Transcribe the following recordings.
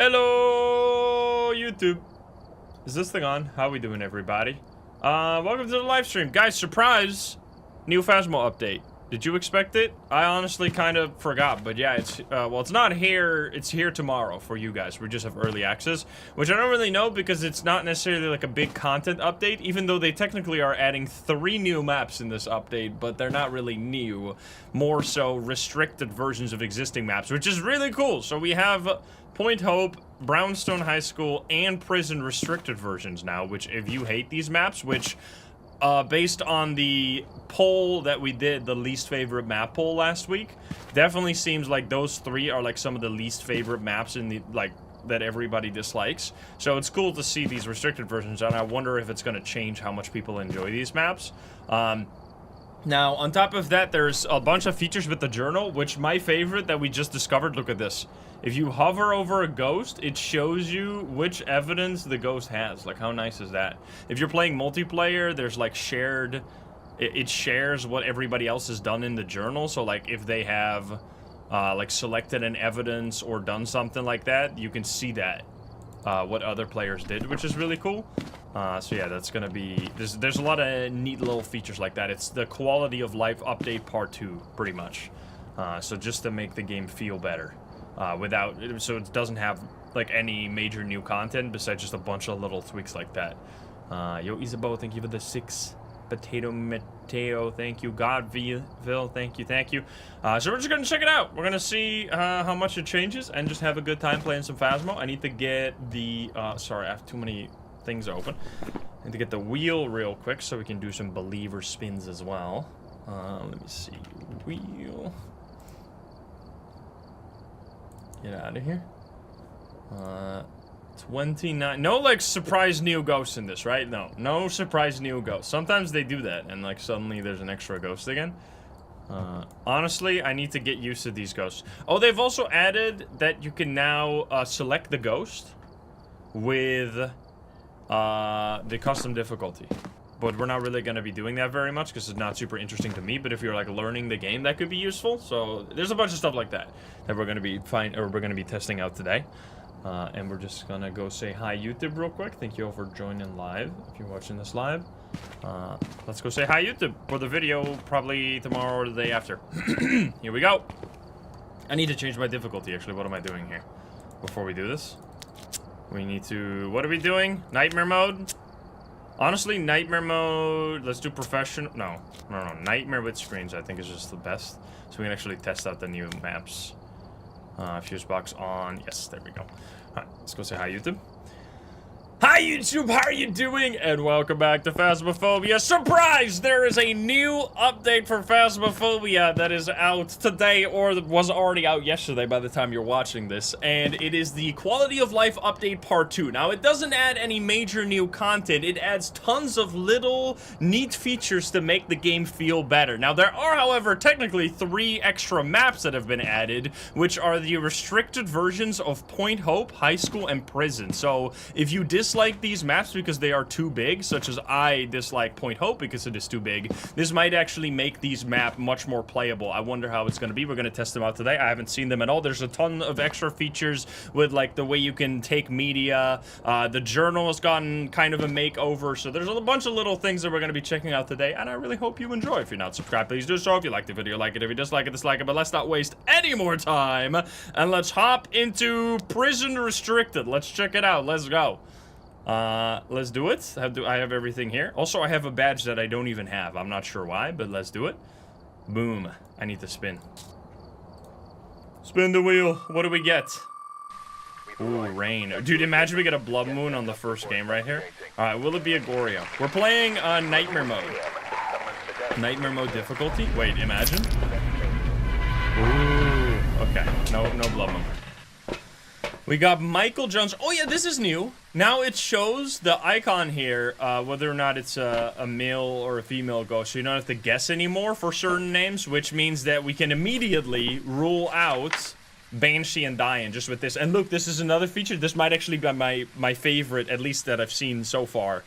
Hello, YouTube. Is this thing on? How we doing, everybody? Welcome to the live stream. Guys, surprise! New Phasmo update. Did you expect it? I honestly kind of forgot, but yeah, it's, well, it's not here. It's here tomorrow for you guys. We just have early access, which I don't really know because it's not necessarily like a big content update, even though they technically are adding 3 new maps in this update, but they're not really new. More so restricted versions of existing maps, which is really cool. So we have Point Hope, Brownstone High School, and Prison restricted versions now, which if you hate these maps, which... based on the poll that we did, the least favorite map poll last week, definitely seems like those 3 are like some of the least favorite maps in the, like, that everybody dislikes. So it's cool to see these restricted versions, and I wonder if it's going to change how much people enjoy these maps. Now, on top of that, there's a bunch of features with the journal, which my favorite that we just discovered, look at this. If you hover over a ghost, it shows you which evidence the ghost has. Like, how nice is that? If you're playing multiplayer, there's like shared... It shares what everybody else has done in the journal. So, like, if they have, like, selected an evidence or done something like that, you can see that. What other players did, which is really cool. So yeah, that's gonna be... There's a lot of neat little features like that. It's the quality of life update part 2, pretty much. So just to make the game feel better. So it doesn't have, like, any major new content besides just a bunch of little tweaks like that. Yo, Isabeau, thank you for the 6. Potato Mateo, thank you. Godville, thank you. So we're just gonna check it out. We're gonna see how much it changes and just have a good time playing some Phasmo. I need to get the... sorry, I have too many things open. I need to get the wheel real quick so we can do some believer spins as well. Let me see. Wheel. Get out of here. 29. No, like, surprise new ghosts in this, right? No surprise new ghosts. Sometimes they do that, and, like, suddenly there's an extra ghost again. Honestly, I need to get used to these ghosts. Oh, they've also added that you can now select the ghost with the custom difficulty. But we're not really going to be doing that very much because it's not super interesting to me. But if you're, like, learning the game, that could be useful. So there's a bunch of stuff like that we're going to be we're going to be testing out today. And we're just gonna go say hi, YouTube, real quick. Thank you all for joining live, if you're watching this live. Let's go say hi, YouTube, for the video, probably tomorrow or the day after. Here we go. I need to change my difficulty, actually. What am I doing here? Before we do this, we need to... What are we doing? Nightmare mode? Honestly, nightmare mode... Let's do professional... No. Nightmare with screens, I think, is just the best. So we can actually test out the new maps. Fuse box on. Yes, there we go. Alright, let's go say hi, YouTube. Hi, YouTube! How are you doing? And welcome back to Phasmophobia. Surprise! There is a new update for Phasmophobia that is out today, or was already out yesterday by the time you're watching this. And it is the Quality of Life Update Part 2. Now, it doesn't add any major new content. It adds tons of little neat features to make the game feel better. Now, there are, however, technically 3 extra maps that have been added, which are the restricted versions of Point Hope, High School, and Prison. So, if you dislike these maps because they are too big, such as I dislike Point Hope because it is too big, this might actually make these maps much more playable. I wonder how it's going to be. We're going to test them out today. I haven't seen them at all. There's a ton of extra features with, like, the way you can take media. The journal has gotten kind of a makeover, so there's a bunch of little things that we're going to be checking out today, and I really hope you enjoy. If you're not subscribed, please do so. If you like the video, like it. If you dislike it, dislike it. But let's not waste any more time, and let's hop into Prison Restricted. Let's check it out. Let's go. Let's do it. I have everything here. Also, I have a badge that I don't even have. I'm not sure why, but let's do it. Boom. I need to spin. Spin the wheel. What do we get? Ooh, rain. Dude, imagine we get a blood moon on the first game right here. Alright, will it be a Goryo? We're playing Nightmare mode. Nightmare mode difficulty? Wait, imagine. Ooh, okay. No blood moon. We got Michael Jones. Oh, yeah, this is new. Now it shows the icon here, whether or not it's a male or a female ghost. So you don't have to guess anymore for certain names, which means that we can immediately rule out Banshee and Diane just with this. And look, this is another feature. This might actually be my favorite, at least that I've seen so far,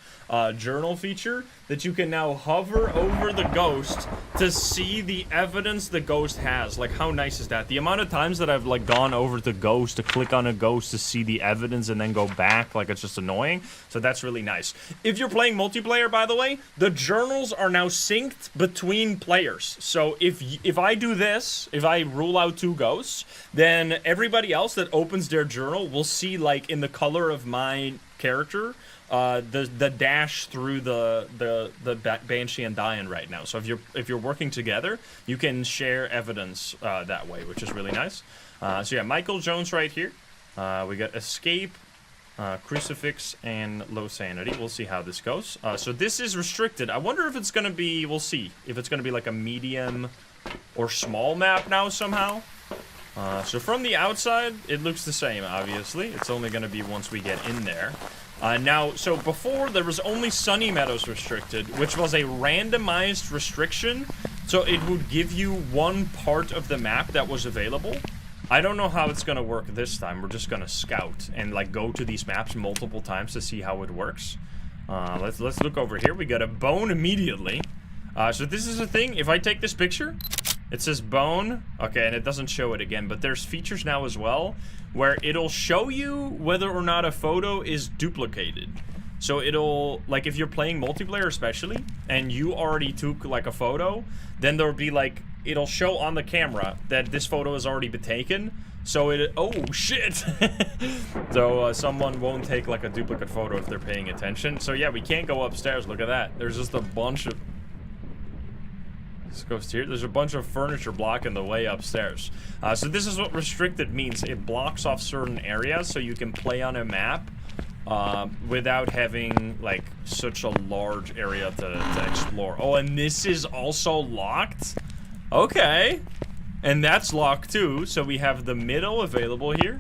journal feature. that you can now hover over the ghost to see the evidence the ghost has. Like, how nice is that? The amount of times that I've, like, gone over the ghost to click on a ghost to see the evidence and then go back, like, it's just annoying. So that's really nice. If you're playing multiplayer, by the way, the journals are now synced between players. So if I do this, if I rule out 2 ghosts, then everybody else that opens their journal will see, like, in the color of my character, the dash through the Banshee and Dian right now. So if you're working together, you can share evidence that way, which is really nice. So yeah, Michael Jones right here. We got Escape, Crucifix, and Low Sanity. We'll see how this goes. So this is restricted. I wonder if it's gonna be, we'll see, if it's gonna be like a medium or small map now somehow. So from the outside, it looks the same, obviously. It's only gonna be once we get in there. Now, so before, there was only Sunny Meadows restricted, which was a randomized restriction, so it would give you one part of the map that was available. I don't know how it's gonna work this time. We're just gonna scout and, like, go to these maps multiple times to see how it works. Let's look over here. We got a bone immediately. So this is the thing. If I take this picture, it says bone. Okay, and it doesn't show it again, but there's features now as well where it'll show you whether or not a photo is duplicated. So it'll, like, if you're playing multiplayer especially, and you already took, like, a photo, then there'll be, like, it'll show on the camera that this photo has already been taken. So it, oh shit. So someone won't take, like, a duplicate photo if they're paying attention. So yeah, we can't go upstairs. Look at that. There's just a bunch of, this goes here. There's a bunch of furniture blocking the way upstairs. So this is what restricted means. It blocks off certain areas so you can play on a map without having, like, such a large area to explore. Oh, and this is also locked? Okay. And that's locked too, so we have the middle available here.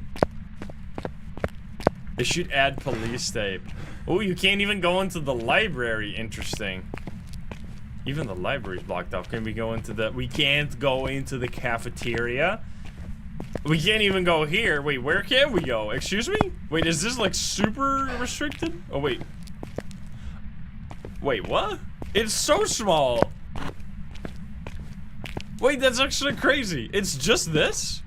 They should add police tape. Oh, you can't even go into the library. Interesting. Even the library's blocked off. Can we go into the... We can't go into the cafeteria. We can't even go here. Wait, where can we go? Excuse me? Wait, is this, like, super restricted? Oh, wait. Wait, what? It's so small. Wait, that's actually crazy. It's just this?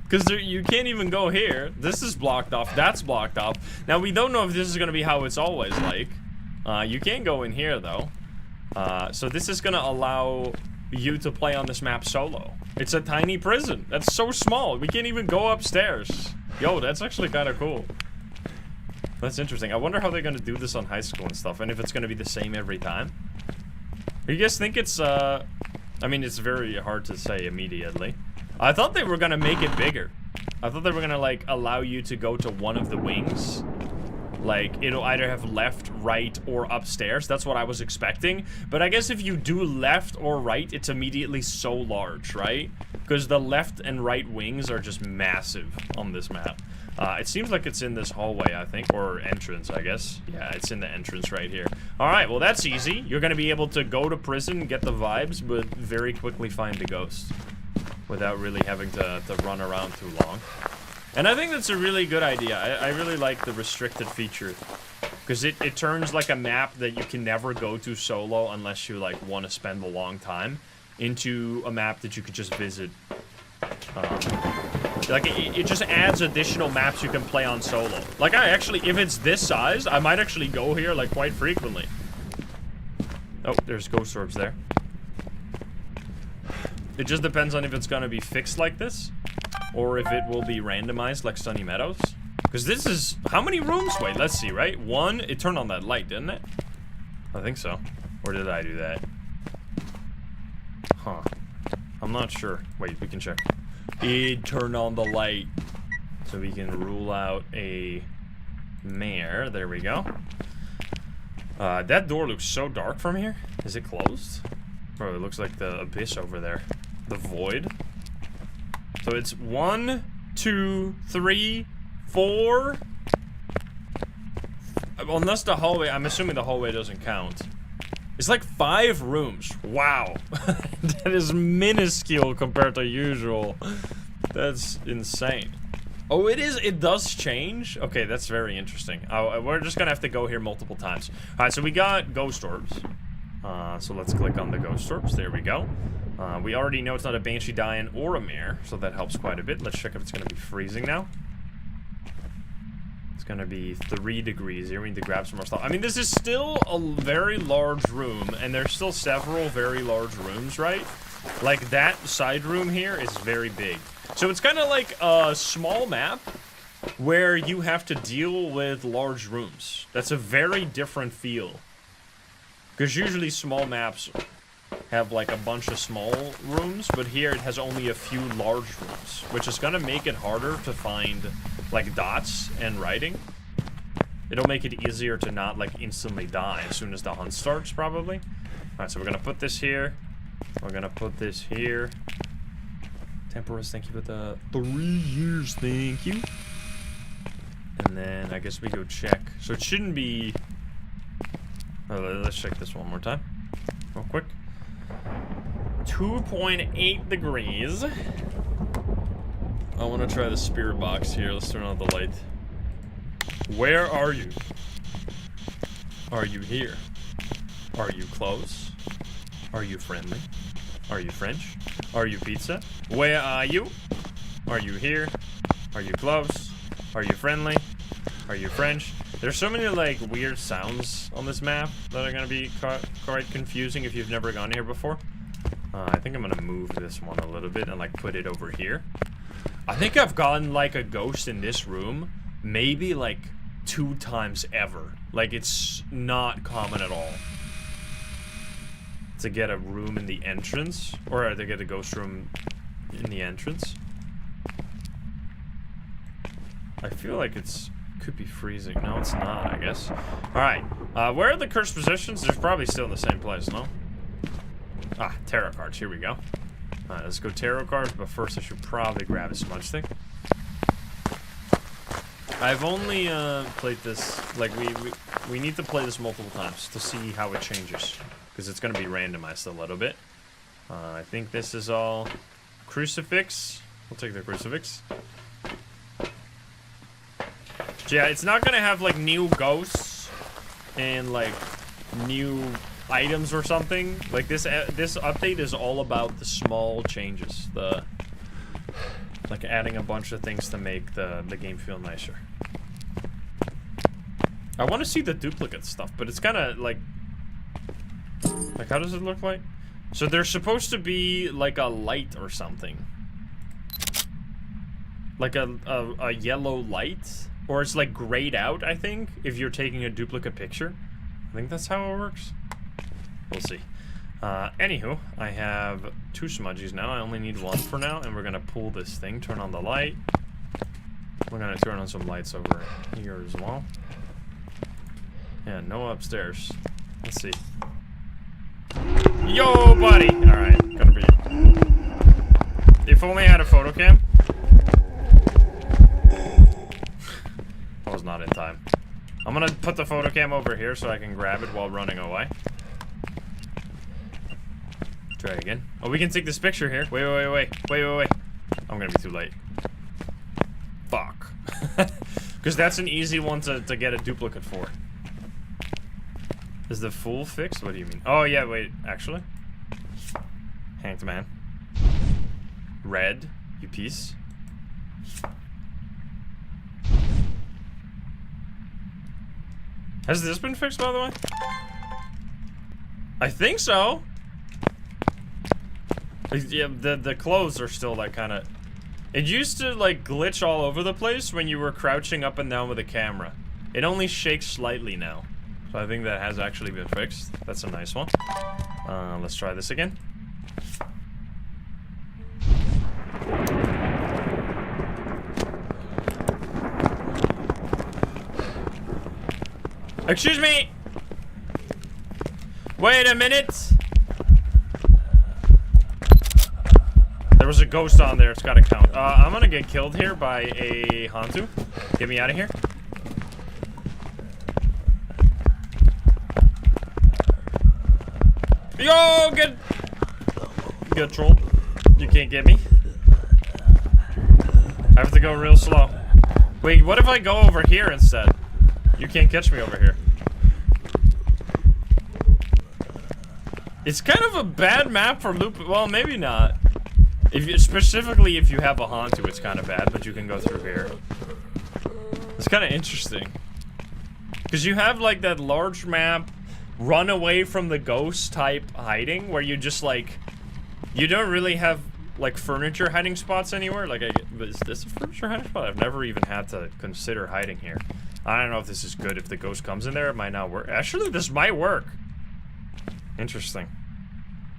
Because you can't even go here. This is blocked off. That's blocked off. Now, we don't know if this is going to be how it's always like. You can go in here, though. So this is gonna allow you to play on this map solo. It's a tiny prison. That's so small. We can't even go upstairs. Yo, that's actually kind of cool. That's interesting. I wonder how they're gonna do this on high school and stuff, and if it's gonna be the same every time. You guys think it's, I mean, it's very hard to say immediately. I thought they were gonna make it bigger. I thought they were gonna, like, allow you to go to one of the wings. Like, it'll either have left, right, or upstairs. That's what I was expecting. But I guess if you do left or right, it's immediately so large, right? Because the left and right wings are just massive on this map. It seems like it's in this hallway, I think, or entrance, I guess. Yeah, it's in the entrance right here. Alright, well, that's easy. You're gonna be able to go to prison, get the vibes, but very quickly find the ghost without really having to run around too long. And I think that's a really good idea. I really like the restricted feature. Because it turns, like, a map that you can never go to solo unless you, like, want to spend a long time into a map that you could just visit. Like, it just adds additional maps you can play on solo. Like, I actually, if it's this size, I might actually go here, like, quite frequently. Oh, there's ghost orbs there. It just depends on if it's gonna be fixed like this, or if it will be randomized like Sunny Meadows. Because this is... How many rooms? Wait, let's see, right? One... It turned on that light, didn't it? I think so. Or did I do that? Huh. I'm not sure. Wait, we can check. It turned on the light. So we can rule out a mare. There we go. That door looks so dark from here. Is it closed? Bro, it looks like the abyss over there. The void. So it's 1, 2, 3, 4. Unless the hallway, I'm assuming the hallway doesn't count. It's like 5 rooms. Wow. That is minuscule compared to usual. That's insane. Oh, it is. It does change. Okay, that's very interesting. We're just gonna have to go here multiple times. All right, so we got ghost orbs. So let's click on the ghost orbs. There we go. We already know it's not a Banshee Dian or a Mare, so that helps quite a bit. Let's check if it's gonna be freezing now. It's gonna be 3 degrees here. We need to grab some more stuff. I mean, this is still a very large room, and there's still several very large rooms, right? Like, that side room here is very big. So it's kind of like a small map where you have to deal with large rooms. That's a very different feel. Because usually small maps have like a bunch of small rooms, but here it has only a few large rooms, which is gonna make it harder to find like dots and writing. It'll make it easier to not like instantly die as soon as the hunt starts, probably. Alright, so we're gonna put this here. We're gonna put this here. Temperance, thank you for the 3 years, thank you. And then I guess we go check. So it shouldn't be... Oh, let's check this one more time. Real quick. 2.8 degrees. I want to try the spirit box here. Let's turn on the light. Where are you? Are you here? Are you close? Are you friendly? Are you French? Are you pizza? Where are you? Are you here? Are you close? Are you friendly? Are you French? There's so many like weird sounds on this map that are gonna be quite confusing if you've never gone here before. I think I'm gonna move this one a little bit and like put it over here. I think I've gotten like a ghost in this room maybe like 2 times ever. Like, it's not common at all to get a room in the entrance, or to get a ghost room in the entrance. I feel like could be freezing. No, it's not, I guess. Alright, where are the cursed positions? They're probably still in the same place, no? Ah, tarot cards, here we go. Alright, let's go tarot cards, but first I should probably grab a smudge stick. I've only played this, like, we need to play this multiple times to see how it changes, because it's going to be randomized a little bit. I think this is all crucifix. We'll take the crucifix. So yeah, it's not going to have, like, new ghosts and, like, new items or something. Like, this update is all about the small changes. Like, adding a bunch of things to make the game feel nicer. I want to see the duplicate stuff, but it's kind of, like, how does it look like? So there's supposed to be, like, a light or something. Like a yellow light? Or it's, like, grayed out, I think, if you're taking a duplicate picture. I think that's how it works. We'll see. Anywho, I have 2 smudgies now. I only need 1 for now, and we're gonna pull this thing, turn on the light. We're gonna turn on some lights over here as well. Yeah, no upstairs. Let's see. Yo, buddy! Alright, gonna be... If only I had a photo cam. I was not in time. I'm gonna put the photo cam over here so I can grab it while running away. Try again. Oh, we can take this picture here. Wait. I'm gonna be too late. Fuck. Because that's an easy one to get a duplicate for. Is the full fixed? What do you mean? Oh, yeah, wait. Actually. Hanged man. Red. You piece. Has this been fixed, by the way? I think so. Yeah, the clothes are still, like, kind of... It used to, like, glitch all over the place when you were crouching up and down with the camera. It only shakes slightly now. So I think that has actually been fixed. That's a nice one. Let's try this again. Excuse me! Wait a minute! There was a ghost on there, it's gotta count. I'm gonna get killed here by a Hantu. Get me out of here. Yo, get troll. You can't get me. I have to go real slow. Wait, what if I go over here instead? You can't catch me over here. It's kind of a bad map for loop. Well, maybe not. Specifically if you have a Hantu, it's kind of bad, but you can go through here. It's kind of interesting. Because you have like that large map, run away from the ghost type hiding, where you just like, you don't really have like furniture hiding spots anywhere. Like, is this a furniture hiding spot? I've never even had to consider hiding here. I don't know if this is good. If the ghost comes in there, it might not work. Actually, this might work. Interesting.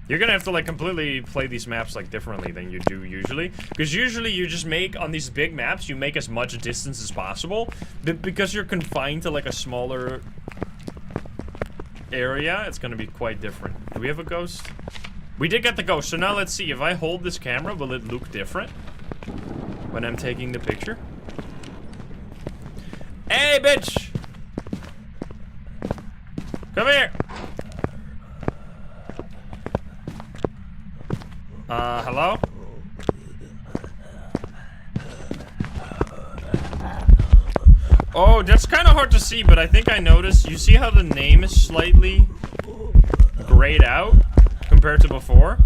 You're gonna have to like completely play these maps like differently than you do usually, because usually you just make, on these big maps, you make as much distance as possible, but because you're confined to like a smaller area, it's gonna be quite different. Do we have a ghost? We did get the ghost, so now let's see. If I hold this camera, will it look different when I'm taking the picture? Hey, bitch! Come here! Hello? Oh, that's kind of hard to see, but I think I noticed. You see how the name is slightly grayed out compared to before?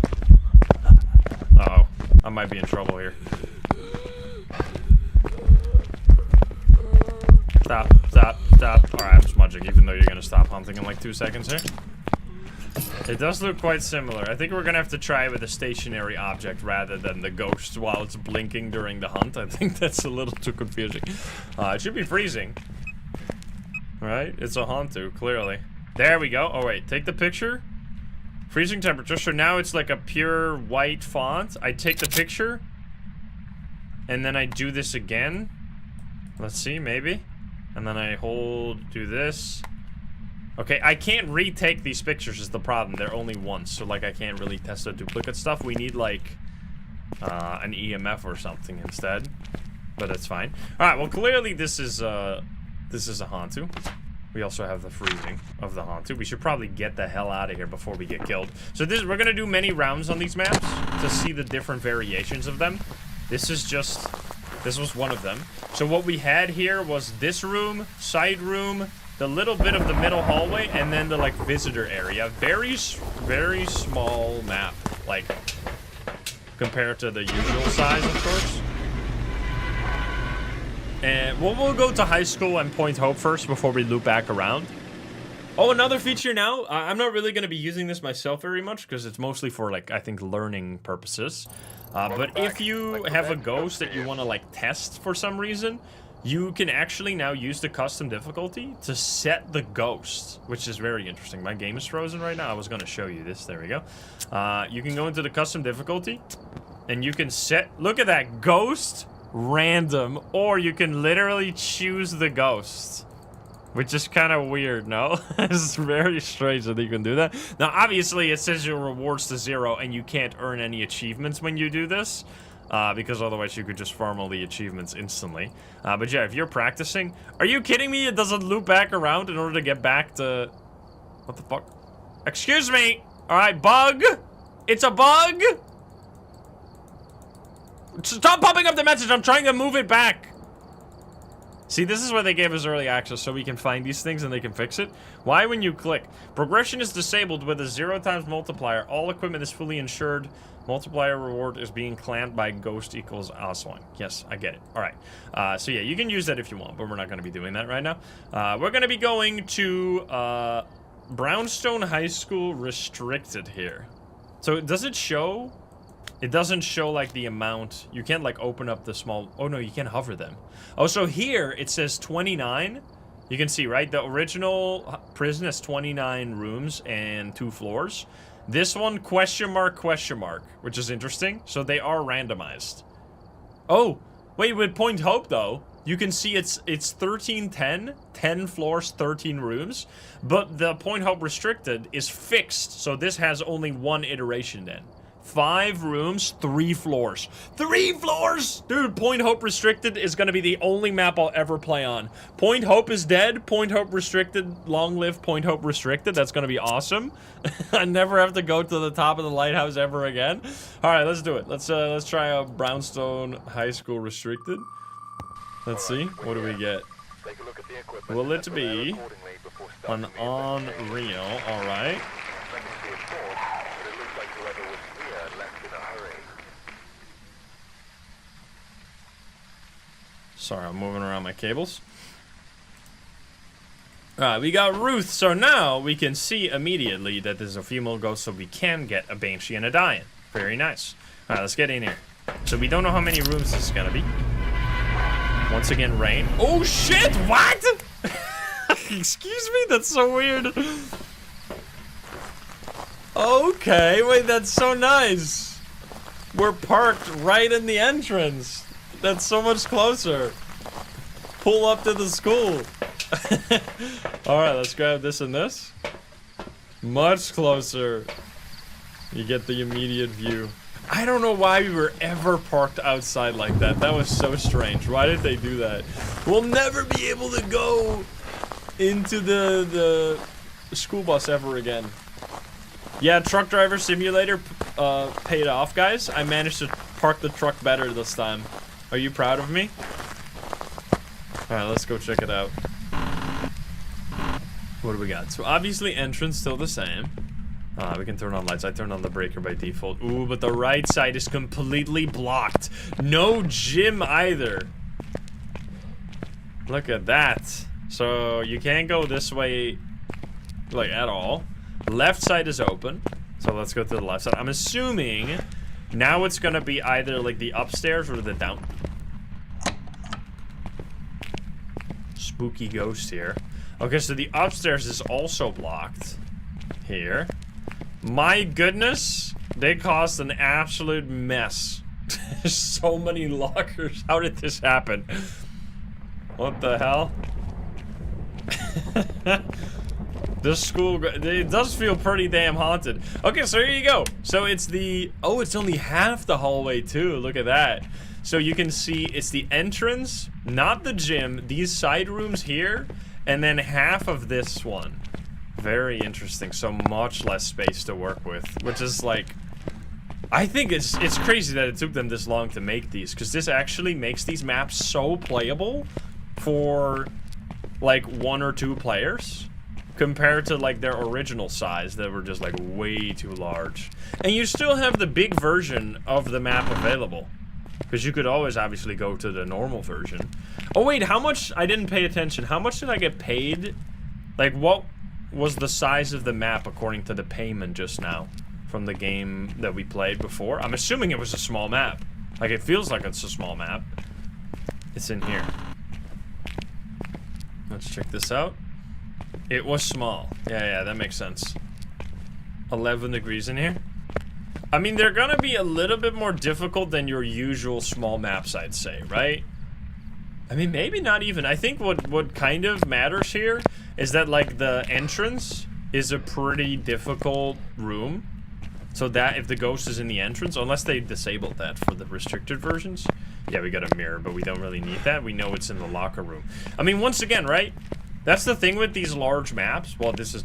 Uh-oh. I might be in trouble here. Stop, stop, stop. Alright, I'm smudging, even though you're gonna stop hunting in like 2 seconds here. It does look quite similar. I think we're gonna have to try it with a stationary object rather than the ghost while it's blinking during the hunt. I think that's a little too confusing. It should be freezing. Right? It's a Hantu, clearly. There we go. Oh wait, take the picture. Freezing temperature, so now it's like a pure white font. I take the picture. And then I do this again. Let's see, maybe. And then I do this. Okay, I can't retake these pictures is the problem. They're only once, so like I can't really test the duplicate stuff. We need like an EMF or something instead. But it's fine. Alright, well clearly this is a Hantu. We also have the freezing of the Hantu. We should probably get the hell out of here before we get killed. So we're gonna do many rounds on these maps to see the different variations of them. This was one of them. So what we had here was this room, side room, the little bit of the middle hallway, and then the like visitor area. Very small map, like compared to the usual size, of course. And we'll go to high school and Point Hope first before we loop back around. Oh, another feature now. I'm not really going to be using this myself very much because it's mostly for like, I think, learning purposes. But if you have a ghost that you want to like test for some reason, you can actually now use the custom difficulty to set the ghost, which is very interesting. My game is frozen right now. I was going to show you this. There we go. You can go into the custom difficulty and you can set, look at that, ghost random, or you can literally choose the ghost, which is kind of weird, no? It's very strange that you can do that. Now, obviously, it says your rewards to 0 and you can't earn any achievements when you do this. Because otherwise you could just farm all the achievements instantly. But yeah, if you're practicing... Are you kidding me? It doesn't loop back around in order to get back to... What the fuck? Excuse me! Alright, bug! It's a bug! Stop popping up the message! I'm trying to move it back! See, this is why they gave us early access, so we can find these things and they can fix it. Why when you click? Progression is disabled with a 0 times multiplier. All equipment is fully insured. Multiplier reward is being clamped by ghost equals +1. Yes, I get it. Alright. So yeah, you can use that if you want, but we're not going to be doing that right now. We're going to be going to Brownstone High School Restricted here. So does it show? It doesn't show like the amount. You can't like open up the small... Oh no, you can hover them. Oh, so here it says 29. You can see, right? The original prison has 29 rooms and 2 floors. This one, question mark, which is interesting. So they are randomized. Oh, wait, with Point Hope, though, you can see it's 1310, 10 floors, 13 rooms. But the Point Hope Restricted is fixed, so this has only 1 iteration then. 5 rooms, 3 floors. 3 floors! Dude, Point Hope Restricted is gonna be the only map I'll ever play on. Point Hope is dead. Point Hope Restricted. Long live Point Hope Restricted. That's gonna be awesome. I never have to go to the top of the lighthouse ever again. Alright, let's do it. Let's try a Brownstone High School Restricted. Let's see. What do we get? Will it be an Unreal? Alright. Sorry, I'm moving around my cables. Alright, we got Ruth, so now we can see immediately that there's a female ghost, so we can get a Banshee and a die-in. Very nice. Alright, let's get in here. So we don't know how many rooms this is gonna be. Once again, rain. Oh shit, what? Excuse me, that's so weird. Okay, wait, that's so nice. We're parked right in the entrance. That's so much closer. Pull up to the school. Alright, let's grab this and this. Much closer. You get the immediate view. I don't know why we were ever parked outside like that. That was so strange. Why did they do that? We'll never be able to go into the school bus ever again. Yeah, Truck Driver Simulator paid off, guys. I managed to park the truck better this time. Are you proud of me? Alright, let's go check it out. What do we got? So obviously entrance still the same. We can turn on lights. I turned on the breaker by default. Ooh, but the right side is completely blocked. No gym either. Look at that. So you can't go this way, like, at all. Left side is open. So let's go to the left side. I'm assuming now it's gonna be either like the upstairs or the down. Spooky ghost here. Okay, so the upstairs is also blocked. Here. My goodness, they caused an absolute mess. There's so many lockers. How did this happen? What the hell? This school, it does feel pretty damn haunted. Okay, so here you go. So it's the, oh, it's only half the hallway too. Look at that. So you can see it's the entrance, not the gym, these side rooms here, and then half of this one. Very interesting. So much less space to work with, which is like, I think it's crazy that it took them this long to make these, because this actually makes these maps so playable for like 1 or 2 players compared to like their original size that were just like way too large. And you still have the big version of the map available, because you could always obviously go to the normal version. Oh wait, how much? I didn't pay attention. How much did I get paid? Like, what was the size of the map according to the payment just now from the game that we played before? I'm assuming it was a small map. Like, it feels like it's a small map. It's in here. Let's check this out. It was small. Yeah, that makes sense. 11 degrees in here. I mean, they're gonna be a little bit more difficult than your usual small maps, I'd say, right? I mean, maybe not even. I think what kind of matters here is that, like, the entrance is a pretty difficult room. So that if the ghost is in the entrance, unless they disabled that for the restricted versions. Yeah, we got a mirror, but we don't really need that. We know it's in the locker room. I mean, once again, right? That's the thing with these large maps. Well, this is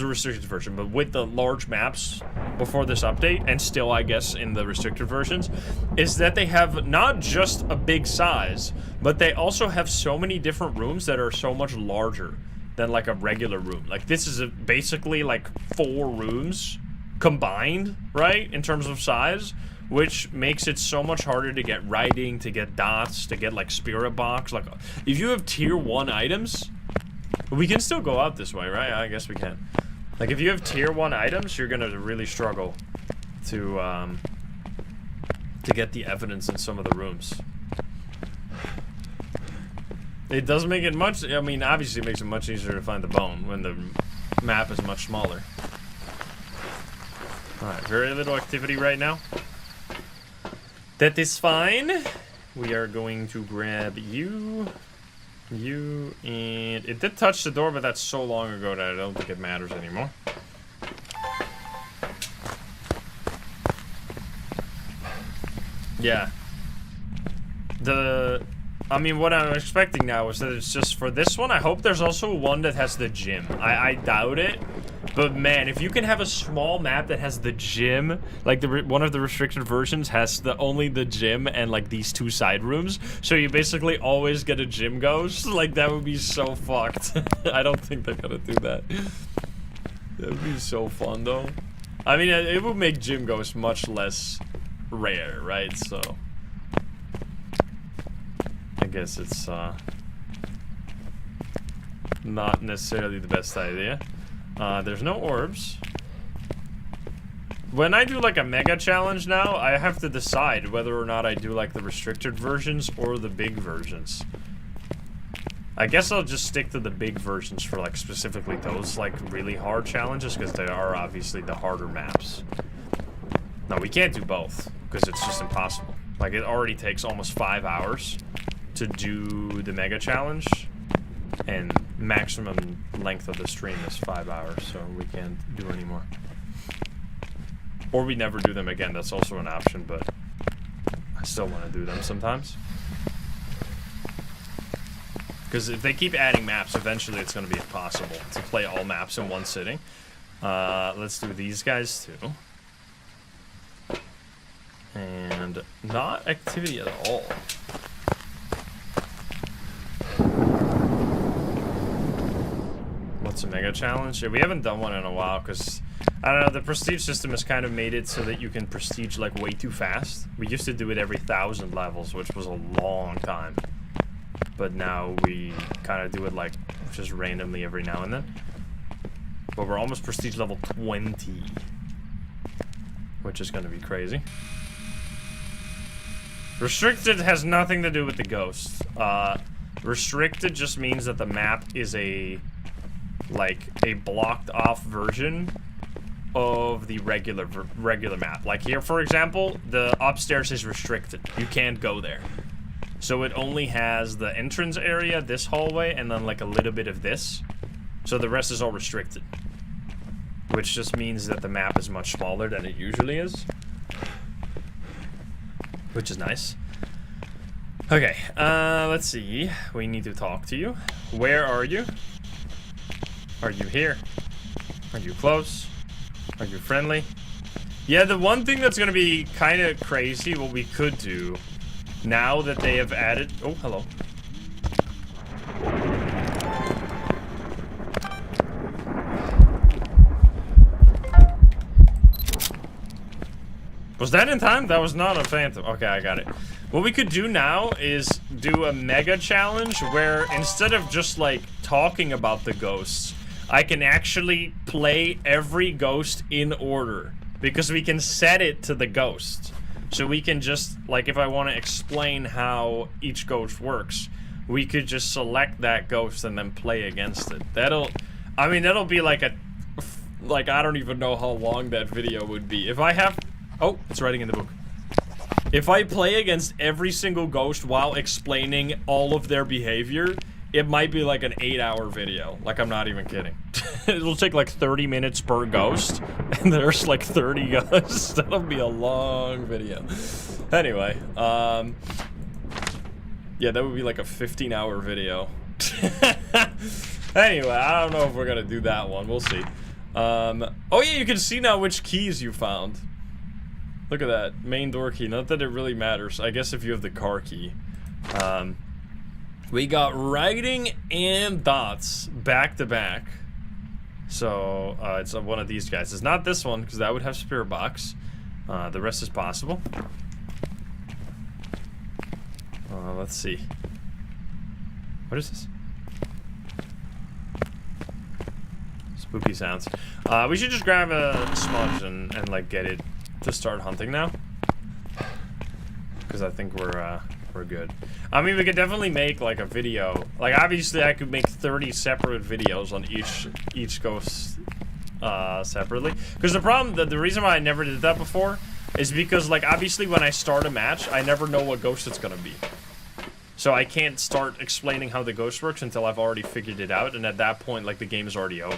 a restricted version, but with the large maps before this update, and still, I guess, in the restricted versions, is that they have not just a big size, but they also have so many different rooms that are so much larger than like a regular room. Like, this is basically like 4 rooms combined, right, in terms of size, which makes it so much harder to get writing, to get dots, to get like spirit box. Like, if you have tier 1 items, we can still go out this way, right? I guess we can. Like, if you have tier 1 items, you're gonna really struggle to get the evidence in some of the rooms. It does make it much, I mean, obviously it makes it much easier to find the bone when the map is much smaller. Alright, very little activity right now. That is fine. We are going to grab you, and it did touch the door, but that's so long ago that I don't think it matters anymore. Yeah. I mean, what I'm expecting now is that it's just for this one. I hope there's also one that has the gym. I doubt it, But man, if you can have a small map that has the gym, like one of the restricted versions has only the gym and like these 2 side rooms, so you basically always get a gym ghost, like that would be so fucked. I don't think they're gonna do that. That would be so fun though. I mean, it would make gym ghosts much less rare, right? So I guess it's not necessarily the best idea. There's no orbs. When I do like a mega challenge now, I have to decide whether or not I do like the restricted versions or the big versions. I guess I'll just stick to the big versions for like specifically those like really hard challenges, because they are obviously the harder maps. No, we can't do both because it's just impossible. Like it already takes almost 5 hours to do the mega challenge, and maximum length of the stream is 5 hours, so we can't do any more. Or we never do them again, that's also an option, but I still want to do them sometimes. Because if they keep adding maps, eventually it's going to be impossible to play all maps in one sitting. Let's do these guys too. And not activity at all. What's a mega challenge? Yeah, we haven't done one in a while because, I don't know, the prestige system has kind of made it so that you can prestige like way too fast. We used to do it every 1,000 levels, which was a long time. But now we kind of do it like just randomly every now and then. But we're almost prestige level 20, which is going to be crazy. Restricted has nothing to do with the ghosts. Restricted just means that the map is a blocked off version of the regular map. Like here, for example, the upstairs is restricted. You can't go there. So it only has the entrance area, this hallway, and then like a little bit of this. So the rest is all restricted. Which just means that the map is much smaller than it usually is. Which is nice. Okay, let's see. We need to talk to you. Where are you? Are you here? Are you close? Are you friendly? Yeah, the one thing that's gonna be kind of crazy, what we could do, now that they have added... Oh, hello. Was that in time? That was not a phantom. Okay, I got it. What we could do now is do a mega challenge where instead of just like talking about the ghosts, I can actually play every ghost in order because we can set it to the ghost. So we can just, like, if I want to explain how each ghost works, we could just select that ghost and then play against it. That'll be like a, like, I don't even know how long that video would be. If I have, oh, it's writing in the book. If I play against every single ghost while explaining all of their behavior, it might be like an 8-hour video. Like, I'm not even kidding. It'll take like 30 minutes per ghost, and there's like 30 ghosts. That'll be a long video. Anyway, yeah, that would be like a 15-hour video. Anyway, I don't know if we're gonna do that one. We'll see. Oh yeah, you can see now which keys you found. Look at that. Main door key. Not that it really matters. I guess if you have the car key. We got writing and dots back to back. So, it's one of these guys. It's not this one, because that would have spirit box. The rest is possible. Let's see. What is this? Spooky sounds. We should just grab a smudge and like get it to start hunting now. Because I think we're good. I mean, we could definitely make like a video. Like, obviously I could make 30 separate videos on each ghost separately. Because the reason why I never did that before is because, like, obviously when I start a match, I never know what ghost it's gonna be. So I can't start explaining how the ghost works until I've already figured it out, and at that point, like, the game is already over.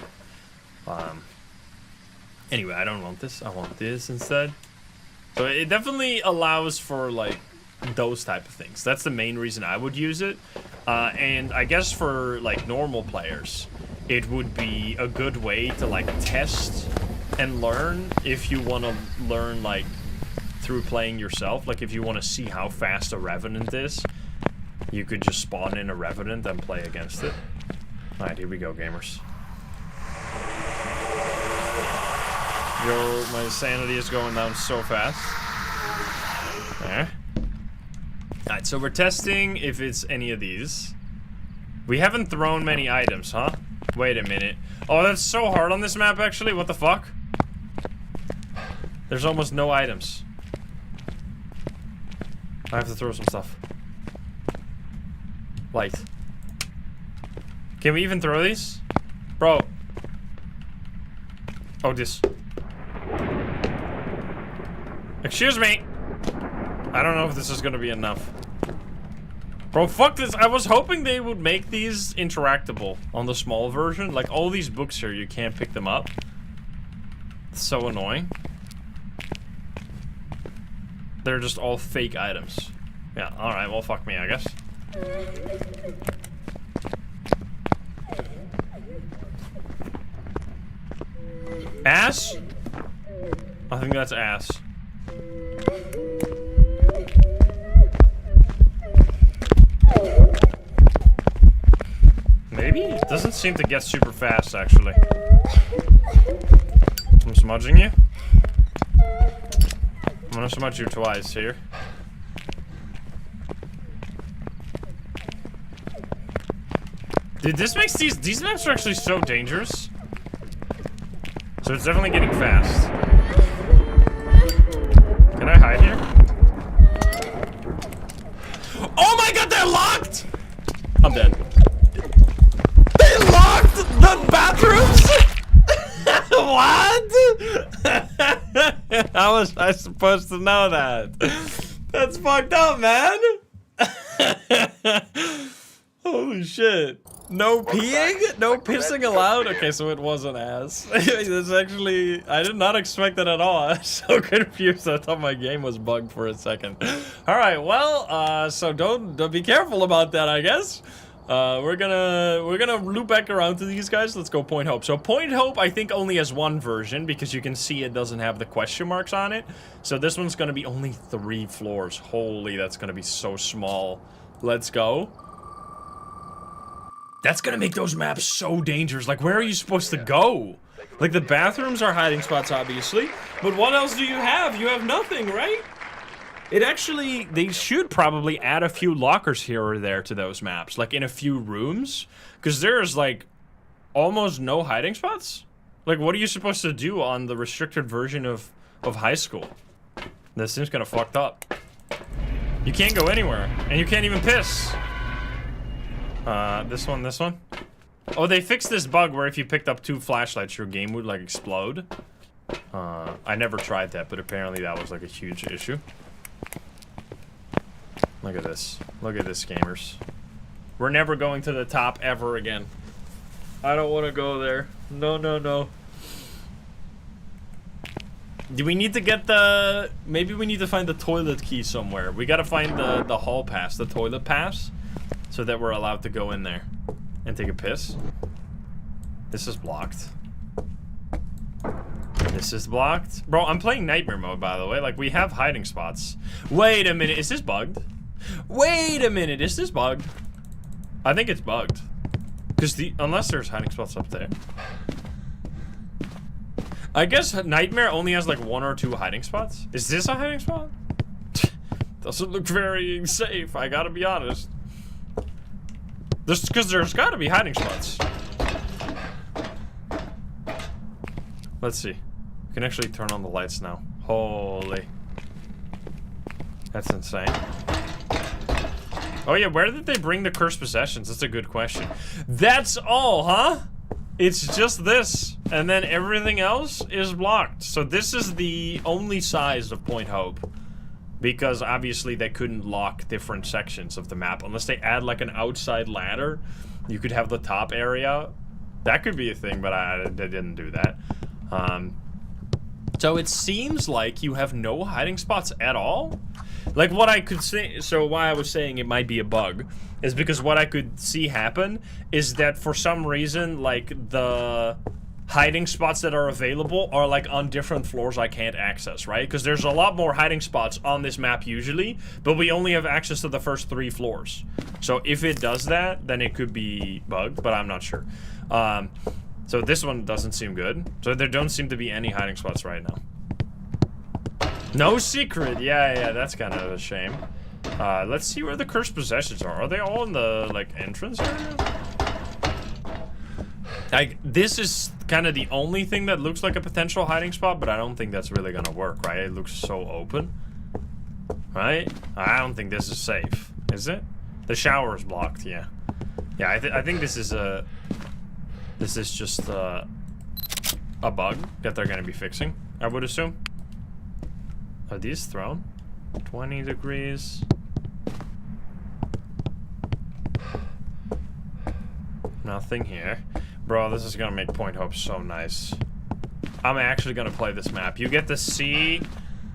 Anyway, I don't want this. I want this instead. So it definitely allows for, like, those type of things. That's the main reason I would use it. And I guess for, like, normal players, it would be a good way to like test and learn if you want to learn like through playing yourself. Like if you want to see how fast a Revenant is, you could just spawn in a Revenant and play against it. Alright, here we go, gamers. Yo, my sanity is going down so fast. There. Alright, so we're testing if it's any of these. We haven't thrown many items, huh? Wait a minute. Oh, that's so hard on this map, actually. What the fuck? There's almost no items. I have to throw some stuff. Light. Can we even throw these? Bro. Oh, this. Excuse me. I don't know if this is gonna be enough. Bro, fuck this. I was hoping they would make these interactable on the small version. Like, all these books here, you can't pick them up. It's so annoying. They're just all fake items. Yeah, alright, well, fuck me, I guess. Ass? I think that's ass. Maybe? It doesn't seem to get super fast, actually. I'm smudging you. I'm gonna smudge you twice here. Dude, this makes these maps are actually so dangerous. So it's definitely getting fast. Can I hide here? Oh my god, they're locked! I'm dead. They locked the bathrooms? What? How was I supposed to know that? That's fucked up, man. Holy shit. No peeing? No pissing allowed? Okay, so it wasn't ass. That's actually... I did not expect that at all. I was so confused. I thought my game was bugged for a second. Alright, well, so don't be careful about that, I guess. We're gonna loop back around to these guys. Let's go Point Hope. So Point Hope, I think, only has one version because you can see it doesn't have the question marks on it. So this one's gonna be only 3 floors. Holy, that's gonna be so small. Let's go. That's gonna make those maps so dangerous. Like, where are you supposed to go? Like, the bathrooms are hiding spots, obviously. But what else do you have? You have nothing, right? It actually, they should probably add a few lockers here or there to those maps. Like, in a few rooms. Because there's, like, almost no hiding spots. Like, what are you supposed to do on the restricted version of high school? This seems kind of fucked up. You can't go anywhere. And you can't even piss. This one. Oh, they fixed this bug where if you picked up 2 flashlights, your game would, like, explode. I never tried that, but apparently that was, like, a huge issue. Look at this. Look at this, gamers. We're never going to the top ever again. I don't want to go there. No, no, no. Do we need to get the... Maybe we need to find the toilet key somewhere. We gotta find the hall pass, the toilet pass. So that we're allowed to go in there and take a piss. This is blocked. This is blocked. Bro, I'm playing nightmare mode, by the way. Like, we have hiding spots. Wait a minute, is this bugged? Wait a minute, is this bugged? I think it's bugged. Because unless there's hiding spots up there. I guess nightmare only has like 1 or 2 hiding spots. Is this a hiding spot? Doesn't look very safe, I gotta be honest. Because there's gotta be hiding spots. Let's see. We can actually turn on the lights now. Holy. That's insane. Oh yeah, where did they bring the cursed possessions? That's a good question. That's all, huh? It's just this. And then everything else is blocked. So this is the only size of Point Hope. Because obviously they couldn't lock different sections of the map. Unless they add like an outside ladder. You could have the top area. That could be a thing, but they didn't do that. So it seems like you have no hiding spots at all. Like, what I could say, so why I was saying it might be a bug, is because what I could see happen is that for some reason, like, the hiding spots that are available are, like, on different floors I can't access, right? Because there's a lot more hiding spots on this map usually, but we only have access to the first 3 floors. So if it does that, then it could be bugged, but I'm not sure. So this one doesn't seem good. So there don't seem to be any hiding spots right now. No secret. Yeah, that's kind of a shame. Let's see where the cursed possessions are. Are they all in the, like, entrance area? Like, this is kind of the only thing that looks like a potential hiding spot, but I don't think that's really gonna work, right? It looks so open. Right? I don't think this is safe. Is it? The shower is blocked, yeah. Yeah, I think this is a... This is just a bug that they're gonna be fixing, I would assume. Are these thrown? 20 degrees. Nothing here. Bro, this is gonna make Point Hope so nice. I'm actually gonna play this map. You get to see...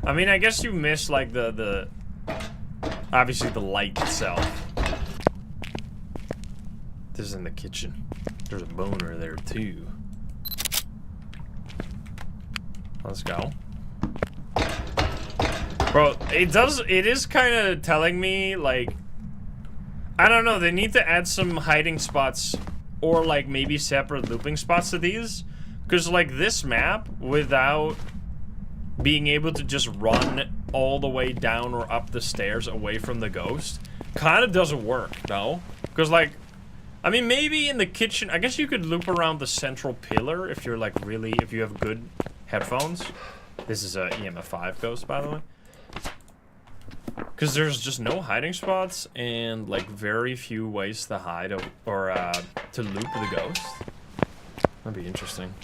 I mean, I guess you miss, like, the obviously, the light itself. This is in the kitchen. There's a boner there, too. Let's go. Bro, it is kind of telling me, like... I don't know, they need to add some hiding spots... Or, like, maybe separate looping spots to these. Because, like, this map, without being able to just run all the way down or up the stairs away from the ghost, kind of doesn't work, no? Because, like, I mean, maybe in the kitchen, I guess you could loop around the central pillar if you're, like, really, if you have good headphones. This is a EMF 5 ghost, by the way. Because there's just no hiding spots and, like, very few ways to hide or to loop the ghost. That'd be interesting.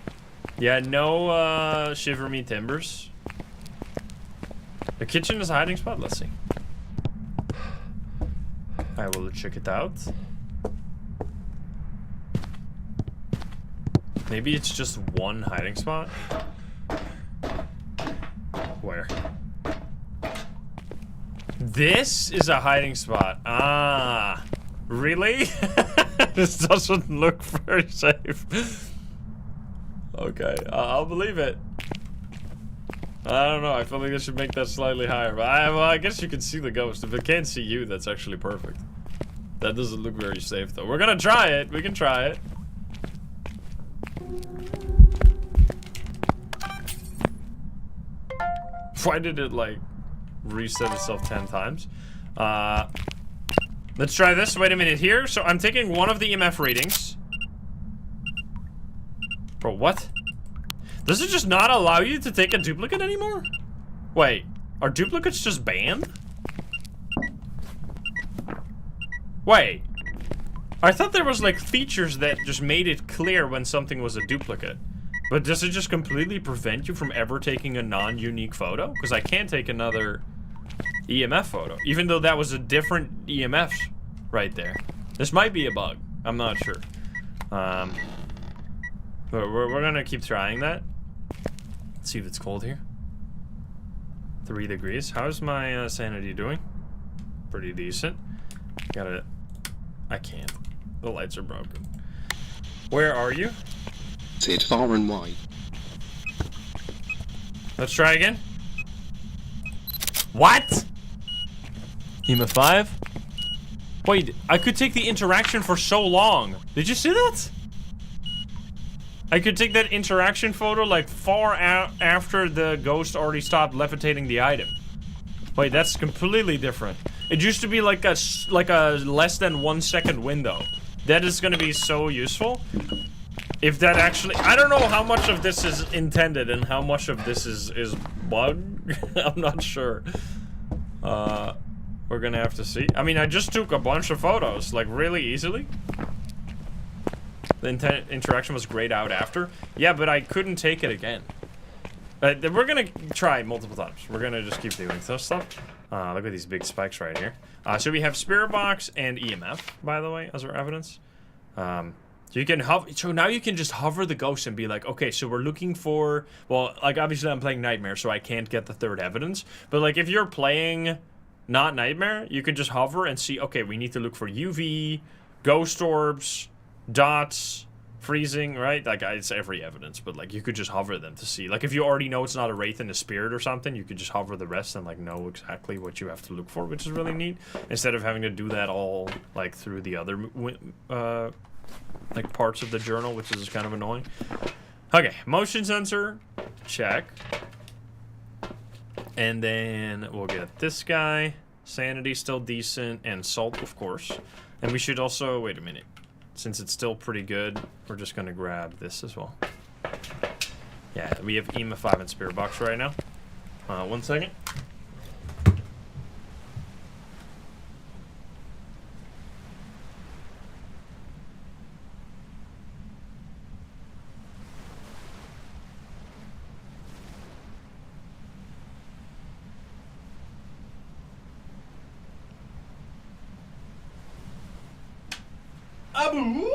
Yeah, no Shiver Me Timbers. The kitchen is a hiding spot? Let's see. I will check it out. Maybe it's just one hiding spot? Where? This is a hiding spot. Ah. Really? This doesn't look very safe. Okay, I'll believe it. I don't know, I feel like I should make that slightly higher. But well, I guess you can see the ghost. If it can't see you, that's actually perfect. That doesn't look very safe, though. We're gonna try it. We can try it. Why did it, like, reset itself 10 times? Let's try this. Wait a minute here. So I'm taking one of the EMF readings. Bro, what? Does it just not allow you to take a duplicate anymore? Wait, are duplicates just banned? Wait. I thought there was, like, features that just made it clear when something was a duplicate. But does it just completely prevent you from ever taking a non-unique photo? Because I can't take another EMF photo, even though that was a different EMF right there. This might be a bug. I'm not sure. We're gonna keep trying that. Let's see if it's cold here. 3 degrees. How's my sanity doing? Pretty decent. I can't. The lights are broken. Where are you? Sit far and wide. Let's try again. What? EMF 5? Wait, I could take the interaction for so long. Did you see that? I could take that interaction photo like far after the ghost already stopped levitating the item. Wait, that's completely different. It used to be like a less than 1 second window. That is gonna be so useful. If that actually, I don't know how much of this is intended and how much of this is bug. I'm not sure. We're gonna have to see. I mean, I just took a bunch of photos, like, really easily. The interaction was grayed out after. Yeah, but I couldn't take it again. We're gonna try multiple times. We're gonna just keep doing this stuff. Look at these big spikes right here. So we have Spirit Box and EMF, by the way, as our evidence. So you can hover, so now you can just hover the ghost and be like, okay, so we're looking for, well, like, obviously I'm playing Nightmare, so I can't get the third evidence. But, like, if you're playing not Nightmare, you can just hover and see, okay, we need to look for UV, ghost orbs, dots, freezing, right? Like, it's every evidence, but, like, you could just hover them to see. Like, if you already know it's not a wraith and a spirit or something, you could just hover the rest and, like, know exactly what you have to look for, which is really neat. Instead of having to do that all, like, through the other, like, parts of the journal, which is kind of annoying. Okay, motion sensor, check. And then we'll get this guy. Sanity still decent, and salt, of course. And we should also, wait a minute. Since it's still pretty good, we're just gonna grab this as well. Yeah, we have EMA 5 and Spirit Box right now. 1 second. Abu!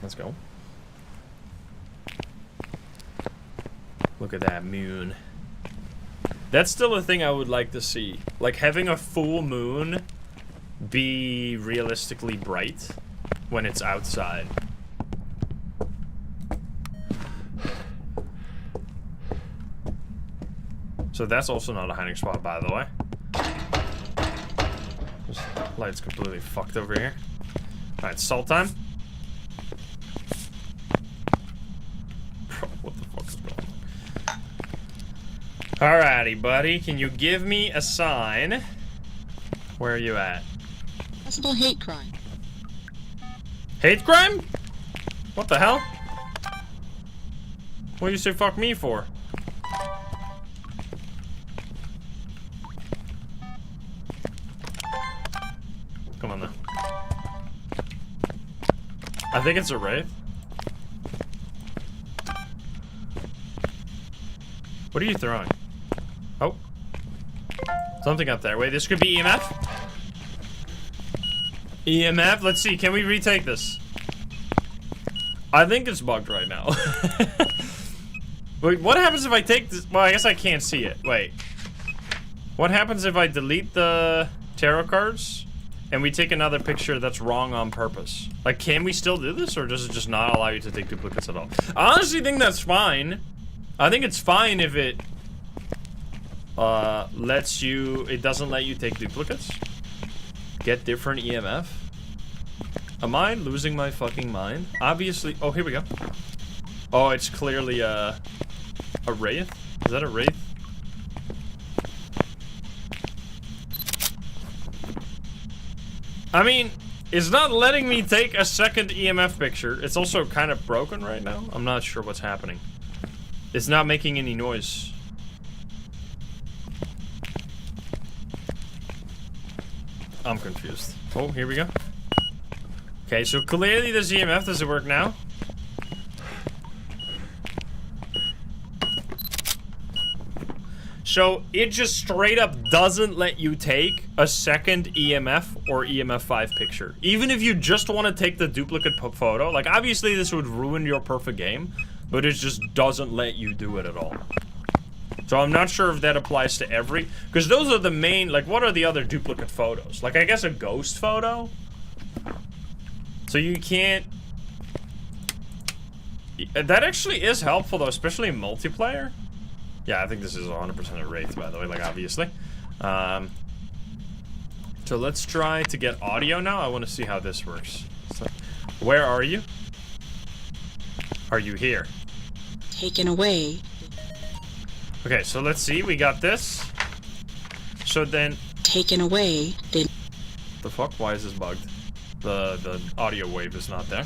Let's go. Look at that moon. That's still a thing I would like to see. Like, having a full moon be realistically bright when it's outside. So that's also not a hiding spot, by the way. This light's completely fucked over here. Alright, salt time. Bro, what the fuck is going on? Alrighty, buddy. Can you give me a sign? Where are you at? Possible hate crime. Hate crime? What the hell? What do you say fuck me for? Come on, though. I think it's a wraith. What are you throwing? Oh. Something up there. Wait, this could be EMF? EMF? Let's see. Can we retake this? I think it's bugged right now. Wait, what happens if I take this? Well, I guess I can't see it. Wait. What happens if I delete the tarot cards? And we take another picture that's wrong on purpose. Like, can we still do this, or does it just not allow you to take duplicates at all? I honestly think that's fine. I think it's fine if it lets you, it doesn't let you take duplicates. Get different EMF. Am I losing my fucking mind? Obviously, oh, here we go. Oh, it's clearly a wraith? Is that a wraith? I mean, it's not letting me take a second EMF picture. It's also kind of broken right now. I'm not sure what's happening. It's not making any noise. I'm confused. Oh, here we go. Okay, so clearly this EMF doesn't work now. So it just straight up doesn't let you take a second EMF or EMF 5 picture. Even if you just want to take the duplicate photo, like obviously this would ruin your perfect game, but it just doesn't let you do it at all. So I'm not sure if that applies to every, because those are the main, like what are the other duplicate photos? Like I guess a ghost photo? So you can't, that actually is helpful though, especially in multiplayer. Yeah, I think this is 100% a wraith, by the way, like, obviously. So let's try to get audio now. I want to see how this works. So, where are you? Are you here? Taken away. Okay, so let's see. We got this. So then... Taken away. Then... The fuck? Why is this bugged? The audio wave is not there.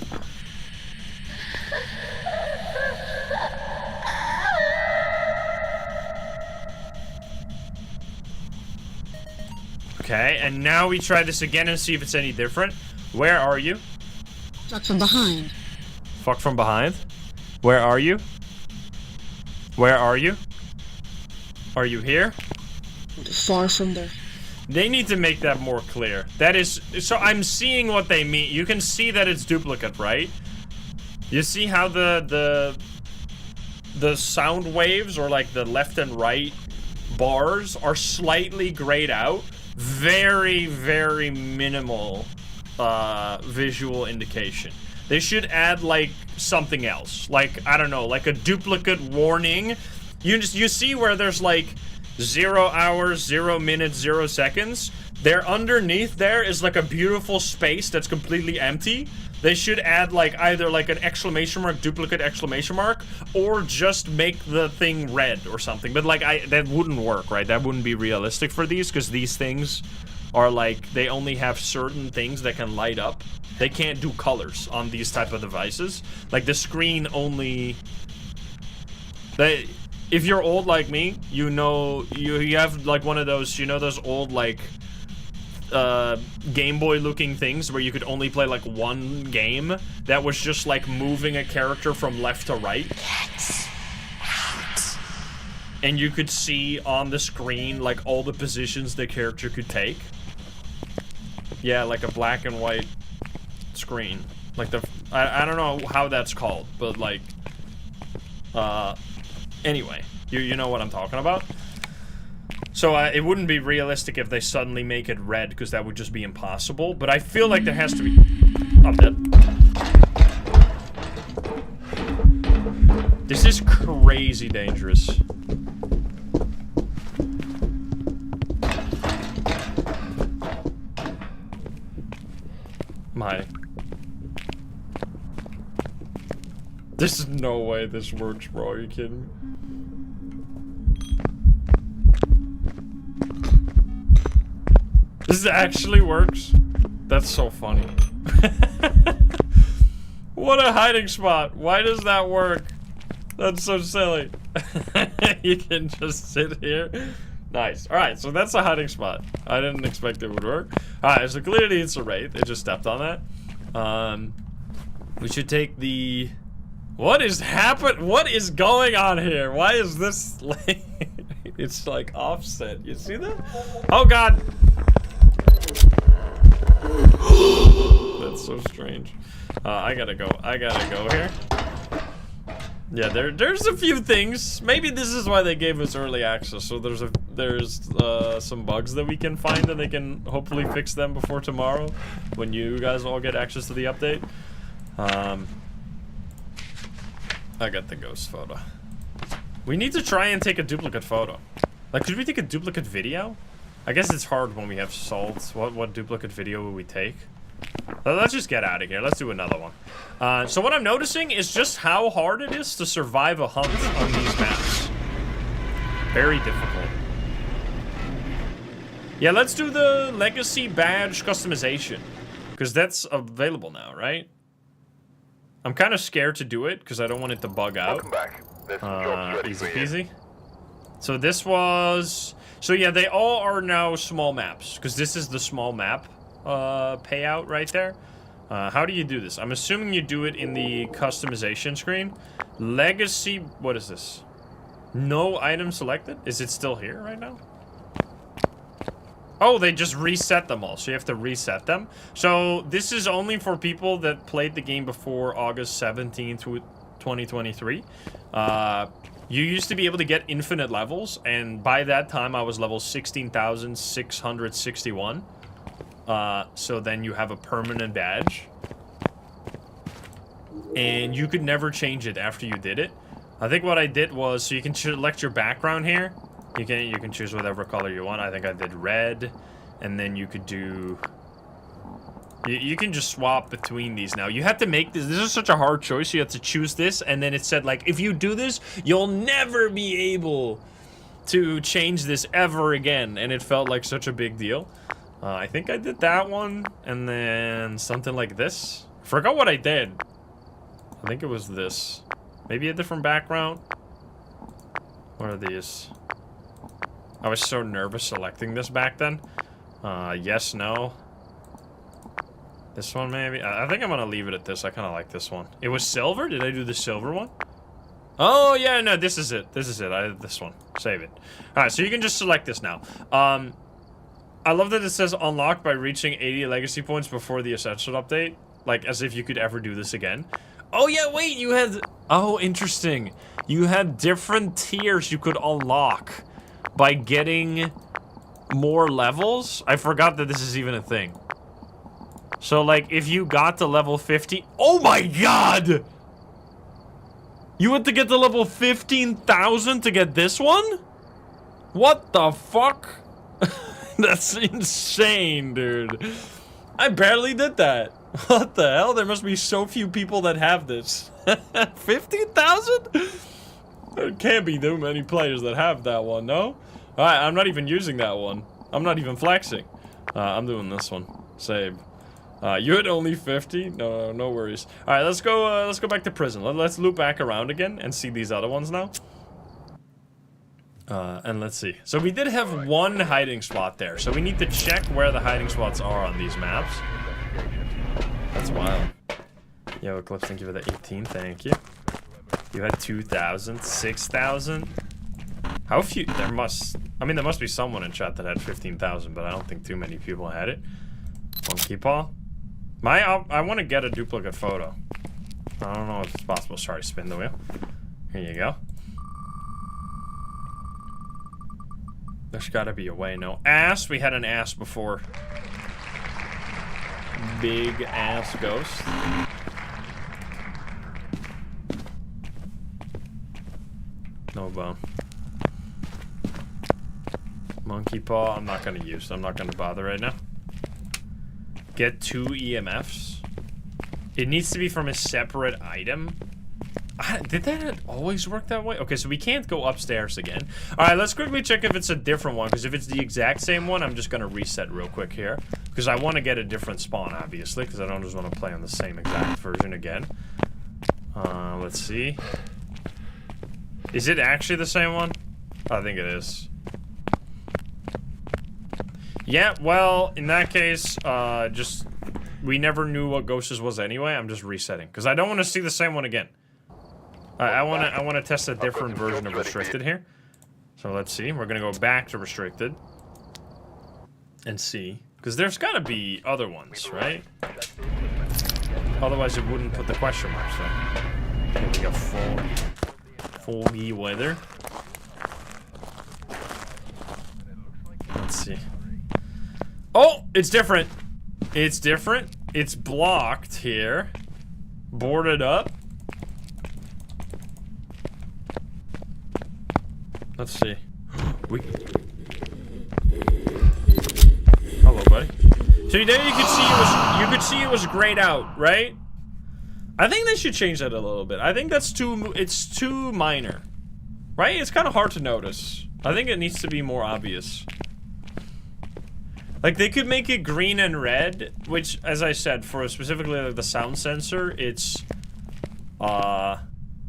Okay, and now we try this again and see if it's any different. Where are you? Struck from behind. Fuck from behind? Where are you? Where are you? Are you here? Far from there. They need to make that more clear. That is... So I'm seeing what they mean. You can see that it's duplicate, right? You see how the sound waves, or like the left and right bars, are slightly grayed out? Very, very minimal visual indication. They should add like something else, like, I don't know, like a duplicate warning. You see where there's like 0 hours, 0 minutes, 0 seconds. There underneath there is like a beautiful space that's completely empty. They should add like either like an exclamation mark, duplicate exclamation mark, or just make the thing red or something. But like that wouldn't work, right? That wouldn't be realistic for these, because these things are like, they only have certain things that can light up. They can't do colors on these type of devices. Like the screen only, if you're old like me, you know, you have like one of those, you know, those old like Game Boy looking things where you could only play like one game that was just like moving a character from left to right, and you could see on the screen like all the positions the character could take. Yeah, like a black and white screen, like the I don't know how that's called, but like anyway, you know what I'm talking about. So it wouldn't be realistic if they suddenly make it red, because that would just be impossible. But I feel like there has to be... I'm dead. This is crazy dangerous. There's no way this works, bro. Are you kidding me? This actually works? That's so funny. What a hiding spot. Why does that work? That's so silly. You can just sit here. Nice. Alright, so that's a hiding spot. I didn't expect it would work. Alright, so clearly it's a wraith. It just stepped on that. We should take the... What is going on here? Why is this like... It's like offset. You see that? Oh god! That's so strange. I gotta go here. Yeah, there's a few things. Maybe this is why they gave us early access. So there's some bugs that we can find, and they can hopefully fix them before tomorrow, when you guys all get access to the update. I got the ghost photo. We need to try and take a duplicate photo. Like, could we take a duplicate video? I guess it's hard when we have salts. What duplicate video would we take? Let's just get out of here. Let's do another one. So what I'm noticing is just how hard it is to survive a hunt on these maps. Very difficult. Yeah, let's do the legacy badge customization, because that's available now, right? I'm kind of scared to do it because I don't want it to bug out. Welcome back. There's some jobs ready Easy for you. peasy. So this was... So yeah, they all are now small maps, because this is the small map payout right there. How do you do this? I'm assuming you do it in the customization screen. Legacy... What is this? No item selected? Is it still here right now? Oh, they just reset them all, so you have to reset them. So this is only for people that played the game before August 17th, 2023. You used to be able to get infinite levels, and by that time I was level 16,661. So then you have a permanent badge. And you could never change it after you did it. I think what I did was, so you can select your background here. You can choose whatever color you want. I think I did red, and then you could do... You can just swap between these now. You have to make this. This is such a hard choice. You have to choose this, and then it said, like, if you do this, you'll never be able to change this ever again. And it felt like such a big deal. I think I did that one, and then something like this. I forgot what I did. I think it was this. Maybe a different background. What are these? I was so nervous selecting this back then. Yes, no. This one, maybe? I think I'm gonna leave it at this. I kind of like this one. It was silver? Did I do the silver one? Oh, yeah, no, this is it. This is it. I did this one. Save it. Alright, so you can just select this now. I love that it says unlocked by reaching 80 legacy points before the Essential update. Like, as if you could ever do this again. Oh yeah, wait, you had... Oh, interesting. You had different tiers you could unlock by getting more levels. I forgot that this is even a thing. So, like, if you got to level 50... Oh my god! You had to get to level 15,000 to get this one? What the fuck? That's insane, dude. I barely did that. What the hell? There must be so few people that have this. 15,000? There can't be too many players that have that one, no? Alright, I'm not even using that one. I'm not even flexing. I'm doing this one. Save. You had only 50? No, no worries. Alright, let's go back to prison. Let's loop back around again and see these other ones now. And let's see. So we did have one hiding spot there. So we need to check where the hiding spots are on these maps. That's wild. Yo, Eclipse, thank you for the 18. Thank you. You had 2,000, 6,000. How few? There must be someone in chat that had 15,000, but I don't think too many people had it. Monkey Paw. I want to get a duplicate photo. I don't know if it's possible. Sorry, spin the wheel. Here you go. There's gotta be a way. No. Ass. We had an ass before. Big ass ghost. No bone. Monkey paw. I'm not gonna use. I'm not gonna bother right now. Get 2 EMFs. It needs to be from a separate item. Did that always work that way? Okay, so we can't go upstairs again. Alright, let's quickly check if it's a different one, because if it's the exact same one, I'm just gonna reset real quick here. Because I want to get a different spawn, obviously, because I don't just want to play on the same exact version again. Let's see. Is it actually the same one? I think it is. Yeah, well, in that case, we never knew what Ghosts was anyway. I'm just resetting, because I don't want to see the same one again. I want to test a different version of Restricted here. So let's see. We're gonna go back to Restricted and see, because there's got to be other ones, right? Otherwise, it wouldn't put the question mark. So here we go. Foggy weather. Let's see. Oh, it's different. It's different. It's blocked here. Boarded up. Let's see. Hello, buddy. So there you could see it was grayed out, right? I think they should change that a little bit. I think that's it's too minor. Right? It's kind of hard to notice. I think it needs to be more obvious. Like, they could make it green and red, which, as I said, for specifically like the sound sensor, it's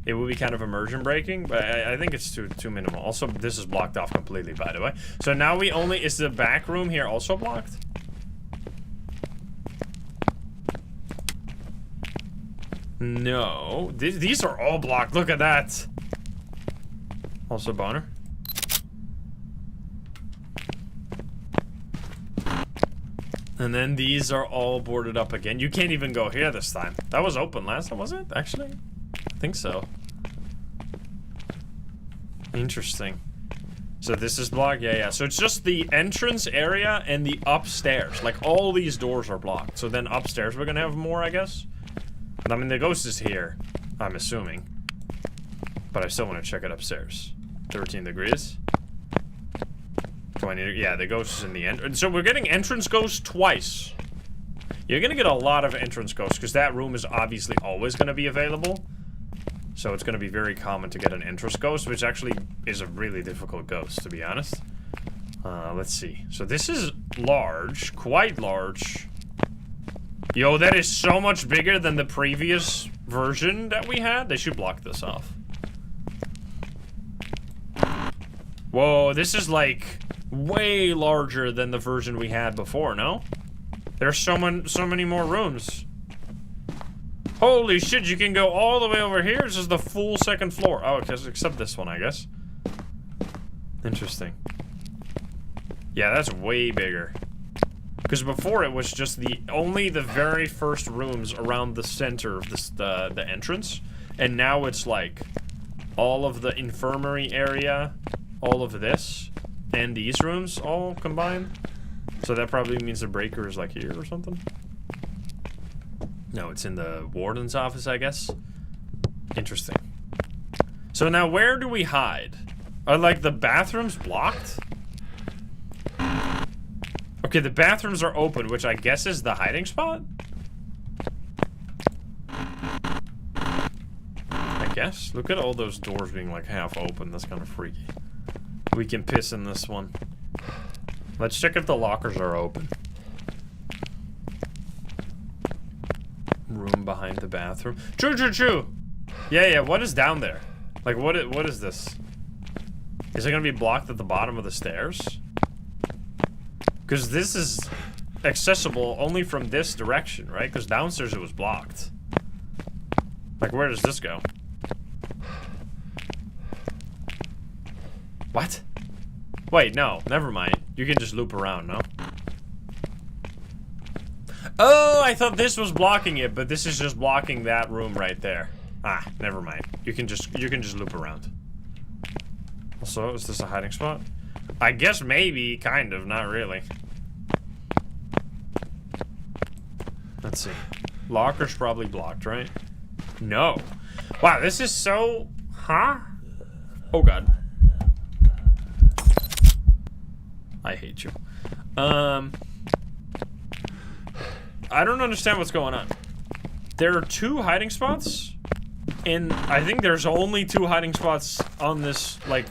it would be kind of immersion breaking, but I think it's too minimal. Also, this is blocked off completely, by the way. So now we only... Is the back room here also blocked? No. These are all blocked. Look at that. Also boner. And then these are all boarded up again. You can't even go here this time. That was open last time, was it? Actually? I think so. Interesting. So this is blocked? Yeah. So it's just the entrance area and the upstairs. Like, all these doors are blocked. So then upstairs we're gonna have more, I guess? I mean, the ghost is here, I'm assuming. But I still want to check it upstairs. 13 degrees. 20, yeah, the ghost is in the entrance. So we're getting entrance ghosts twice. You're gonna get a lot of entrance ghosts, because that room is obviously always gonna be available. So it's gonna be very common to get an entrance ghost, which actually is a really difficult ghost, to be honest. Let's see. So this is large, quite large. Yo, that is so much bigger than the previous version that we had. They should block this off. Whoa, this is like way larger than the version we had before, no? There's so many more rooms. Holy shit, you can go all the way over here. This is the full second floor. Oh, okay, except this one, I guess. Interesting. Yeah, that's way bigger. Because before it was just only the very first rooms around the center of this, the entrance. And now it's like all of the infirmary area, all of this, and these rooms all combined. So that probably means the breaker is like here or something. No, it's in the warden's office, I guess. Interesting. So now where do we hide? Are like the bathrooms blocked? Okay, the bathrooms are open, which I guess is the hiding spot? I guess. Look at all those doors being like half open. That's kind of freaky. We can piss in this one. Let's check if the lockers are open. Room behind the bathroom. True. Yeah, what is down there? Like, what is this? Is it gonna be blocked at the bottom of the stairs? Because this is accessible only from this direction, right? Because downstairs it was blocked. Like, where does this go? What? Wait, no, never mind. You can just loop around, no? Oh, I thought this was blocking it, but this is just blocking that room right there. Ah, never mind. You can just loop around. Also, is this a hiding spot? I guess maybe, kind of, not really. Let's see. Locker's probably blocked, right? No. Wow, this is so... Huh? Oh, God. I hate you. I don't understand what's going on. There are 2 hiding spots, and I think there's only 2 hiding spots on this, like,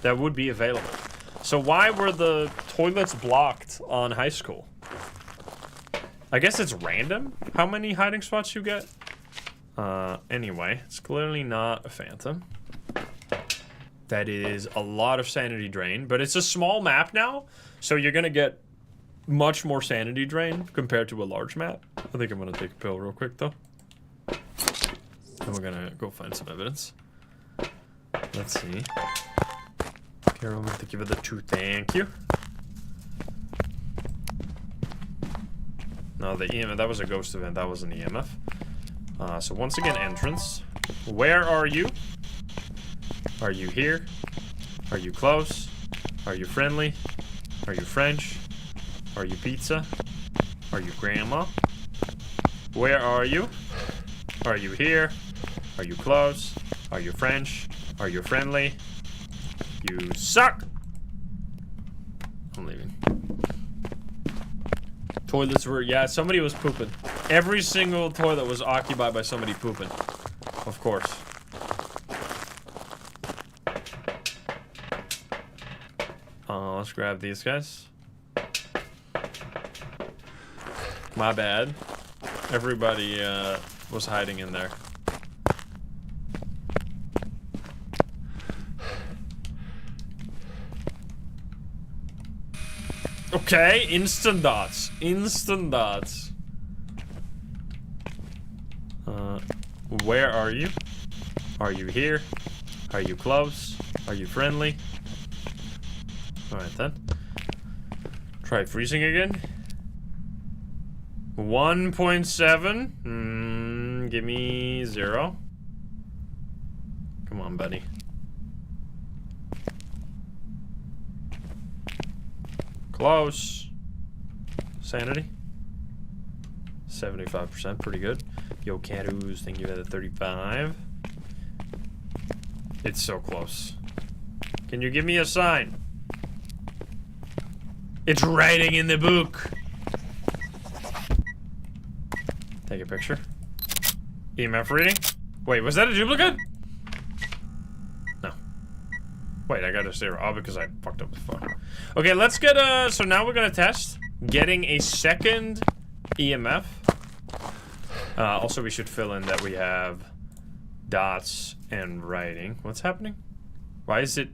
that would be available. So why were the toilets blocked on high school? I guess it's random how many hiding spots you get. Anyway, it's clearly not a phantom. That is a lot of sanity drain, but it's a small map now, so you're gonna get much more sanity drain compared to a large map. I think I'm gonna take a pill real quick though. And we're gonna go find some evidence. Let's see. Carol, I'm going to give it the 2, thank you. No, the EMF, that was a ghost event, that was an EMF. So once again, entrance. Where are you? Are you here? Are you close? Are you friendly? Are you French? Are you pizza? Are you grandma? Where are you? Are you here? Are you close? Are you French? Are you friendly? You suck! I'm leaving. Toilets were... Yeah, somebody was pooping. Every single toilet was occupied by somebody pooping. Of course. Let's grab these guys. My bad. Everybody was hiding in there. Okay, instant dots. Instant dots. Where are you? Are you here? Are you close? Are you friendly? Alright then. Try freezing again. 1.7. Give me 0. Come on, buddy. Close. Sanity. 75%, pretty good. Yo, Catus, thank you for the 35. It's so close. Can you give me a sign? It's writing in the book. Take a picture. EMF reading. Wait, was that a duplicate? No. Wait, I got a 0. Oh, because I fucked up the phone. Okay, let's get so now we're gonna test getting a second EMF. Also, we should fill in that we have dots and writing. What's happening? Why is it...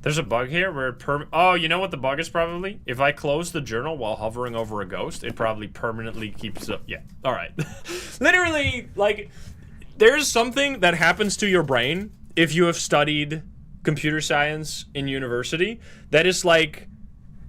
There's a bug here where it oh, you know what the bug is probably? If I close the journal while hovering over a ghost, it probably permanently keeps up. Yeah, all right. Literally, like, there's something that happens to your brain if you have studied computer science in university that is like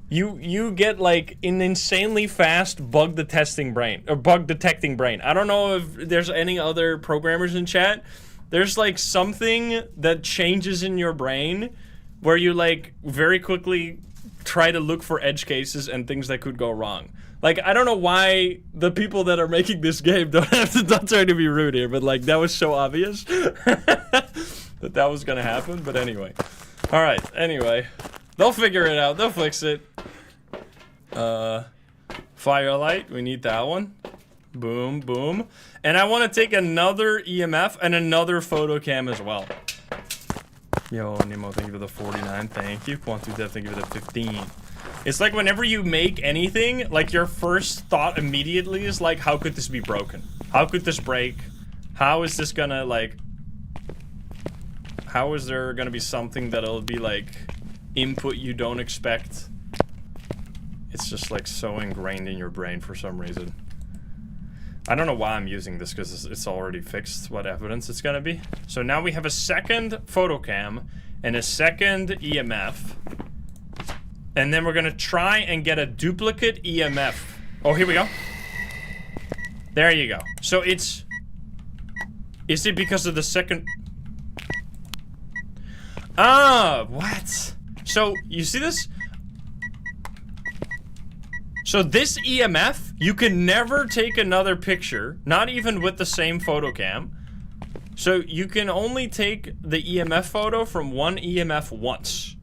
you get like an insanely fast bug detecting brain. I don't know if there's any other programmers in chat. There's like something that changes in your brain where you like very quickly try to look for edge cases and things that could go wrong. Like, I don't know why the people that are making this game don't try to be rude here, but like that was so obvious that was gonna happen. But anyway, all right. Anyway, they'll figure it out. They'll fix it. Firelight. We need that one. Boom, boom. And I want to take another EMF and another photo cam as well. Yo, Nemo, thank you for the 49. Thank you. Quantum Dev, thank you for the 15. It's like whenever you make anything, like your first thought immediately is like, how could this be broken? How could this break? How is this gonna like... How is there gonna be something that'll be like input you don't expect? It's just like so ingrained in your brain for some reason. I don't know why I'm using this because it's already fixed what evidence it's gonna be. So now we have a second photo cam and a second EMF. And then we're gonna try and get a duplicate EMF. Oh, here we go. There you go. So it's... Is it because of the second... Ah, what? So, you see this? So this EMF, you can never take another picture, not even with the same photo cam. So you can only take the EMF photo from one EMF once.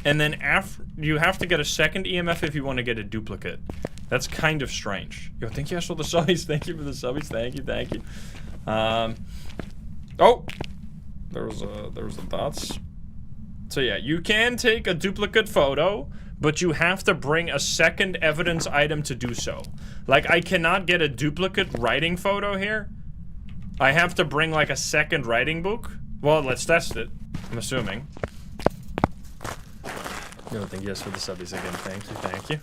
And then after, you have to get a second EMF if you want to get a duplicate. That's kind of strange. Yo, thank you guys for the subbies. Thank you for the subbies. Thank you, thank you. Oh, there was the dots. So yeah, you can take a duplicate photo, but you have to bring a second evidence item to do so. Like, I cannot get a duplicate writing photo here. I have to bring like a second writing book. Well, let's test it. I'm assuming. No, thank you guys for the subbies again. Thank you, thank you.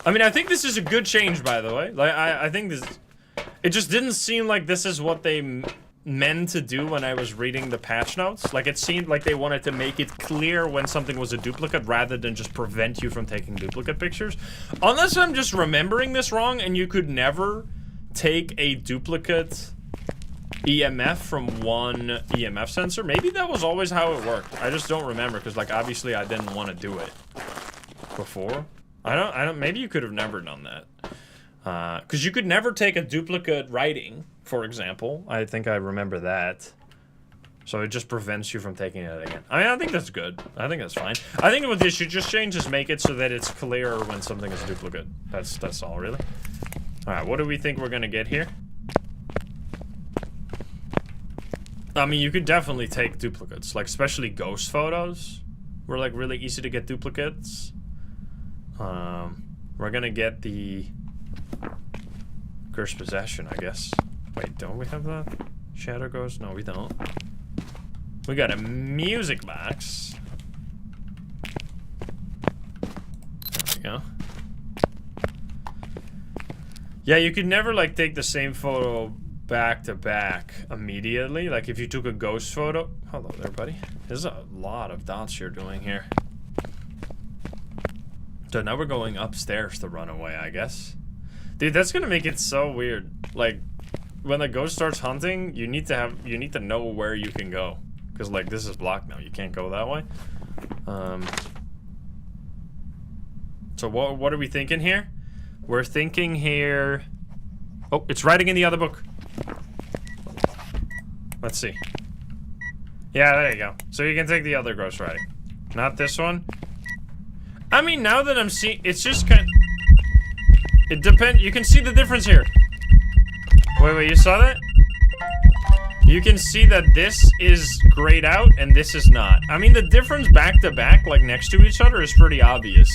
I mean, I think this is a good change, by the way. Like, I think this... It just didn't seem like this is what they meant to do when I was reading the patch notes. Like, it seemed like they wanted to make it clear when something was a duplicate rather than just prevent you from taking duplicate pictures. Unless I'm just remembering this wrong and you could never take a duplicate EMF from one EMF sensor. Maybe that was always how it worked. I just don't remember because, like, obviously I didn't want to do it before. I don't, maybe you could have never done that. Because you could never take a duplicate writing, for example. I think I remember that. So it just prevents you from taking it again. I mean, I think that's good. I think that's fine. I think what they should just change is make it so that it's clear when something is duplicate. That's all, really. Alright, what do we think we're gonna get here? I mean, you could definitely take duplicates. Like, especially ghost photos were, like, really easy to get duplicates. We're gonna get the... Cursed Possession, I guess. Wait, don't we have that? Shadow Ghost? No, we don't. We got a music box. There we go. Yeah, you could never, like, take the same photo back to back immediately. Like, if you took a ghost photo... Hello there, buddy. There's a lot of dots you're doing here. So now we're going upstairs to run away, I guess. Dude, that's gonna make it so weird. Like, when the ghost starts hunting, you need to know where you can go. Because, like, this is blocked now. You can't go that way. So what are we thinking here? We're thinking here... Oh, it's writing in the other book. Let's see. Yeah, there you go. So you can take the other ghost writing. Not this one. I mean, now that I'm seeing... It's just kind of... It depends. You can see the difference here. Wait, you saw that? You can see that this is grayed out and this is not. I mean, the difference back to back, like next to each other, is pretty obvious.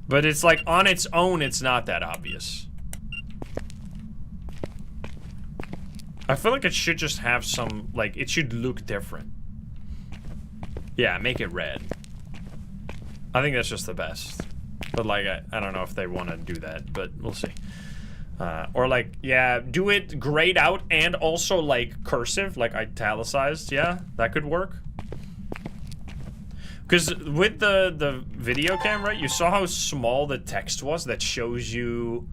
But it's like, on its own, it's not that obvious. I feel like it should just have some, like, it should look different. Yeah, make it red. I think that's just the best. But, like, I don't know if they want to do that, but we'll see. Or, like, yeah, do it grayed out and also, like, cursive, like, italicized. Yeah, that could work. Because with the video camera, you saw how small the text was that shows you,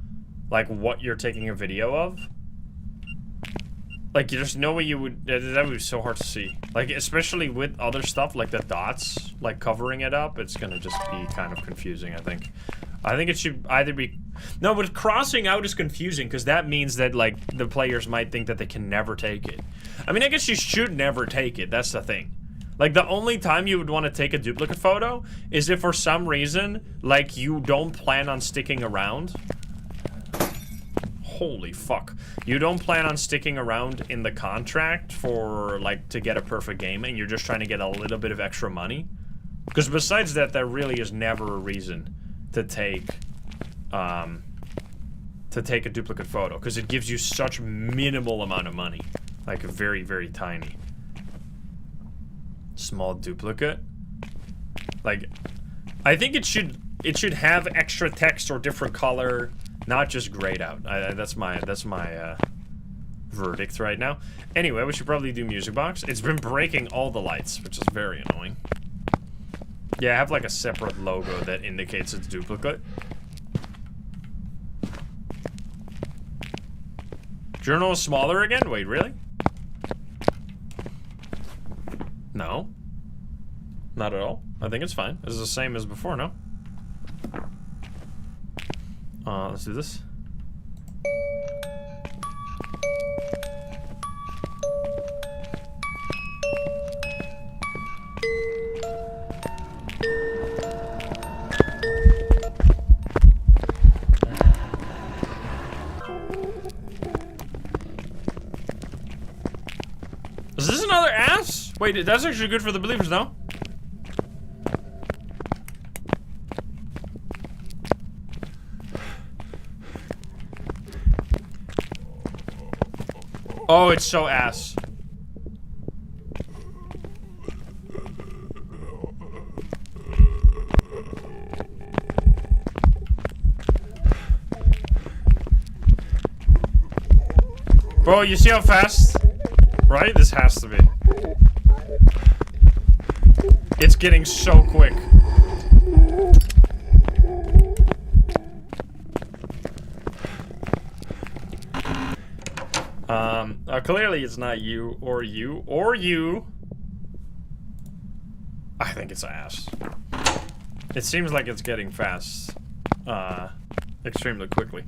like, what you're taking a video of? Like, there's no way you would... That would be so hard to see. Like, especially with other stuff, like the dots, like, covering it up, it's gonna just be kind of confusing, I think. I think it should either be... No, but crossing out is confusing, because that means that, like, the players might think that they can never take it. I mean, I guess you should never take it, that's the thing. Like, the only time you would want to take a duplicate photo is if for some reason, like, you don't plan on sticking around. Holy fuck. You don't plan on sticking around in the contract for, like, to get a perfect game, and you're just trying to get a little bit of extra money. Because besides that, there really is never a reason to take a duplicate photo. Because it gives you such minimal amount of money. Like, very, very tiny. Small duplicate. Like, I think it should have extra text or different color, not just grayed out. That's my verdict right now. Anyway, we should probably do music box. It's been breaking all the lights, which is very annoying. Yeah, have like a separate logo that indicates it's duplicate. Journal is smaller again? Wait, really? No. Not at all. I think it's fine. It's the same as before, no? Let's do this. Is this another ass? Wait, that's actually good for the believers, no? Oh, it's so ass. Bro, you see how fast? Right? This has to be. It's getting so quick. Clearly it's not you, or you, or you. I think it's ass. It seems like it's getting fast, extremely quickly.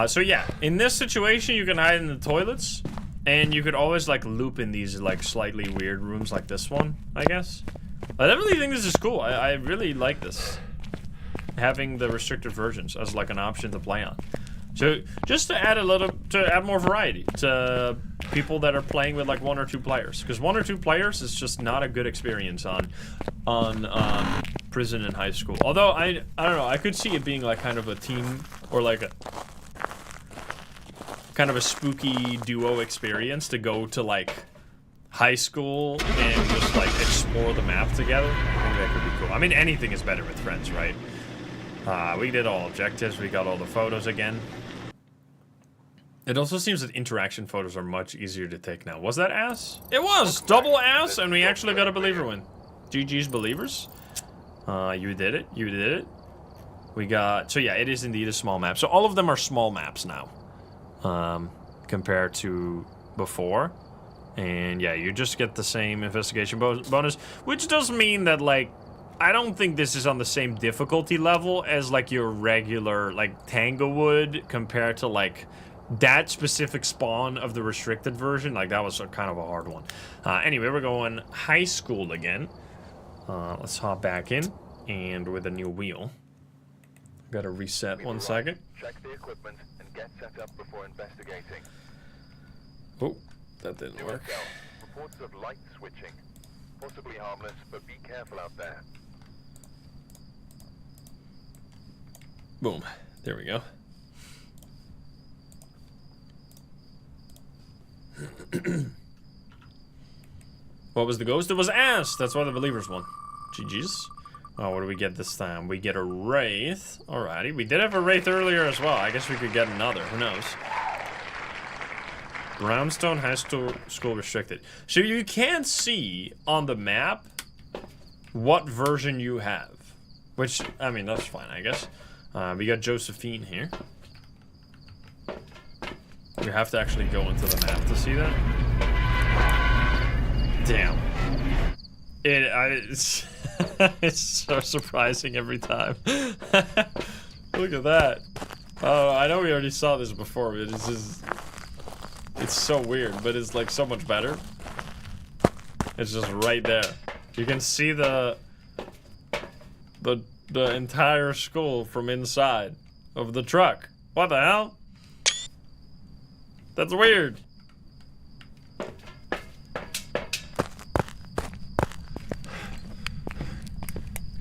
So yeah, in this situation, you can hide in the toilets, and you could always, like, loop in these, like, slightly weird rooms like this one, I guess. I really think this is cool. I really like this. Having the restricted versions as, like, an option to play on. So, just to add more variety to people that are playing with, like, 1 or 2 players. Because 1 or 2 players is just not a good experience on prison and high school. Although, I don't know, I could see it being, like, kind of a team, or, like, kind of a spooky duo experience to go to, like, high school and just, like, explore the map together. I think that could be cool. I mean, anything is better with friends, right? We did all objectives. We got all the photos again. It also seems that interaction photos are much easier to take now. Was that ass? It was! Double ass, and we actually got a believer win. GG's believers. You did it. You did it. We got... So yeah, it is indeed a small map. So all of them are small maps now. Compared to before. And yeah, you just get the same investigation bonus. Which does mean that, like, I don't think this is on the same difficulty level as, like, your regular, like, Tanglewood compared to, like, that specific spawn of the restricted version. Like, that was kind of a hard one. Anyway, we're going high school again. Let's hop back in, and with a new wheel. Gotta reset 1 second. Check the equipment and get set up before investigating. Oh, that didn't work. Reports of light switching. Possibly harmless, but be careful out there. Boom. There we go. What was the ghost? It was ass! That's why the believers won. GG's. Oh, what do we get this time? We get a wraith. Alrighty. We did have a wraith earlier as well. I guess we could get another. Who knows? Brownstone High School restricted. So you can see on the map what version you have. Which, I mean, that's fine, I guess. We got Josephine here. You have to actually go into the map to see that. Damn. It's, it's so surprising every time. Look at that. Oh, I know we already saw this before, but it's just... It's so weird, but it's like so much better. It's just right there. You can see the entire school from inside of the truck. What the hell? That's weird.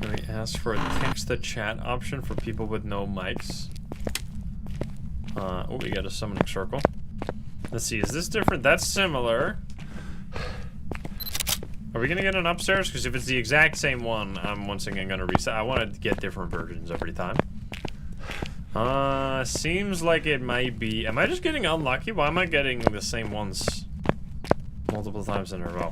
Can we ask for a text-to-chat option for people with no mics? Oh, we got a summoning circle. Let's see, is this different? That's similar. Are we gonna get an upstairs? Because if it's the exact same one, I'm once again gonna reset. I want to get different versions every time. Seems like it might be... Am I just getting unlucky? Why am I getting the same ones multiple times in a row?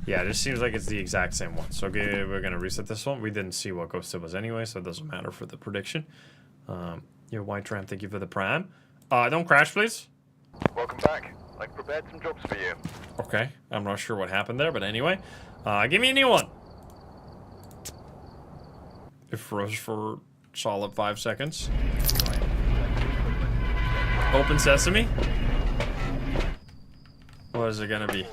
Yeah, it just seems like it's the exact same one. So okay, we're gonna reset this one. We didn't see what ghost it was anyway, so it doesn't matter for the prediction. Your white tram, thank you for the prime. Don't crash, please. Welcome back. I've prepared some jobs for you. Okay, I'm not sure what happened there, but anyway. Give me a new one. It froze for solid 5 seconds. Open sesame. What is it gonna be?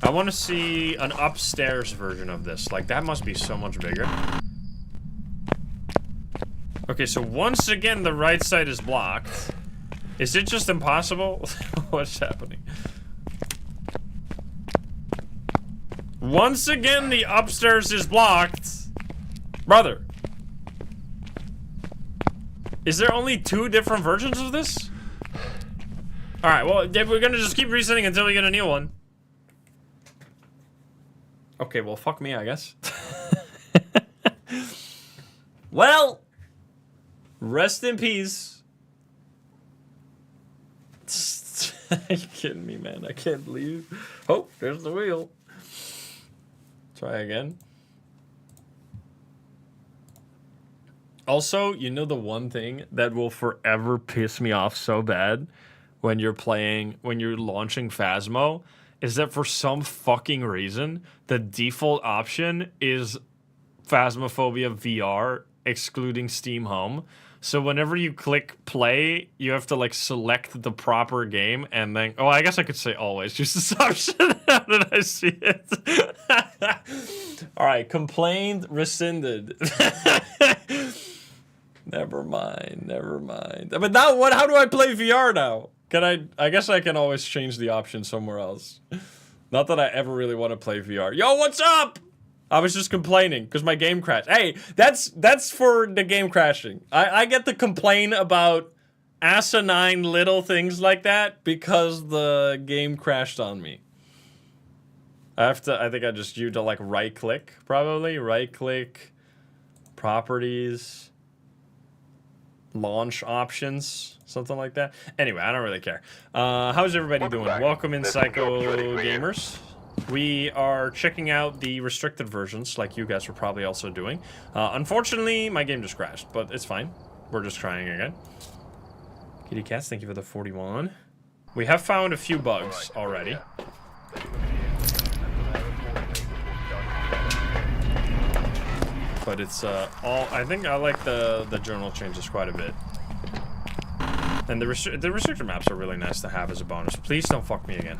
I want to see an upstairs version of this. Like, that must be so much bigger. Okay, so once again, the right side is blocked. Is it just impossible? What's happening? Once again, the upstairs is blocked. Brother. Is there only 2 different versions of this? Alright, well, we're gonna just keep resetting until we get a new one. Okay, well, fuck me, I guess. Well, rest in peace. Are you kidding me, man? I can't believe. Oh, there's the wheel. Try again. Also, you know the one thing that will forever piss me off so bad when you're launching Phasmo is that for some fucking reason, the default option is Phasmophobia VR, excluding Steam Home. So whenever you click play, you have to like select the proper game and then... Oh, I guess I could say always. Use this option. How did I see it? Alright, complained, rescinded. Never mind, never mind. But now what? How do I play VR now? Can I guess I can always change the option somewhere else. Not that I ever really want to play VR. Yo, what's up? I was just complaining because my game crashed. Hey, that's for the game crashing. I get to complain about asinine little things like that because the game crashed on me. I think I just used to like right click, probably. Right click, properties, launch options, something like that. Anyway, I don't really care. How's everybody doing? Welcome in, Psycho Gamers. We are checking out the restricted versions, like you guys were probably also doing. Unfortunately, my game just crashed, but it's fine. We're just trying again. Kitty Cats, thank you for the 41. We have found a few bugs already. But it's all... I think I like the journal changes quite a bit. And the restricted maps are really nice to have as a bonus. Please don't fuck me again.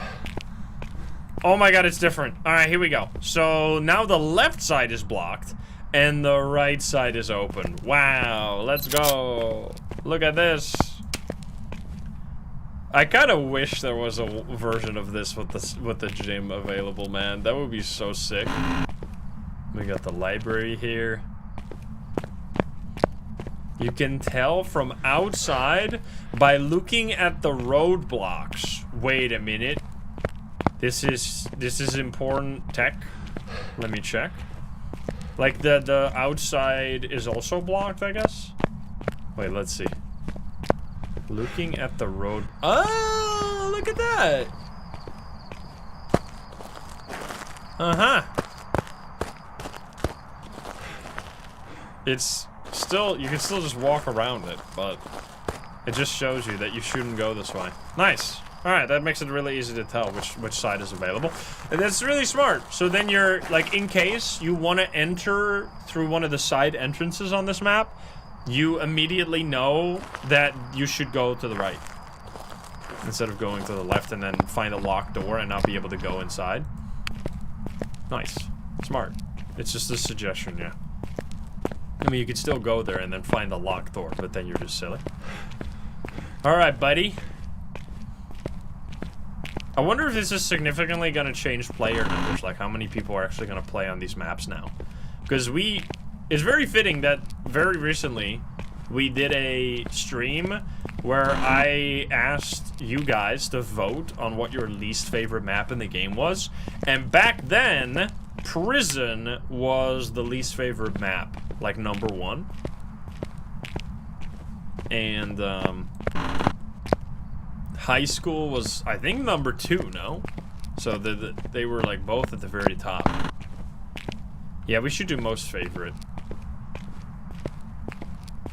Oh my god, it's different. Alright, here we go. So now the left side is blocked and the right side is open. Wow, let's go. Look at this. I kind of wish there was a version of this with the gym available, man. That would be so sick. We got the library here. You can tell from outside by looking at the roadblocks. Wait a minute. This is important tech. Let me check. Like the outside is also blocked, I guess. Wait, let's see. Looking at the road. Oh, look at that. Uh-huh. it's still, you can still just walk around it, but it just shows you that you shouldn't go this way. Nice. Alright, that makes it really easy to tell which side is available. And that's really smart. So then you're, like, in case you want to enter through one of the side entrances on this map, you immediately know that you should go to the right. Instead of going to the left and then find a locked door and not be able to go inside. Nice. Smart. It's just a suggestion, yeah. I mean, you could still go there and then find a locked door, but then you're just silly. Alright, buddy. I wonder if this is significantly going to change player numbers, like how many people are actually going to play on these maps now. Because it's very fitting that very recently we did a stream where I asked you guys to vote on what your least favorite map in the game was. And back then, Prison was the least favorite map, like #1. And, High School was, I think, #2, no? So they were, like, both at the very top. Yeah, we should do most favorite.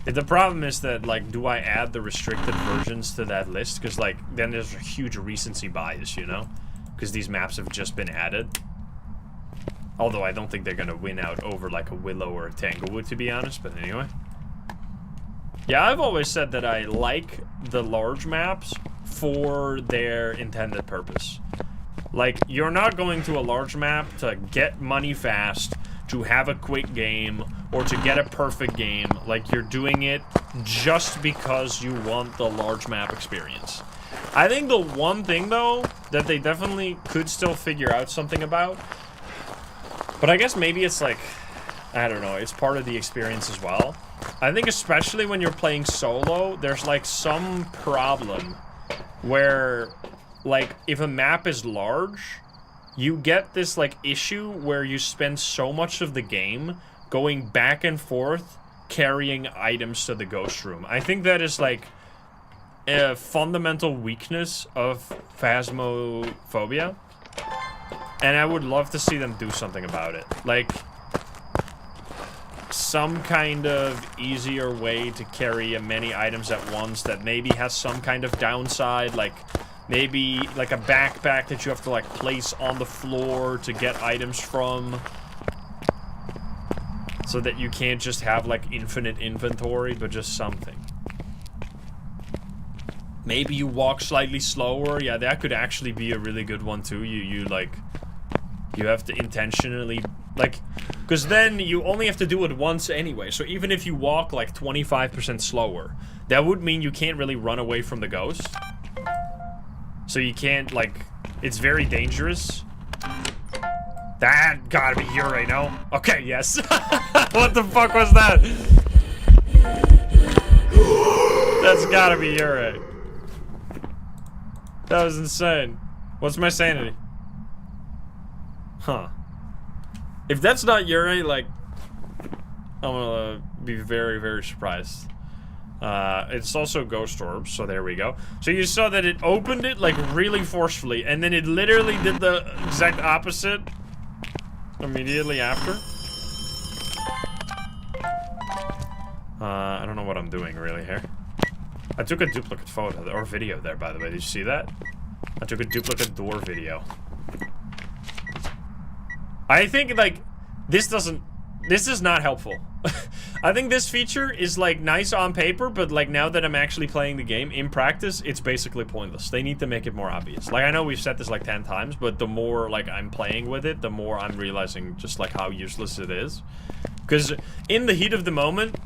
The problem is that, like, do I add the restricted versions to that list? Because, like, then there's a huge recency bias, you know? Because these maps have just been added. Although I don't think they're gonna win out over, like, a Willow or a Tanglewood, to be honest, but anyway. Yeah, I've always said that I like the large maps for their intended purpose. Like, you're not going to a large map to get money fast, to have a quick game, or to get a perfect game. Like, you're doing it just because you want the large map experience. I think the one thing, though, that they definitely could still figure out something about, but I guess maybe it's like, I don't know, it's part of the experience as well. I think especially when you're playing solo, there's like some problem where, like, if a map is large, you get this, like, issue where you spend so much of the game going back and forth carrying items to the ghost room. I think that is, like, a fundamental weakness of Phasmophobia. And I would love to see them do something about it. Like, some kind of easier way to carry many items at once that maybe has some kind of downside, like maybe like a backpack that you have to like place on the floor to get items from, so that you can't just have like infinite inventory, but just something. Maybe you walk slightly slower. Yeah, that could actually be a really good one too. You have to intentionally, like, because then you only have to do it once anyway. So even if you walk like 25% slower, that would mean you can't really run away from the ghost. So you can't, like, it's very dangerous. That gotta be Yurei, no? Okay, yes. What the fuck was that? That's gotta be Yurei. That was insane. What's my sanity? Huh. If that's not Yurei, like, I'm gonna be very, very surprised. It's also Ghost Orbs, so there we go. So you saw that it opened it, like, really forcefully, and then it literally did the exact opposite immediately after. I don't know what I'm doing really here. I took a duplicate photo, or video there, by the way. Did you see that? I took a duplicate door video. I think, like, this is not helpful. I think this feature is, like, nice on paper, but, like, now that I'm actually playing the game, in practice, it's basically pointless. They need to make it more obvious. Like, I know we've said this, like, 10 times, but the more, like, I'm playing with it, the more I'm realizing just, like, how useless it is. Because in the heat of the moment,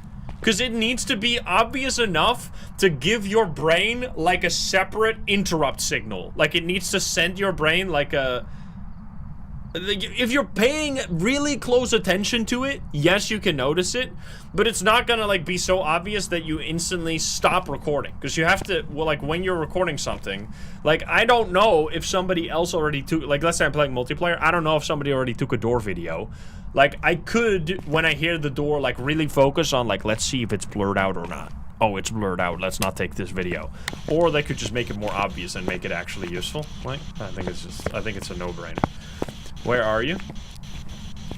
because it needs to be obvious enough to give your brain, like, a separate interrupt signal. Like, it needs to send your brain, like, a... If you're paying really close attention to it, yes, you can notice it, but it's not gonna, like, be so obvious that you instantly stop recording. Because you have to, well, like, when you're recording something, like, I don't know if somebody else already took, like, let's say I'm playing multiplayer, I don't know if somebody already took a door video. Like, I could, when I hear the door, like, really focus on, like, let's see if it's blurred out or not. Oh, it's blurred out, let's not take this video. Or they could just make it more obvious and make it actually useful. Like, I think it's a no-brainer. Where are you?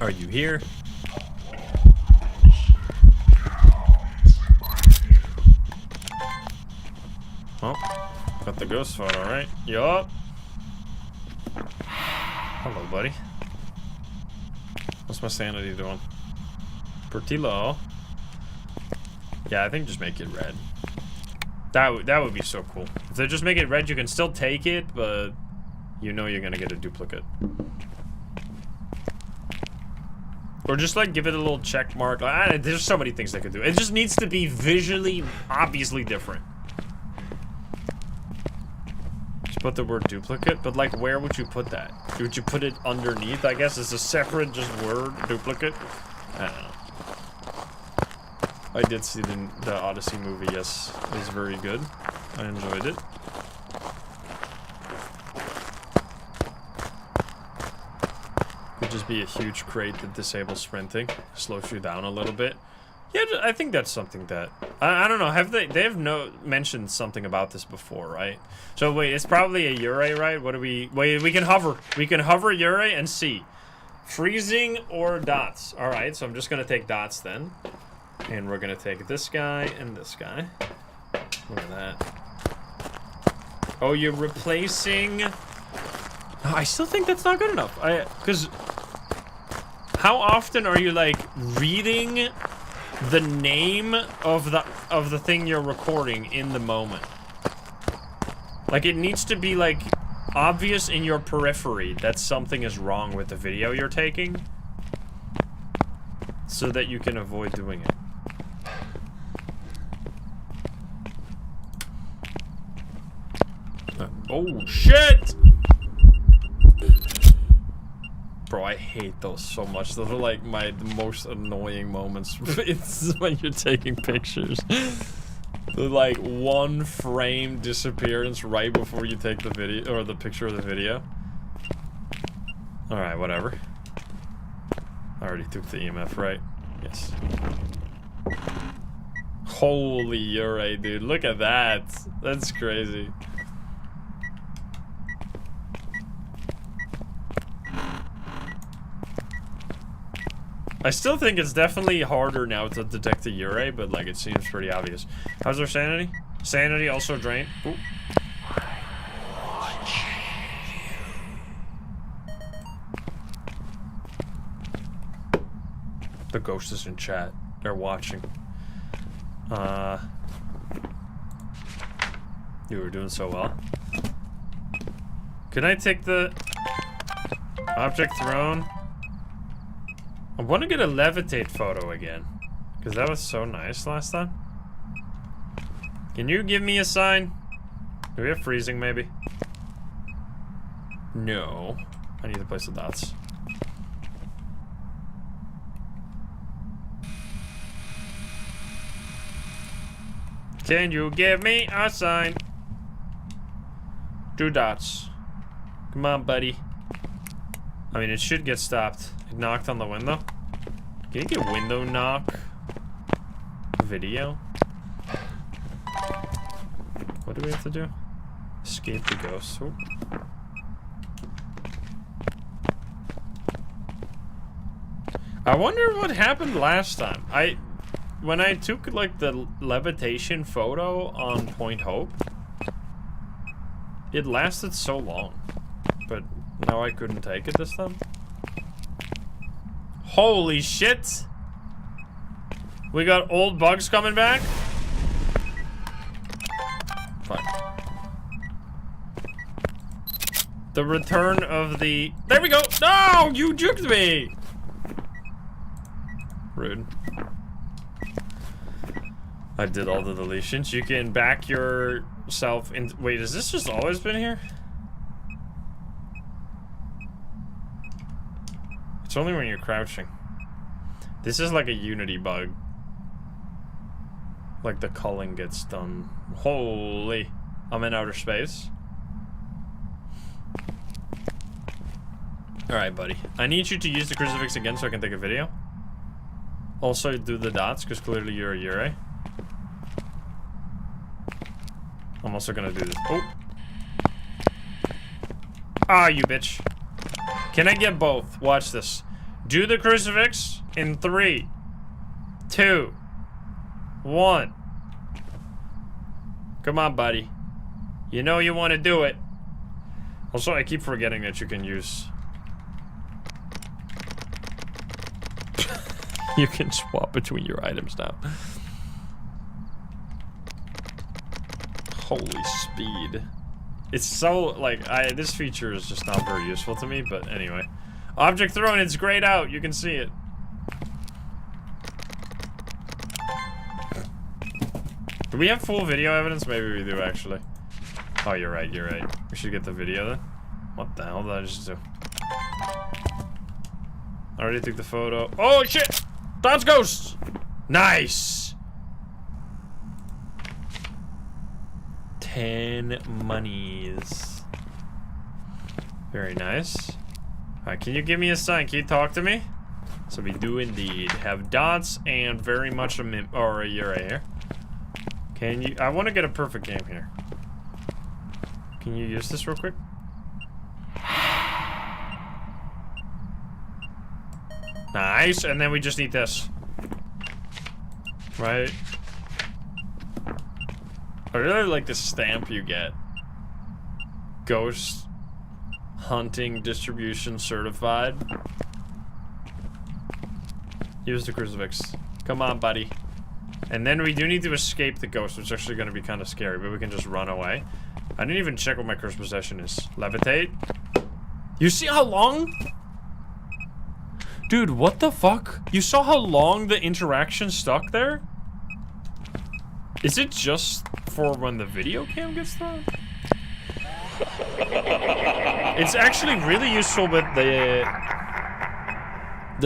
Are you here? Got the ghost photo, right? Yup. Hello, buddy. What's my sanity doing? Pretty low. Yeah, I think just make it red. That would be so cool. If they just make it red, you can still take it, but you know you're gonna get a duplicate. Or just like give it a little check mark. There's so many things they could do. It just needs to be visually, obviously different. Just put the word duplicate, but like where would you put that? Would you put it underneath, I guess? As a separate just word, duplicate? I don't know. I did see the Odyssey movie, yes. It was very good. I enjoyed it. Could just be a huge crate that disables sprinting. Slows you down a little bit. Yeah, I think that's something that... I don't know, have they have mentioned something about this before, right? So wait, it's probably a Ure, right? What do we... Wait, we can hover. We can hover Ure and see. Freezing or dots. Alright, so I'm just gonna take dots then. And we're gonna take this guy and this guy. Look at that. Oh, you're replacing... Oh, I still think that's not good enough. Because... How often are you, like, reading the name of the thing you're recording in the moment? Like, it needs to be, like, obvious in your periphery that something is wrong with the video you're taking. So that you can avoid doing it. Oh, shit! Bro, I hate those so much. Those are like the most annoying moments. It's when you're taking pictures. The like one frame disappearance right before you take the video or the picture of the video. Alright, whatever. I already took the EMF, right? Yes. Holy, you're right, dude. Look at that. That's crazy. I still think it's definitely harder now to detect the Ure, but like it seems pretty obvious. How's our sanity? Sanity also drained. Ooh. The ghost is in chat. They're watching. You were doing so well. Can I take the object thrown? I want to get a levitate photo again. Because that was so nice last time. Can you give me a sign? Do we have freezing maybe? No. I need to place the dots. Can you give me a sign? 2 dots. Come on, buddy. I mean, it should get stopped. It knocked on the window. Can you get window knock? Video? What do we have to do? Escape the ghost. Ooh. I wonder what happened last time. When I took like the levitation photo on Point Hope, it lasted so long. But now I couldn't take it this time. Holy shit! We got old bugs coming back? Fuck. The return of the... There we go! No! You juked me! Rude. I did all the deletions. You can back yourself in... Wait, has this just always been here? It's only when you're crouching. This is like a Unity bug. Like the culling gets done. Holy. I'm in outer space. Alright, buddy. I need you to use the crucifix again so I can take a video. Also do the dots, because clearly you're a Ure. I'm also gonna do this. Oh! Ah, you bitch. Can I get both? Watch this. Do the crucifix in 3, 2, 1. Come on, buddy. You know you want to do it. Also, I keep forgetting that you can use... you can swap between your items now. Holy speed. It's so, like, this feature is just not very useful to me, but anyway. Object thrown, it's grayed out, you can see it. Do we have full video evidence? Maybe we do, actually. Oh, you're right, you're right. We should get the video then. What the hell did I just do? I already took the photo. Oh, shit! That's ghosts! Nice! 10 monies. Very nice. Alright, can you give me a sign? Can you talk to me? So we do indeed have dots and very much a mim- or a you're right here. Can you- I want to get a perfect game here. Can you use this real quick? Nice, and then we just need this. Right? I really like the stamp you get. Ghost hunting distribution certified. Use the crucifix. Come on, buddy. And then we do need to escape the ghost, which is actually going to be kind of scary, but we can just run away. I didn't even check what my cursed possession is. Levitate. You see how long? Dude, what the fuck? You saw how long the interaction stuck there? Is it just for when the video cam gets thrown? It's actually really useful, but the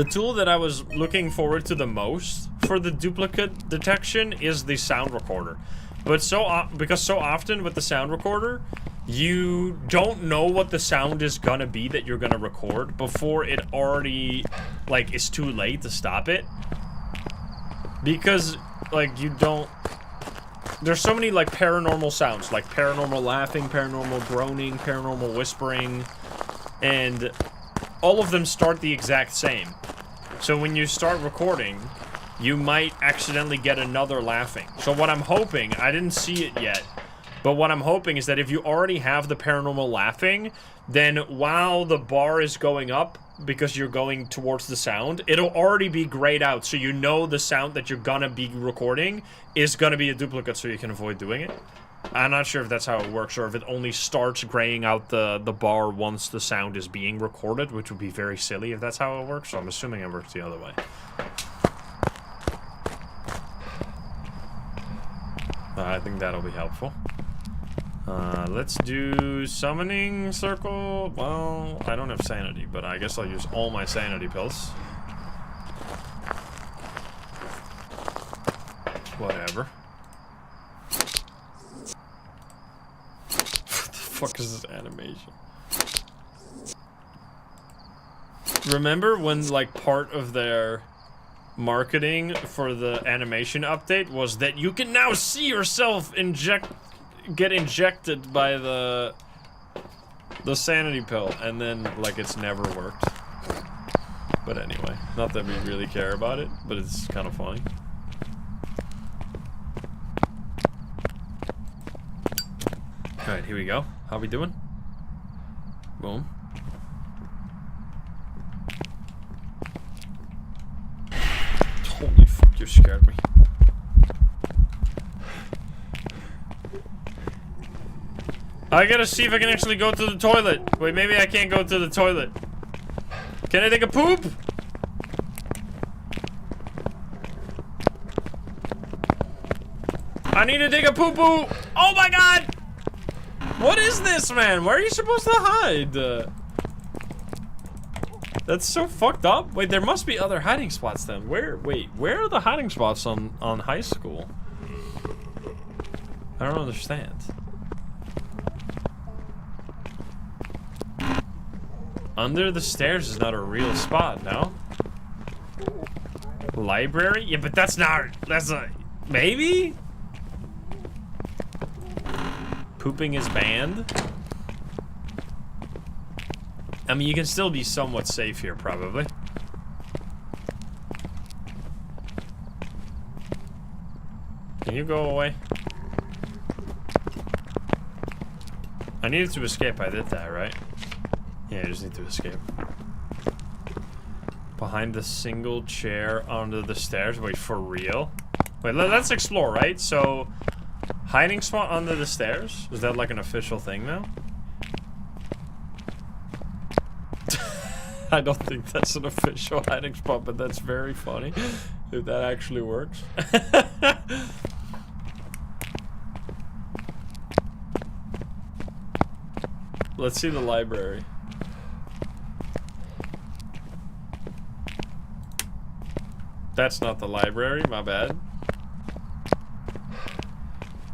tool that I was looking forward to the most for the duplicate detection is the sound recorder. But because so often with the sound recorder, you don't know what the sound is gonna be that you're gonna record before it already, like, is too late to stop it. Because, like, you don't... There's so many, like, paranormal sounds, like paranormal laughing, paranormal groaning, paranormal whispering, and all of them start the exact same. So when you start recording, you might accidentally get another laughing. So what I'm hoping, I didn't see it yet, but what I'm hoping is that if you already have the paranormal laughing, then while the bar is going up, because you're going towards the sound, it'll already be grayed out, so you know the sound that you're gonna be recording is gonna be a duplicate, so you can avoid doing it. I'm not sure if that's how it works, or if it only starts graying out the bar once the sound is being recorded, which would be very silly if that's how it works, so I'm assuming it works the other way. I think that'll be helpful. Let's do summoning circle. Well, I don't have sanity, but I guess I'll use all my sanity pills. Whatever. What the fuck is this animation? Remember when, like, part of their marketing for the animation update was that you can now see yourself get injected by the sanity pill, and then, like, it's never worked. But anyway, not that we really care about it, but it's kind of funny. Alright, here we go. How we doing? Boom. Holy fuck, you scared me. I gotta see if I can actually go to the toilet. Wait, maybe I can't go to the toilet. Can I take a poop? I need to take a poo-poo. Oh my god! What is this, man? Where are you supposed to hide? That's so fucked up. Wait, there must be other hiding spots then. Wait, where are the hiding spots on high school? I don't understand. Under the stairs is not a real spot, no? Library? Yeah, but that's a... Maybe? Pooping is banned? I mean, you can still be somewhat safe here, probably. Can you go away? needed to escape. I did that, right? Yeah, I just need to escape. Behind the single chair under the stairs. Wait, for real? Wait, let's explore, right? So, hiding spot under the stairs? Is that like an official thing now? I don't think that's an official hiding spot, but that's very funny if that actually works. Let's see the library. That's not the library, my bad.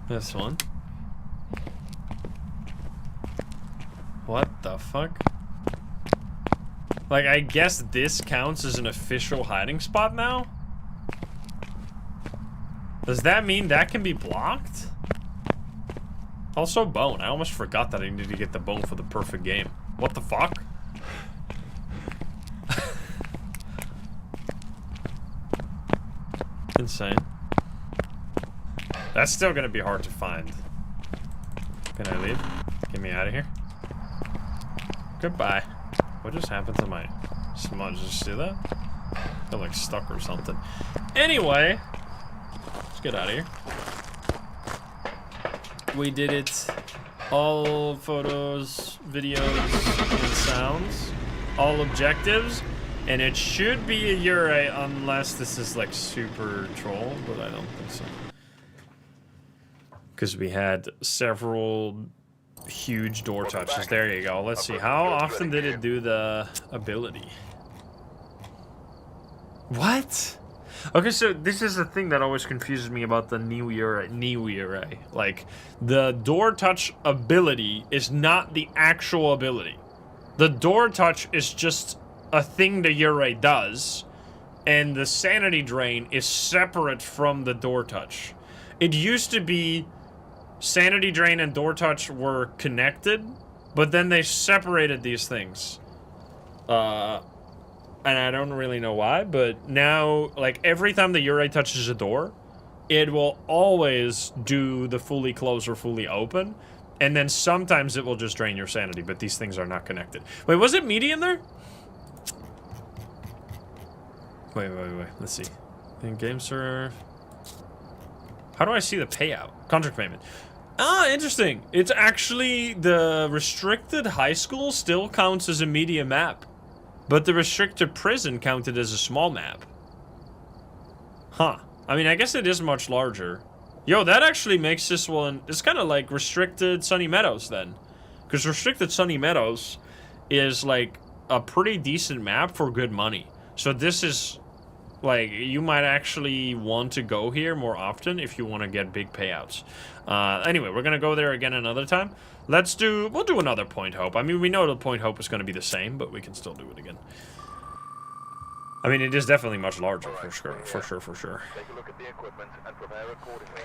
This one. What the fuck? Like, I guess this counts as an official hiding spot now? Does that mean that can be blocked? Also bone. I almost forgot that I needed to get the bone for the perfect game. What the fuck? Insane. That's still gonna be hard to find. Can I leave? Get me out of here. Goodbye. What just happened to my smudge? Did you see that? I feel like stuck or something. Anyway, let's get out of here. We did it. All photos, videos, and sounds. All objectives. And it should be a Urei unless this is like super troll, but I don't think so. Because we had several huge door touches. There you go. Let's see. How often did it do the ability? What? Okay, so this is the thing that always confuses me about the new Urei. Like, the door touch ability is not the actual ability. The door touch is just a thing the Urei does, and the sanity drain is separate from the door touch. It used to be sanity drain and door touch were connected, but then they separated these things. And I don't really know why, but now, like, every time the Urei touches a door, it will always do the fully close or fully open, and then sometimes it will just drain your sanity, but these things are not connected. Wait, was it meaty in there? Wait. Let's see. In game serve. How do I see the payout? Contract payment. Ah, interesting. It's actually the restricted high school still counts as a medium map. But the restricted prison counted as a small map. Huh. I mean, I guess it is much larger. Yo, that actually makes this one... It's kind of like restricted Sunny Meadows, then. Because restricted Sunny Meadows is, like, a pretty decent map for good money. So this is... Like, you might actually want to go here more often if you want to get big payouts. Anyway, we're going to go there again another time. We'll do another Point Hope. I mean, we know the Point Hope is going to be the same, but we can still do it again. I mean, it is definitely much larger, for sure. Take a look at the equipment and prepare accordingly.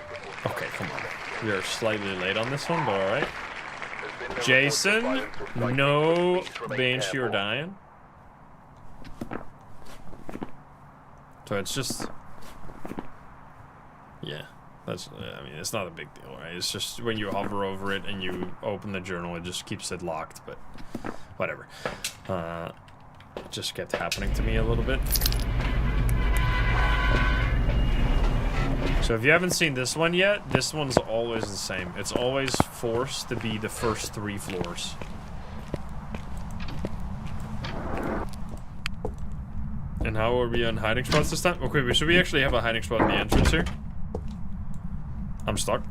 Okay, come on. We are slightly late on this one, but alright. Jason, no Banshee or dying. So it's just... Yeah. That's, I mean, it's not a big deal, right? It's just when you hover over it and you open the journal, it just keeps it locked, but whatever. It just kept happening to me a little bit. So if you haven't seen this one yet, this one's always the same. It's always forced to be the first 3 floors. And how are we on hiding spots this time? Okay, should we actually have a hiding spot in the entrance here? I'm stuck.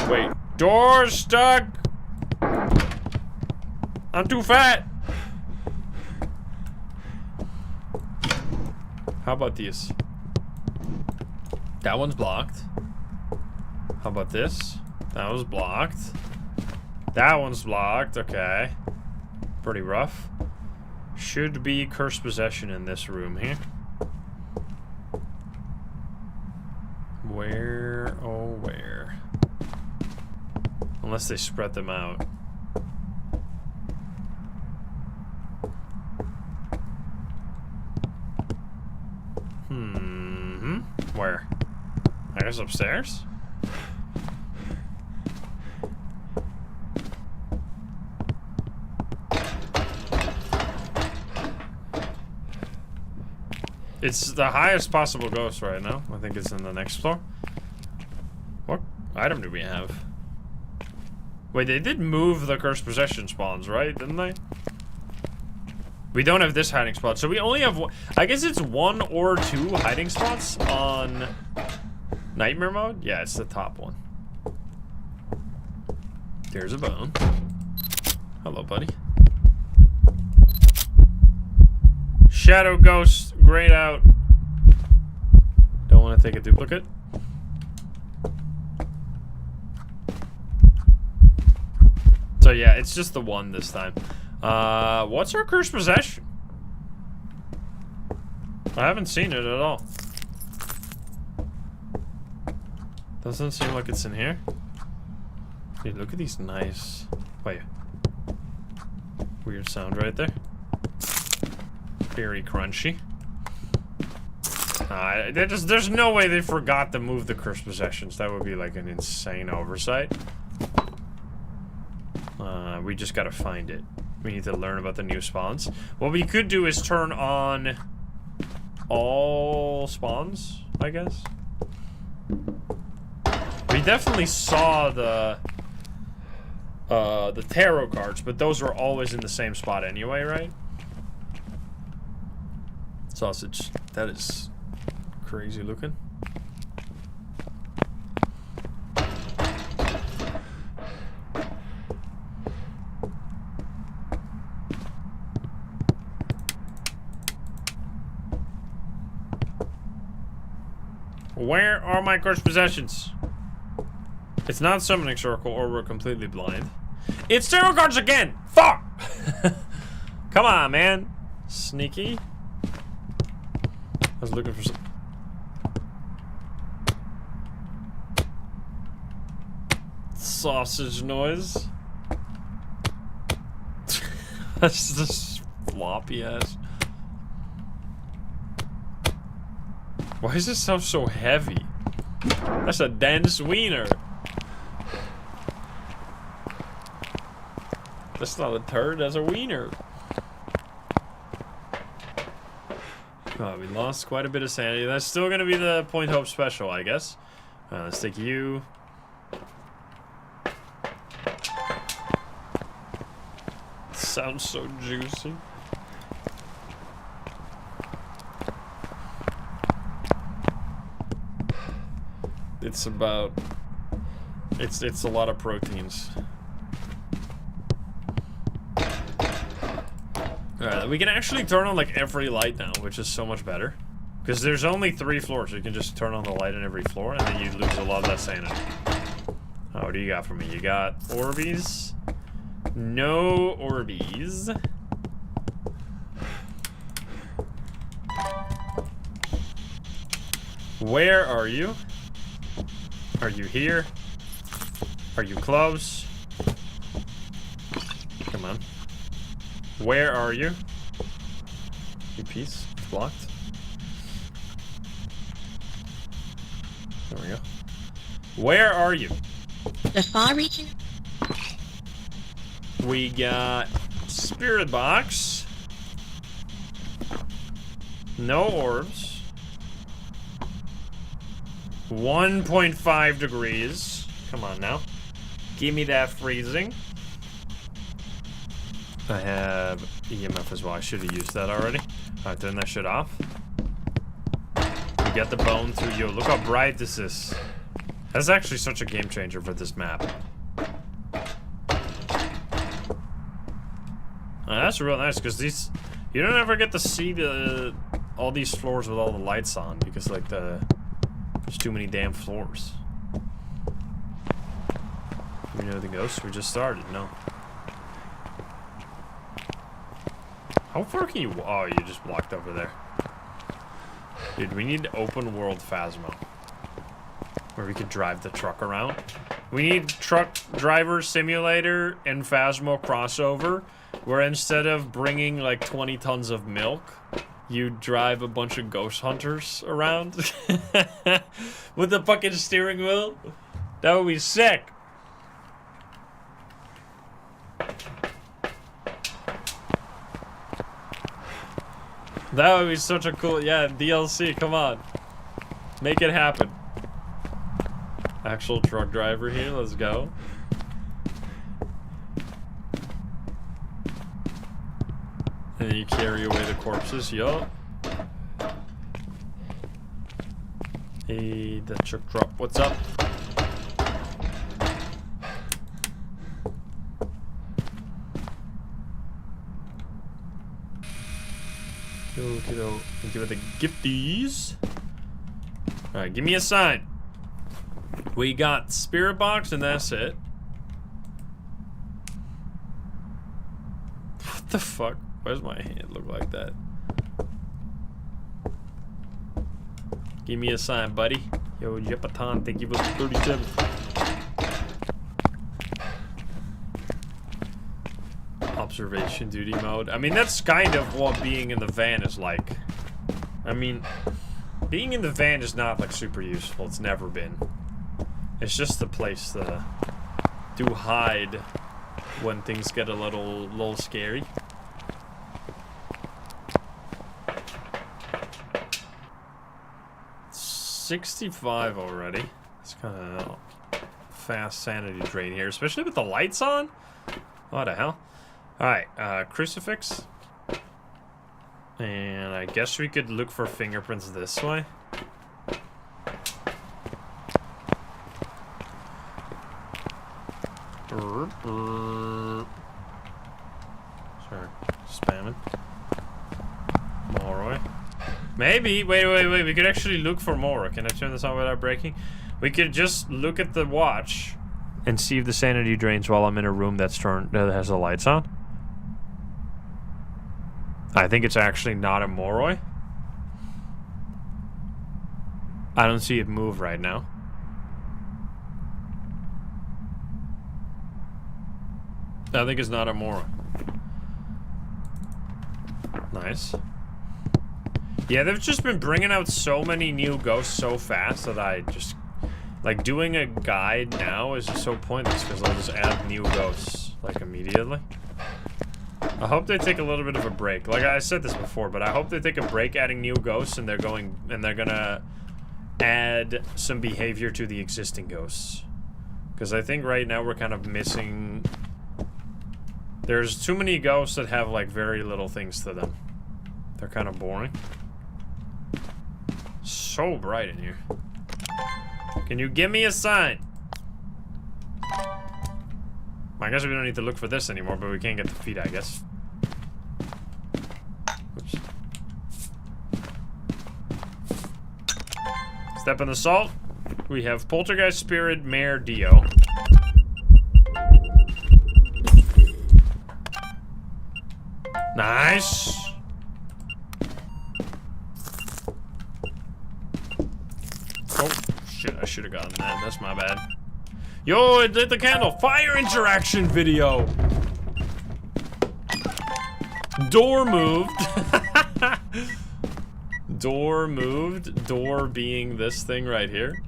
Wait. Door's stuck! I'm too fat! How about these? That one's blocked. How about this? That was blocked. That one's blocked. Okay. Pretty rough. Should be cursed possession in this room here. Where, oh where? Unless they spread them out. Where? I guess upstairs? It's the highest possible ghost right now. I think it's in the next floor. What item do we have? Wait, they did move the cursed possession spawns, right? Didn't they? We don't have this hiding spot, so we only have one. I guess it's 1 or 2 hiding spots on nightmare mode. Yeah, it's the top one. There's a bone. Hello, buddy. Shadow ghost, grayed out. Don't want to take a duplicate. So yeah, it's just the one this time. What's our cursed possession? I haven't seen it at all. Doesn't seem like it's in here. Dude, look at these nice... Wait. Weird sound right there. Very crunchy. There's no way they forgot to move the cursed possessions. That would be like an insane oversight. We just gotta find it. We need to learn about the new spawns. What we could do is turn on all spawns, I guess. We definitely saw the tarot cards, but those were always in the same spot anyway, right? Sausage. That is crazy looking. Where are my cursed possessions? It's not summoning circle, or we're completely blind. It's tarot cards again! Fuck! Come on, man. Sneaky. I was looking for some... sausage noise. That's just floppy ass. Why is this stuff so heavy? That's a dense wiener. That's not a turd, that's a wiener. Oh, we lost quite a bit of sanity. That's still gonna be the Point Hope special, I guess. Let's take you. Sounds so juicy. It's about... It's a lot of proteins. Alright, we can actually turn on like every light now, which is so much better. Because there's only 3 floors, so you can just turn on the light on every floor, and then you lose a lot of that sanity. Oh, what do you got for me? You got Orbeez? No Orbeez. Where are you? Are you here? Are you close? Come on. Where are you? You piece. It's blocked. There we go. Where are you? The far-reaching? We got Spirit Box. No orbs. 1.5 degrees. Come on now. Give me that freezing. I have EMF as well. I should have used that already. Alright, turn that shit off. We get the bone through. Yo, look how bright this is. That's actually such a game changer for this map. That's real nice because these, you don't ever get to see all these floors with all the lights on because like there's too many damn floors. Do we know the ghost? We just started. No. How far can you? Oh, you just blocked over there. Dude, we need open world Phasmo. Where we could drive the truck around. We need truck driver simulator and Phasmo crossover. Where instead of bringing like 20 tons of milk, you drive a bunch of ghost hunters around. With the fucking steering wheel. That would be sick. That would be such a cool, yeah, DLC, come on. Make it happen. Actual truck driver here, let's go. And then you carry away the corpses, yup. Hey, the truck drop, what's up? Give it the gifties. Alright, give me a sign. We got spirit box and that's it. What the fuck? Why does my hand look like that? Give me a sign, buddy. Yo, Jepaton, thank you for the 37. Observation duty mode. I mean, that's kind of what being in the van is like. I mean, being in the van is not like super useful. It's never been. It's just a place to hide when things get a little scary. $65 already. It's kind of fast sanity drain here, especially with the lights on. What the hell? Alright, crucifix. And I guess we could look for fingerprints this way. Sorry, spamming. Moroi. Maybe, wait, we could actually look for more. Can I turn this on without breaking? We could just look at the watch and see if the sanity drains while I'm in a room that has the lights on. I think it's actually not a Moroi. I don't see it move right now. I think it's not a Moroi. Nice. Yeah, they've just been bringing out so many new ghosts so fast that I just... Like, doing a guide now is just so pointless because I'll just add new ghosts, like, immediately. I hope they take a little bit of a break. Like I said this before, but I hope they take a break adding new ghosts and they're gonna add some behavior to the existing ghosts. Because I think right now we're kind of missing... There's too many ghosts that have like very little things to them. They're kind of boring. So bright in here. Can you give me a sign? I guess we don't need to look for this anymore, but we can't get the feet, I guess. Oops. Step in the salt. We have Poltergeist, Spirit, Mare, Dio. Nice. Oh, shit, I should have gotten that. That's my bad. Yo, it lit the candle. Fire interaction video. Door moved. Door moved. Door being this thing right here.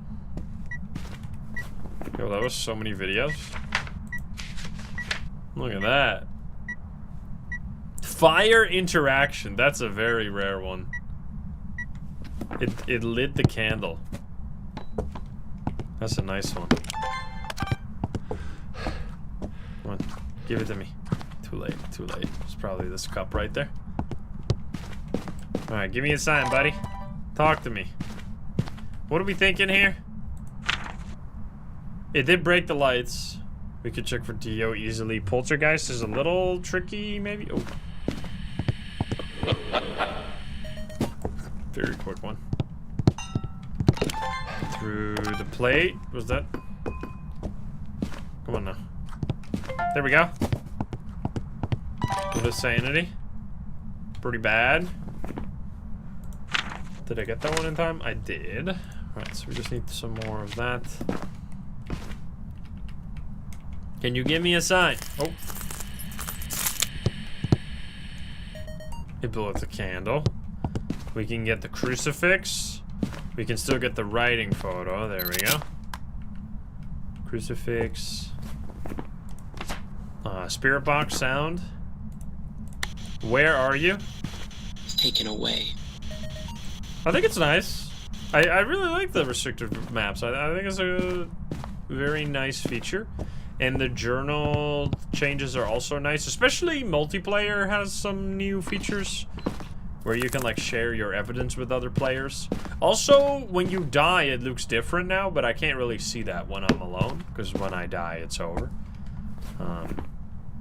Yo, that was so many videos. Look at that. Fire interaction. That's a very rare one. It lit the candle. That's a nice one. Come on, give it to me. Too late, too late. It's probably this cup right there. Alright, give me a sign, buddy. Talk to me. What are we thinking here? It did break the lights. We could check for Dio easily. Poltergeist is a little tricky, maybe. Oh. Very quick one. Through the plate. Was that? Come on now. There we go. What is sanity? Pretty bad. Did I get that one in time? I did. Alright, so we just need some more of that. Can you give me a sign? Oh. It blew out the candle. We can get the crucifix. We can still get the writing photo. There we go. Crucifix. Spirit box sound. Where are you? taken away. I think it's nice. I really like the restricted maps. I think it's a very nice feature. And the journal changes are also nice. Especially multiplayer has some new features where you can like share your evidence with other players. Also, when you die, it looks different now, but I can't really see that when I'm alone, because when I die, it's over.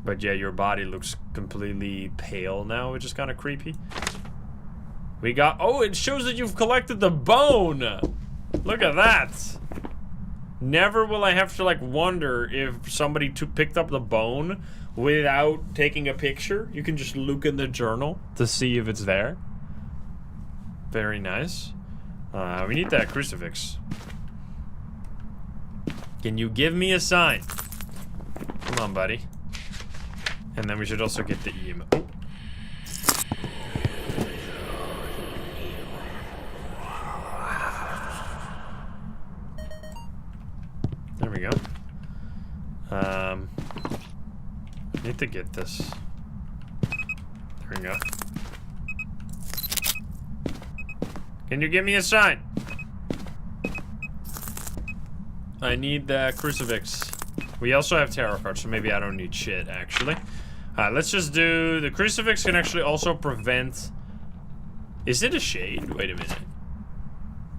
But yeah, your body looks completely pale now, which is kind of creepy. We got... Oh, it shows that you've collected the bone! Look at that! Never will I have to, like, wonder if somebody picked up the bone without taking a picture. You can just look in the journal to see if it's there. Very nice. We need that crucifix. Can you give me a sign? Come on, buddy. And then we should also get the email. Oh. There we go. Need to get this. There we go. Can you give me a sign? I need the crucifix. We also have tarot cards, so maybe I don't need shit, actually. Let's just do... The crucifix can actually also prevent... Is it a shade? Wait a minute.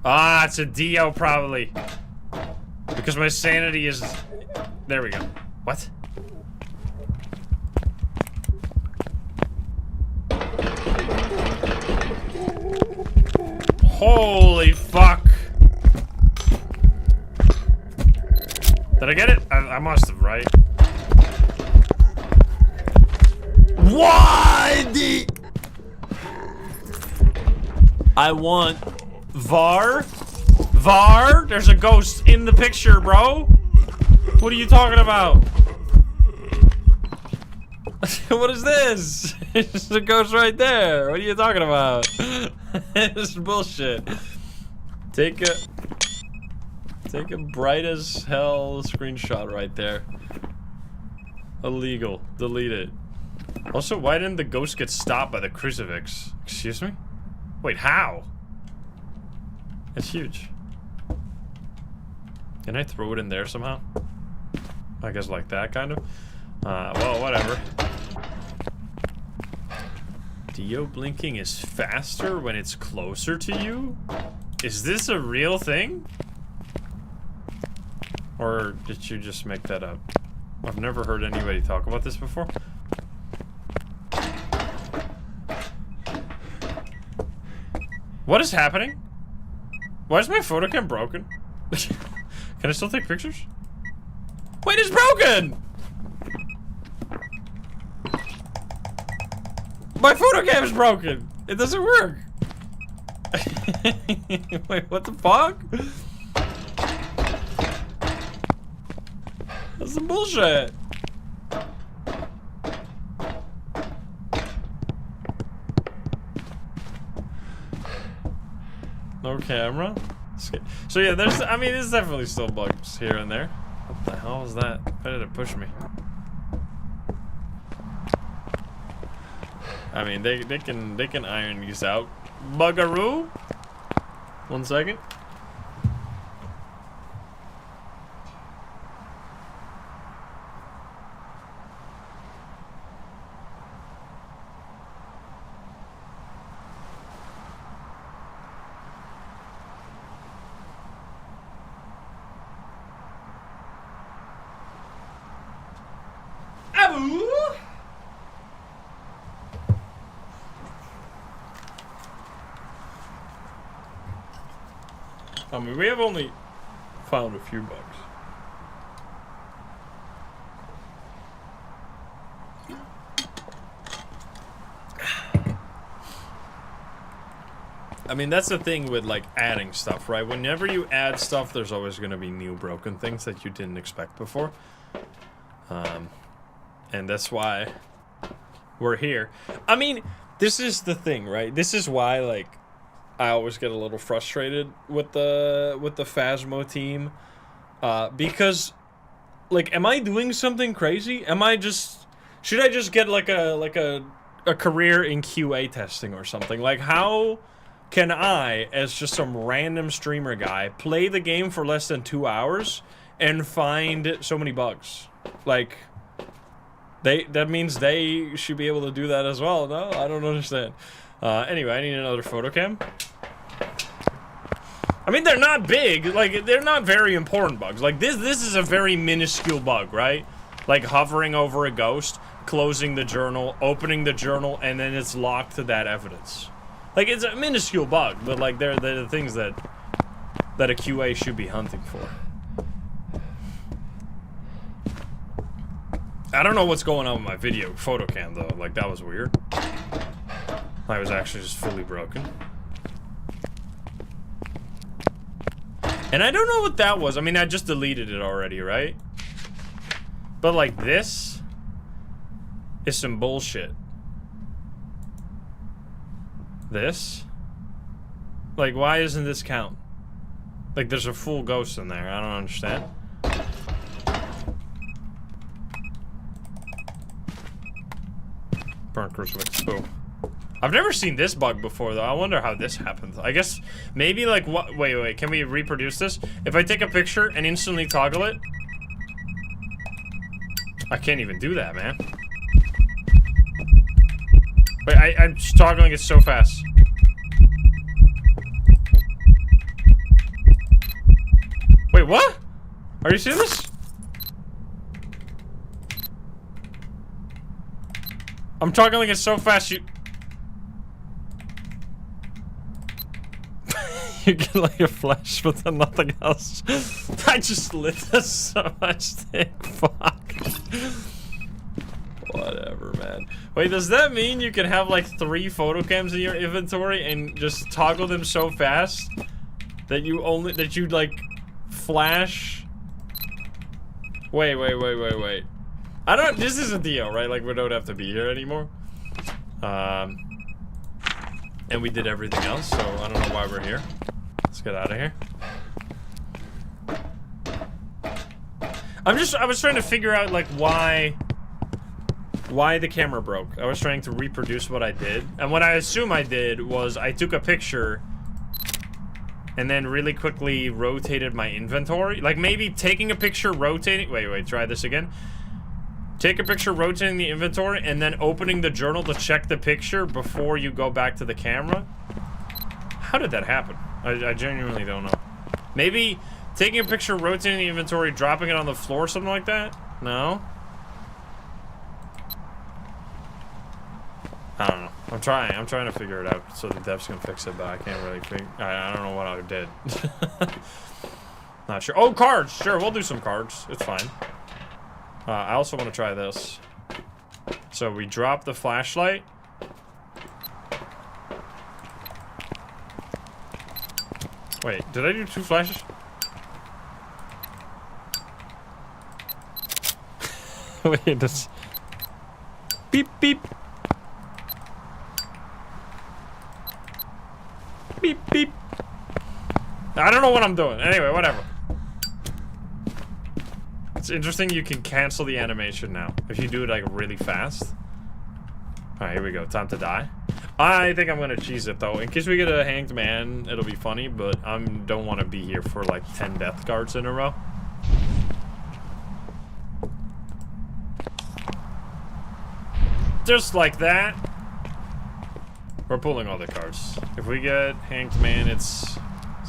Ah, it's a Dio, probably. Because my sanity is... There we go. What? Holy fuck. Did I get it? I must have, right? What? I want VAR? VAR? There's a ghost in the picture, bro. What are you talking about? What is this? There's a ghost right there. What are you talking about? This is bullshit. Take a bright as hell screenshot right there. Illegal. Delete it. Also, why didn't the ghost get stopped by the crucifix? Excuse me? Wait, how? It's huge. Can I throw it in there somehow? I guess like that, kind of. Well, whatever. Dio blinking is faster when it's closer to you? Is this a real thing? Or did you just make that up? I've never heard anybody talk about this before. What is happening? Why is my photo cam broken? Can I still take pictures? Wait, it's broken! My photo cam is broken! It doesn't work! Wait, what the fuck? That's some bullshit! No camera? So yeah, there's, I mean, there's definitely still bugs here and there. What the hell was that? Why did it push me? I mean, they can iron these out. Bugaroo? 1 second. I mean, we have only found a few bugs. I mean, that's the thing with, like, adding stuff, right? Whenever you add stuff, there's always going to be new broken things that you didn't expect before. And that's why we're here. I mean, this is the thing, right? This is why, like, I always get a little frustrated with the Phasmo team. Because, like, am I doing something crazy? Am I just... Should I just get, like a a career in QA testing or something. Like, how can I, as just some random streamer guy, play the game for less than 2 hours and find so many bugs? Like, that means they should be able to do that as well. No, I don't understand. Anyway, I need another photo cam. I mean, they're not big. Like, they're not very important bugs. Like, this is a very minuscule bug, right? Like, hovering over a ghost, closing the journal, opening the journal, and then it's locked to that evidence. Like, it's a minuscule bug, but, like, they're the things that a QA should be hunting for. I don't know what's going on with my video photo cam, though. Like, that was weird. I was actually just fully broken. And I don't know what that was. I mean, I just deleted it already, right? But, like, this is some bullshit. This? Like, why doesn't this count? Like, there's a full ghost in there. I don't understand. Burnt crucifix. Boom. I've never seen this bug before, though. I wonder how this happened. I guess maybe, like, what? Wait. Can we reproduce this? If I take a picture and instantly toggle it? I can't even do that, man. Wait, I'm just toggling it so fast. Wait, what? Are you seeing this? I'm toggling it so fast, you get like a flash, but then nothing else. I just lit this so much thick. Fuck. Whatever, man. Wait, does that mean you can have like 3 photo cams in your inventory and just toggle them so fast that you like flash? Wait. I don't. This is a deal, right? Like, we don't have to be here anymore. And we did everything else, so I don't know why we're here. Let's get out of here. I was trying to figure out, like, why the camera broke. I was trying to reproduce what I did. And what I assume I did was I took a picture and then really quickly rotated my inventory. Like, maybe taking a picture, rotating... Wait, try this again. Take a picture, rotating the inventory, and then opening the journal to check the picture before you go back to the camera. How did that happen? I genuinely don't know. Maybe taking a picture, rotating the inventory, dropping it on the floor, something like that? No? I don't know. I'm trying to figure it out so the devs can fix it, but I can't really figure... I don't know what I did. Not sure. Oh, cards! Sure, we'll do some cards. It's fine. I also want to try this. So we drop the flashlight. Wait, did I do 2 flashes? Wait, this... Beep, beep. Beep, beep. I don't know what I'm doing. Anyway, whatever. It's interesting you can cancel the animation now if you do it like really fast. Alright, here we go. Time to die. I think I'm gonna cheese it though. In case we get a hanged man, it'll be funny, but I don't want to be here for like 10 death cards in a row. Just like that. We're pulling all the cards. If we get hanged man, it's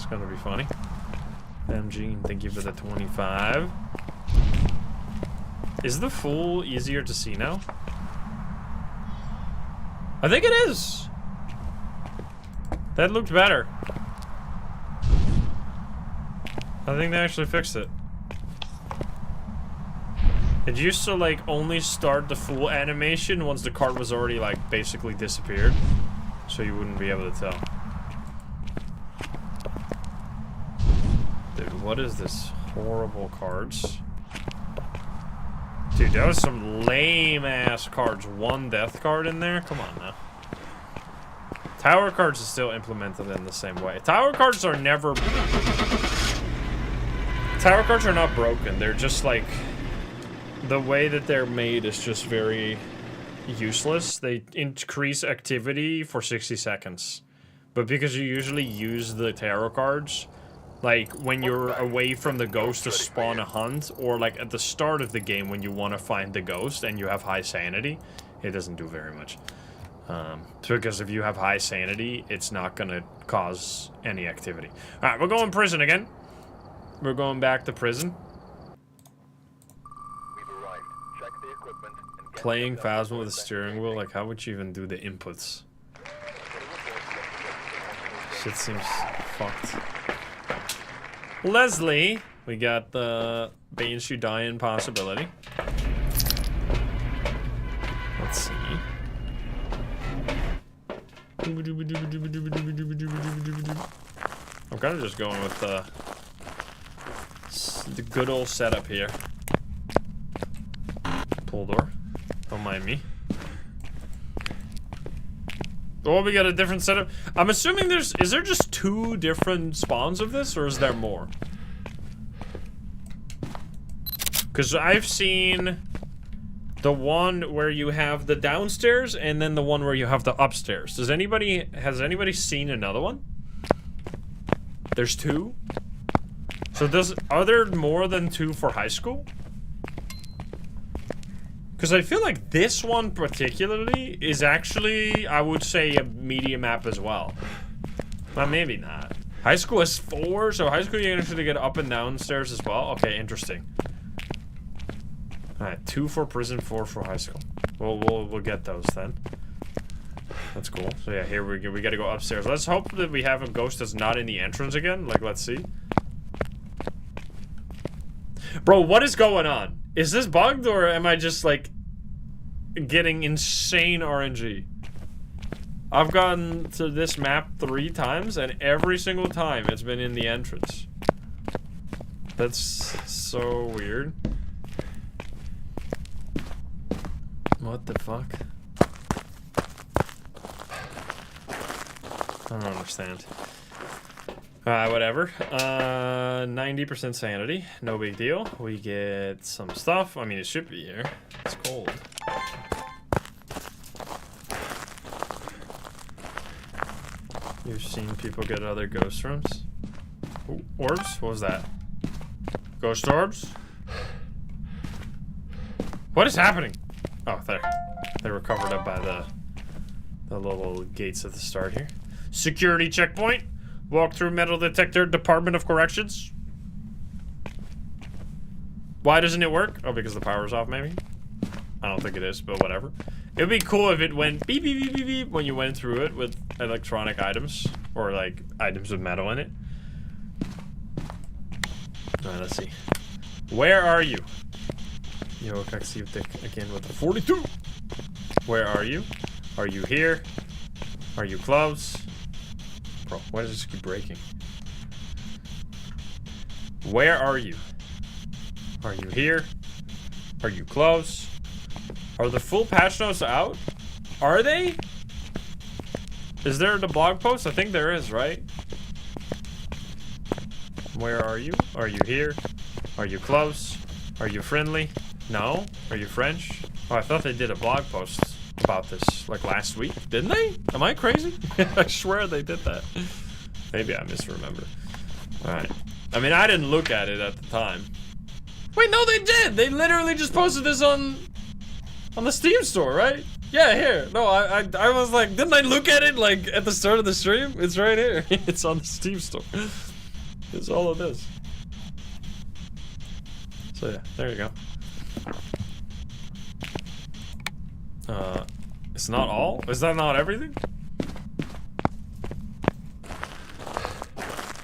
gonna be funny. Gene, thank you for the 25. Is the fool easier to see now? I think it is. That looked better. I think they actually fixed it. It used to like only start the full animation once the card was already like basically disappeared. So you wouldn't be able to tell. Dude, what is this? Horrible cards. Dude, that was some lame-ass cards. 1 death card in there? Come on now. Tower cards is still implemented in the same way. Tower cards are never... Tower cards are not broken. They're just like... The way that they're made is just very useless. They increase activity for 60 seconds. But because you usually use the tarot cards, like when you're away from the ghost to spawn a hunt, or like at the start of the game when you want to find the ghost and you have high sanity, it doesn't do very much. Because if you have high sanity, it's not gonna cause any activity. Alright, we're going prison again. We're going back to prison. We've arrived. Check the equipment and get Playing yourself Phasmo with a to steering wheel, like how would you even do the inputs? Shit seems fucked. Leslie, we got the Baines you die in possibility. Let's see. I'm kind of just going with the good old setup here. Pull door. Don't mind me. Oh, we got a different setup. I'm assuming is there just 2 different spawns of this, or is there more? Because I've seen the one where you have the downstairs and then the one where you have the upstairs. Has anybody seen another one? There's 2? So are there more than 2 for high school? Because I feel like this one particularly is actually, I would say, a media map as well. Well, maybe not. High school has 4, so high school you can actually get up and downstairs as well. Okay, interesting. Alright, 2 for prison, 4 for high school. We'll get those then. That's cool. So yeah, here we gotta go upstairs. Let's hope that we have a ghost that's not in the entrance again. Like, let's see. Bro, what is going on? Is this bugged, or am I just, like, getting insane RNG? I've gotten to this map 3 times, and every single time it's been in the entrance. That's so weird. What the fuck? I don't understand. Whatever. 90% sanity. No big deal. We get some stuff. I mean, it should be here. It's cold. You've seen people get other ghost rooms? Ooh, orbs? What was that? Ghost orbs? What is happening? Oh, there. They were covered up by the little gates at the start here. Security checkpoint. Walk through metal detector, Department of Corrections. Why doesn't it work? Oh, because the power's off, maybe? I don't think it is, but whatever. It would be cool if it went beep, beep, beep, beep, beep when you went through it with electronic items. Or, like, items with metal in it. Alright, let's see. Where are you? Yo, again with the 42. Where are you? Are you here? Are you close? Bro, why does this keep breaking? Where are you? Are you here? Are you close? Are the full patch notes out? Are they? Is there the blog post? I think there is, right? Where are you? Are you here? Are you close? Are you friendly? No? Are you French? Oh, I thought they did a blog post about this, like, last week. Didn't they? Am I crazy? I swear they did that. Maybe I misremember. Alright. I mean, I didn't look at it at the time. Wait, no, they did! They literally just posted this on the Steam store, right? Yeah, here. No, I was like, didn't I look at it, like, at the start of the stream? It's right here. It's on the Steam store. It's all of this. So, yeah, there you go. It's not all? Is that not everything?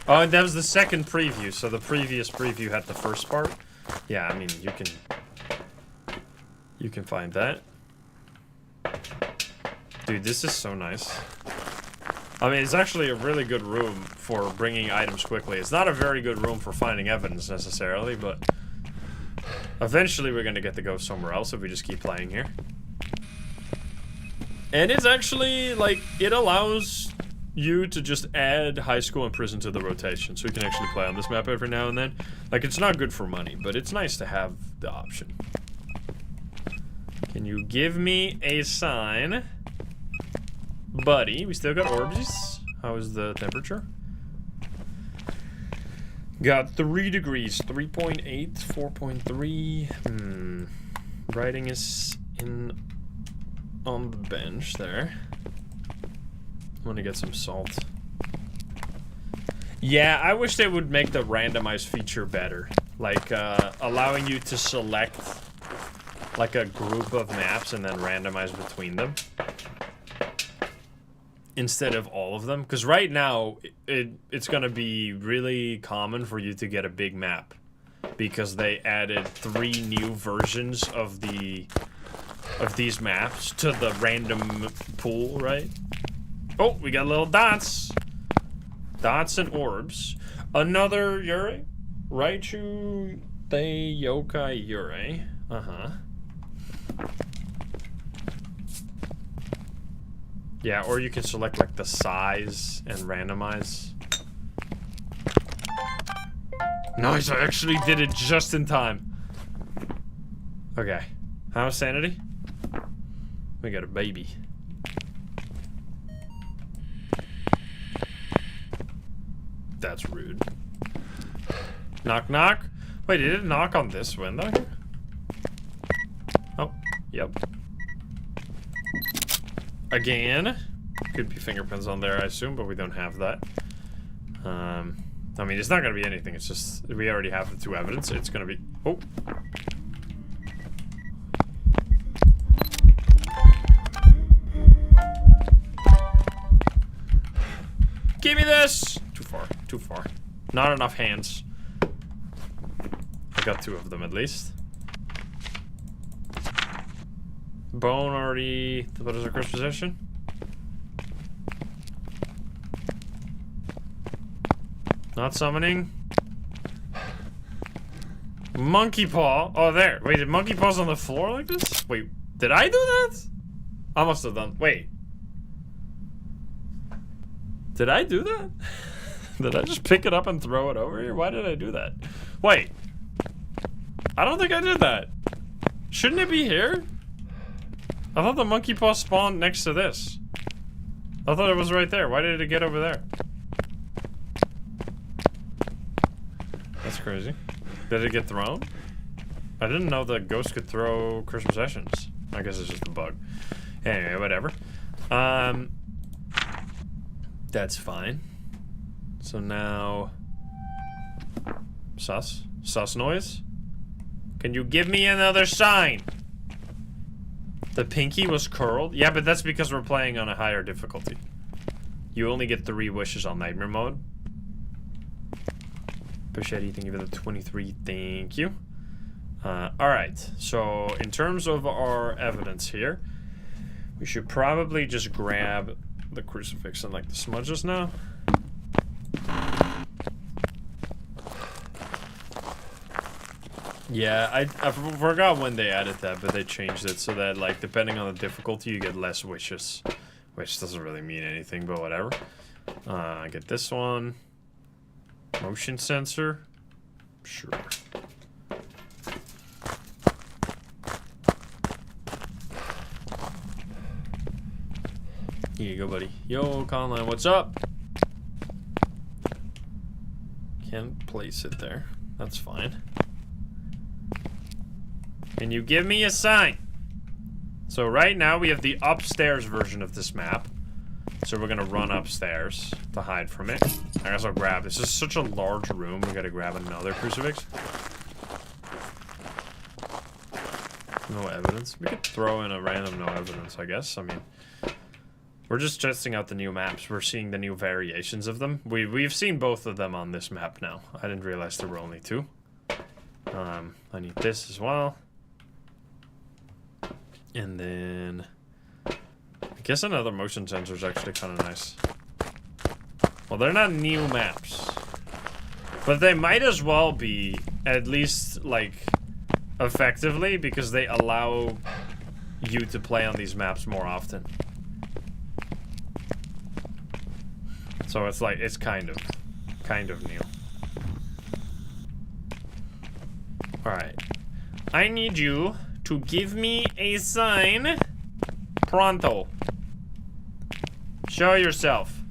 Oh, and that was the second preview, so the previous preview had the first part. Yeah, I mean, you can find that. Dude, this is so nice. I mean, it's actually a really good room for bringing items quickly. It's not a very good room for finding evidence necessarily, but eventually we're gonna get to go somewhere else if we just keep playing here. And it's actually, like, it allows you to just add high school and prison to the rotation, so you can actually play on this map every now and then. Like, it's not good for money, but it's nice to have the option. Can you give me a sign? Buddy, we still got orbs. How is the temperature? Got 3 degrees, 3.8, 4.3. Writing is in on the bench there. I'm gonna get some salt. Yeah, I wish they would make the randomized feature better. Like, allowing you to select like a group of maps and then randomize between them. Instead of all of them. Because right now, it's gonna be really common for you to get a big map. Because they added 3 new versions of these maps to the random pool, right? Oh, we got little dots. Dots and orbs. Another Yurei. Raichu They Yokai Yurei. Uh-huh. Yeah, or you can select like the size and randomize. Nice, I actually did it just in time. Okay. How's sanity? We got a baby. That's rude. Knock, knock. Wait, did it knock on this window here? Oh, yep. Again. Could be fingerprints on there, I assume, but we don't have that. I mean, it's not gonna be anything. It's just we already have the 2 evidence. It's gonna be. Oh. Give me this. Too far. Too far. Not enough hands. I got 2 of them at least. Bone already. What is our curse possession? Not summoning. Monkey paw. Oh, there. Wait, did monkey paws on the floor like this? Wait, did I do that? I must have done. Wait. Did I do that? Did I just pick it up and throw it over here? Why did I do that? Wait. I don't think I did that. Shouldn't it be here? I thought the monkey paw spawned next to this. I thought it was right there. Why did it get over there? That's crazy. Did it get thrown? I didn't know the ghost could throw cursed possessions. I guess it's just a bug. Anyway, whatever. That's fine. So now... Sus? Sus noise? Can you give me another sign? The pinky was curled? Yeah, but that's because we're playing on a higher difficulty. You only get 3 wishes on nightmare mode. Bichetti, thank you for the 23. Thank you. Alright, so in terms of our evidence here, we should probably just grab the crucifix and like the smudges now. Yeah, I forgot when they added that, but they changed it so that like depending on the difficulty you get less wishes. Which doesn't really mean anything, but whatever. I get this one. Motion sensor? Sure. Here you go, buddy. Yo, Conline, what's up? Can't place it there. That's fine. Can you give me a sign? So right now we have the upstairs version of this map. So we're gonna run upstairs to hide from it. I guess I'll grab this. This is such a large room. We gotta grab another crucifix. No evidence. We could throw in a random no evidence, I guess. I mean, we're just testing out the new maps. We're seeing the new variations of them. We've seen both of them on this map now. I didn't realize there were only 2. I need this as well. And then... I guess another motion sensor is actually kind of nice. Well, they're not new maps. But they might as well be, at least, like, effectively, because they allow you to play on these maps more often. So it's like, it's kind of new. Alright. I need you to give me a sign. Pronto. Show yourself.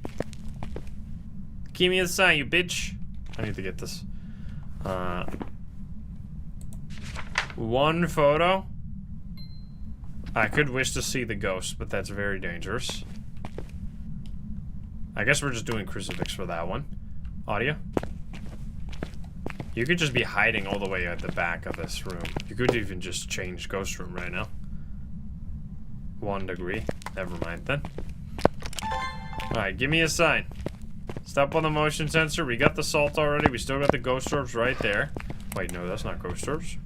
Give me a sign, you bitch. I need to get this. One photo. I could wish to see the ghost, but that's very dangerous. I guess we're just doing crucifix for that one. Audio. You could just be hiding all the way at the back of this room. You could even just change ghost room right now. 1 degree. Never mind then. Alright, give me a sign. Step on the motion sensor. We got the salt already. We still got the ghost orbs right there. Wait, no, that's not ghost orbs.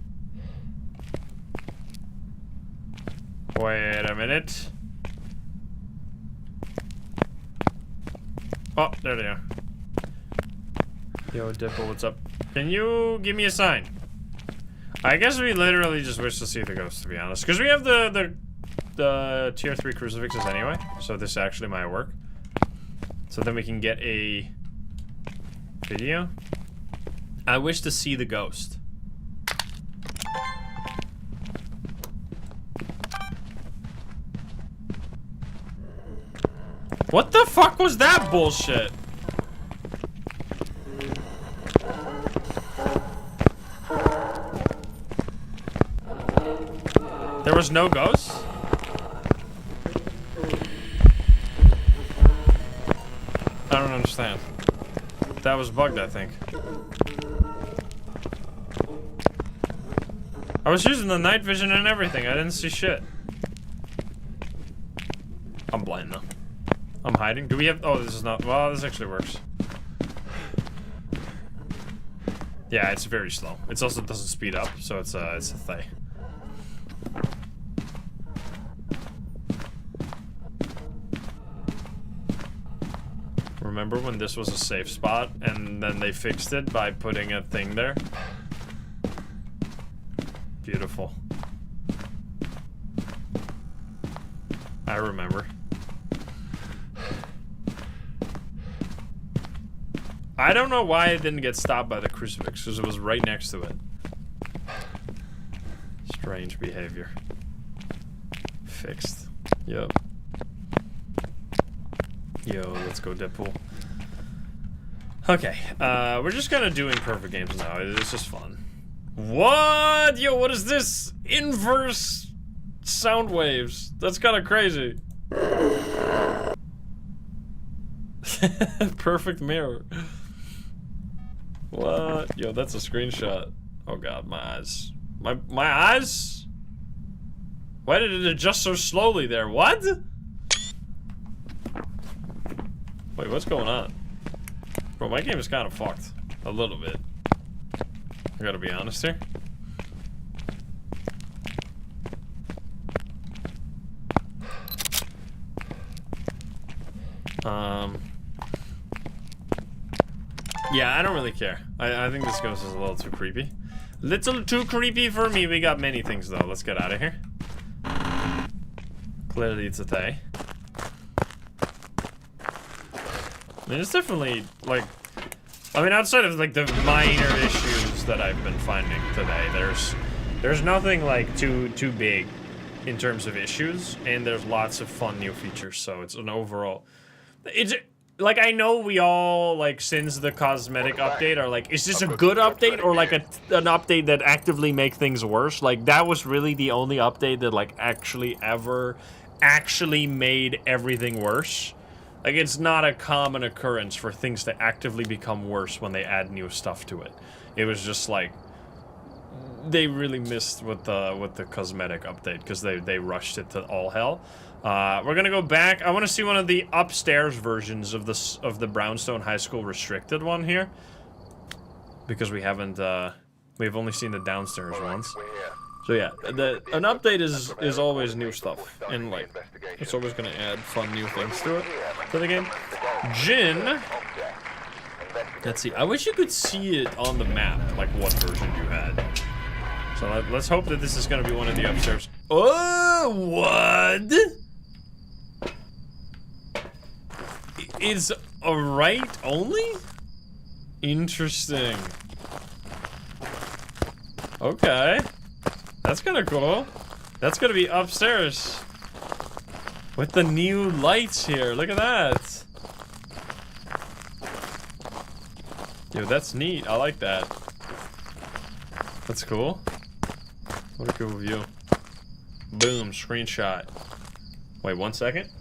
Wait a minute. Oh, there they are. Yo, Dipple, what's up? Can you give me a sign? I guess we literally just wish to see the ghost, to be honest. Because we have the tier 3 crucifixes anyway. So this actually might work. So then we can get a video. I wish to see the ghost. What the fuck was that bullshit? There was no ghost? I don't understand. That was bugged, I think. I was using the night vision and everything. I didn't see shit. I'm blind though. I'm hiding. Do we have... Oh, this is not... Well, this actually works. Yeah, it's very slow. It also doesn't speed up, so it's a thing. Remember when this was a safe spot and then they fixed it by putting a thing there? Beautiful. I remember. I don't know why it didn't get stopped by the crucifix, because it was right next to it. Strange behavior. Fixed. Yep. Yo, let's go Deadpool. Okay, we're just kind of doing perfect games now. It's just fun. What? Yo, what is this? Inverse sound waves. That's kind of crazy. Perfect mirror. What? Yo, that's a screenshot. Oh god, my eyes. My eyes? Why did it adjust so slowly there? What? Wait, what's going on? Bro, my game is kind of fucked. A little bit. I gotta be honest here. Yeah, I don't really care. I think this ghost is a little too creepy. Little too creepy for me. We got many things though. Let's get out of here. Clearly it's a they. I mean, it's definitely, like... I mean, outside of, like, the minor issues that I've been finding today, there's nothing, like, too big in terms of issues, and there's lots of fun new features, so it's an overall... It's... Like, I know we all, like, since the cosmetic update are like, is this a good update or, like, an update that actively make things worse? Like, that was really the only update that, like, actually made everything worse. Like, it's not a common occurrence for things to actively become worse when they add new stuff to it. It was just like, they really missed with the cosmetic update because they rushed it to all hell. We're gonna go back. I want to see one of the upstairs versions of the Brownstone High School restricted one here, because we haven't. We've only seen the downstairs ones. So yeah, an update is always new stuff, and like it's always gonna add fun new things to the game. Jin. Let's see. I wish you could see it on the map, like what version you had. So let's hope that this is gonna be one of the upstairs. Oh, what? It's a right only? Interesting. Okay. That's kind of cool. That's gonna be upstairs. With the new lights here. Look at that. Yo, that's neat. I like that. That's cool. What a cool view. Boom, screenshot. Wait 1 second.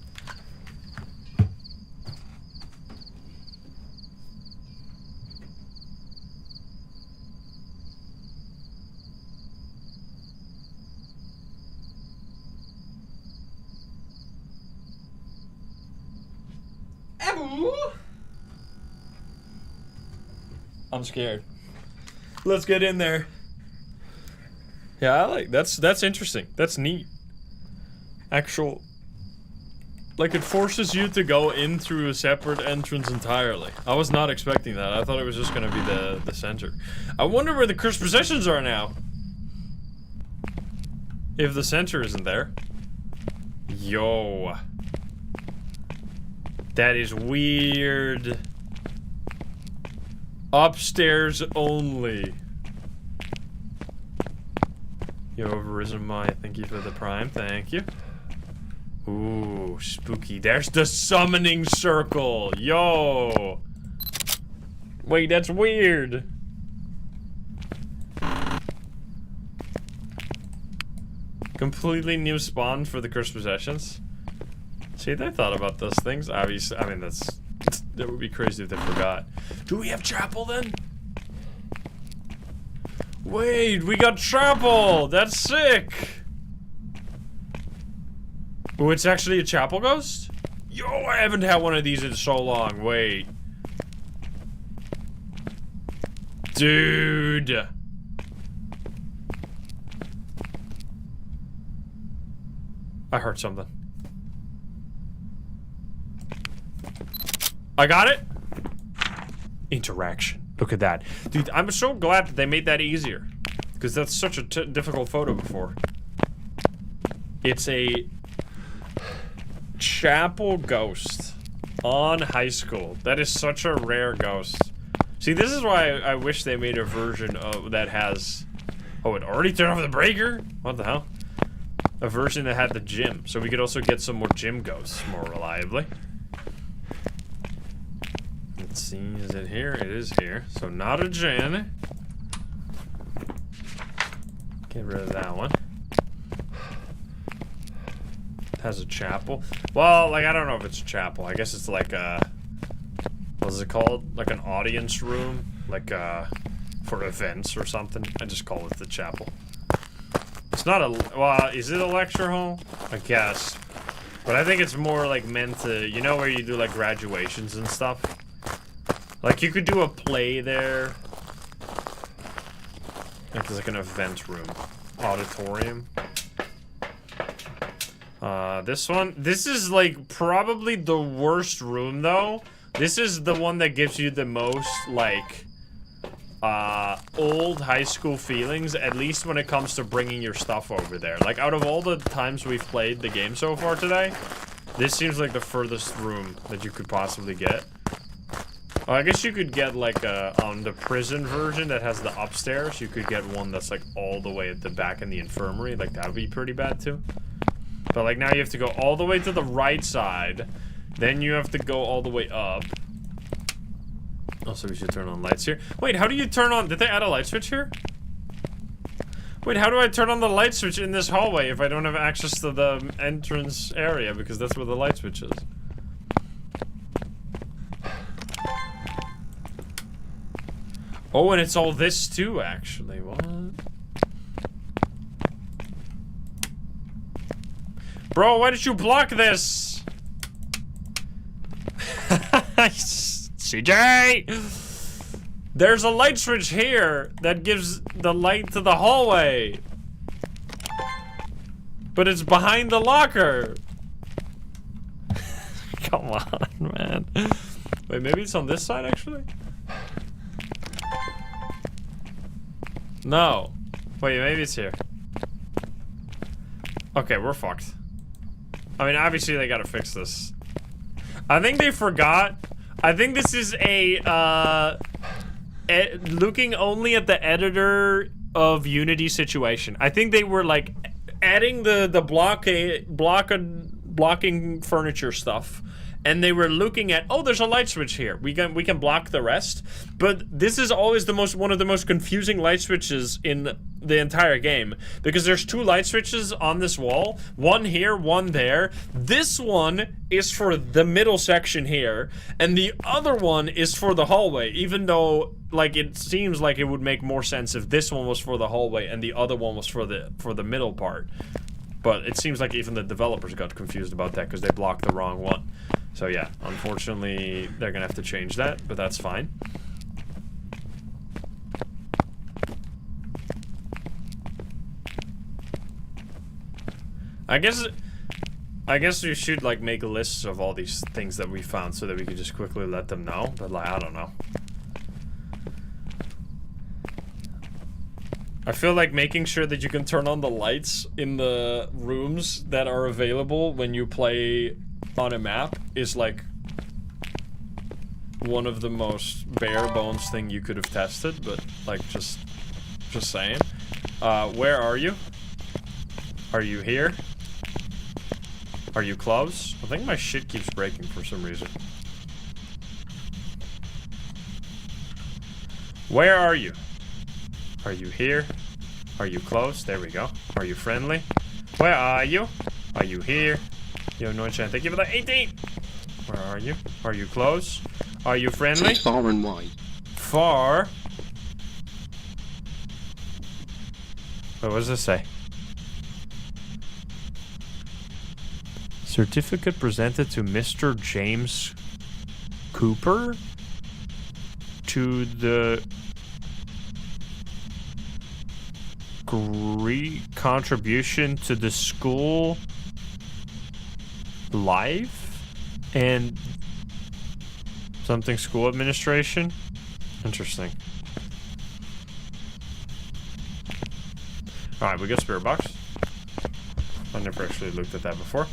I'm scared. Let's get in there. Yeah, I like that's interesting. That's neat. Actual, like, it forces you to go in through a separate entrance entirely. I was not expecting that. I thought it was just gonna be the center. I wonder where the cursed possessions are now. If the center isn't there. Yo. That is weird. Upstairs only. Yo, Verizon, thank you for the prime. Thank you. Ooh, spooky. There's the summoning circle. Yo. Wait, that's weird. Completely new spawn for the cursed possessions. See, they thought about those things. Obviously, I mean, that would be crazy if they forgot. Do we have chapel then? Wait, we got chapel! That's sick! Oh, it's actually a chapel ghost? Yo, I haven't had one of these in so long. Wait. Dude. I heard something. I got it. Interaction. Look at that. Dude, I'm so glad that they made that easier. Because that's such a difficult photo before. It's a chapel ghost on high school. That is such a rare ghost. See, this is why I wish they made a version of that has... Oh, it already turned off the breaker? What the hell? A version that had the gym. So we could also get some more gym ghosts more reliably. Let's see, is it here? It is here. So not a gin. Get rid of that one. It has a chapel. Well, like, I don't know if it's a chapel. I guess it's like a... What is it called? Like an audience room? Like, for events or something. I just call it the chapel. It's not a... Well, is it a lecture hall? I guess. But I think it's more, like, meant to... You know where you do, like, graduations and stuff? Like, you could do a play there. Like, it's like an event room. Auditorium. This one. This is, like, probably the worst room, though. This is the one that gives you the most, like, old high school feelings, at least when it comes to bringing your stuff over there. Like, out of all the times we've played the game so far today, this seems like the furthest room that you could possibly get. Well, I guess you could get, like, on the prison version that has the upstairs, you could get one that's, like, all the way at the back in the infirmary. Like, that would be pretty bad, too. But, like, now you have to go all the way to the right side. Then you have to go all the way up. Also, we should turn on lights here. Wait, how do you turn on... Did they add a light switch here? Wait, how do I turn on the light switch in this hallway if I don't have access to the entrance area? Because that's where the light switch is. Oh, and it's all this too, actually. What? Bro, why did you block this? CJ! There's a light switch here that gives the light to the hallway. But it's behind the locker. Come on, man. Wait, maybe it's on this side, actually? No. Wait, maybe it's here. Okay, we're fucked. I mean, obviously they gotta fix this. I think they forgot. I think this is a, looking only at the editor of Unity situation. I think they were like adding the blocking furniture stuff, and they were looking at, oh, there's a light switch here. We can block the rest. But this is always one of the most confusing light switches in the entire game, because there's 2 light switches on this wall, one here, one there. This one is for the middle section here, and the other one is for the hallway, even though like it seems like it would make more sense if this one was for the hallway and the other one was for the middle part. But it seems like even the developers got confused about that because they blocked the wrong one. So yeah, unfortunately, they're gonna have to change that, but that's fine. I guess we should like make lists of all these things that we found so that we could just quickly let them know, but like, I don't know. I feel like making sure that you can turn on the lights in the rooms that are available when you play on a map is like one of the most bare bones thing you could have tested, but like just saying. Where are you? Are you here? Are you close? I think my shit keeps breaking for some reason. Where are you? Are you here? Are you close? There we go. Are you friendly? Where are you? Are you here? Yo, no chance. Thank you for the 18! Where are you? Are you close? Are you friendly? Sit far and wide. Far. What does this say? Certificate presented to Mr. James Cooper to the contribution to the school life and something school administration. Interesting. Alright, we got spirit box. I never actually looked at that before.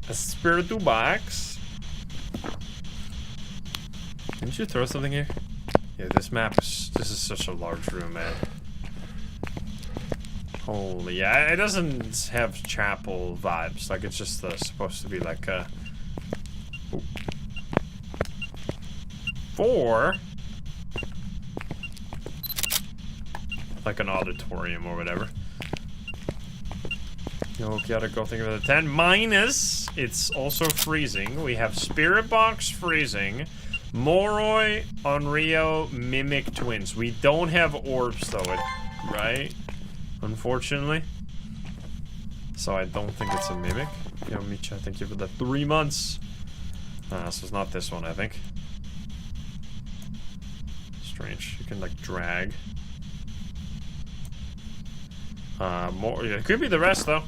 A spiritu box. Didn't you throw something here? Yeah, this is such a large room, man. Holy, yeah, it doesn't have chapel vibes. Like, it's just supposed to be like a... Ooh. 4. Like an auditorium or whatever. No, gotta go think about the 10. Minus, it's also freezing. We have Spirit Box freezing. Moroi, Onryo, Mimic Twins. We don't have orbs though, right? Unfortunately. So I don't think it's a Mimic. Yo, Micha, thank you for the 3 months. So it's not this one, I think. Strange. You can like drag. More. It could be the rest though.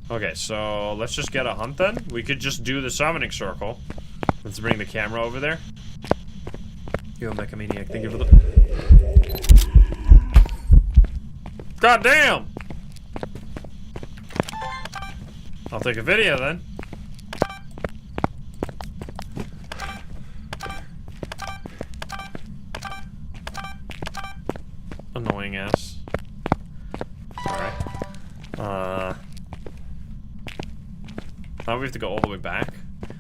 Okay, so let's just get a hunt then. We could just do the summoning circle. Let's bring the camera over there. Yo, Mechamaniac, thank you for the... God damn! I'll take a video then. Annoying ass. Alright. Now we have to go all the way back.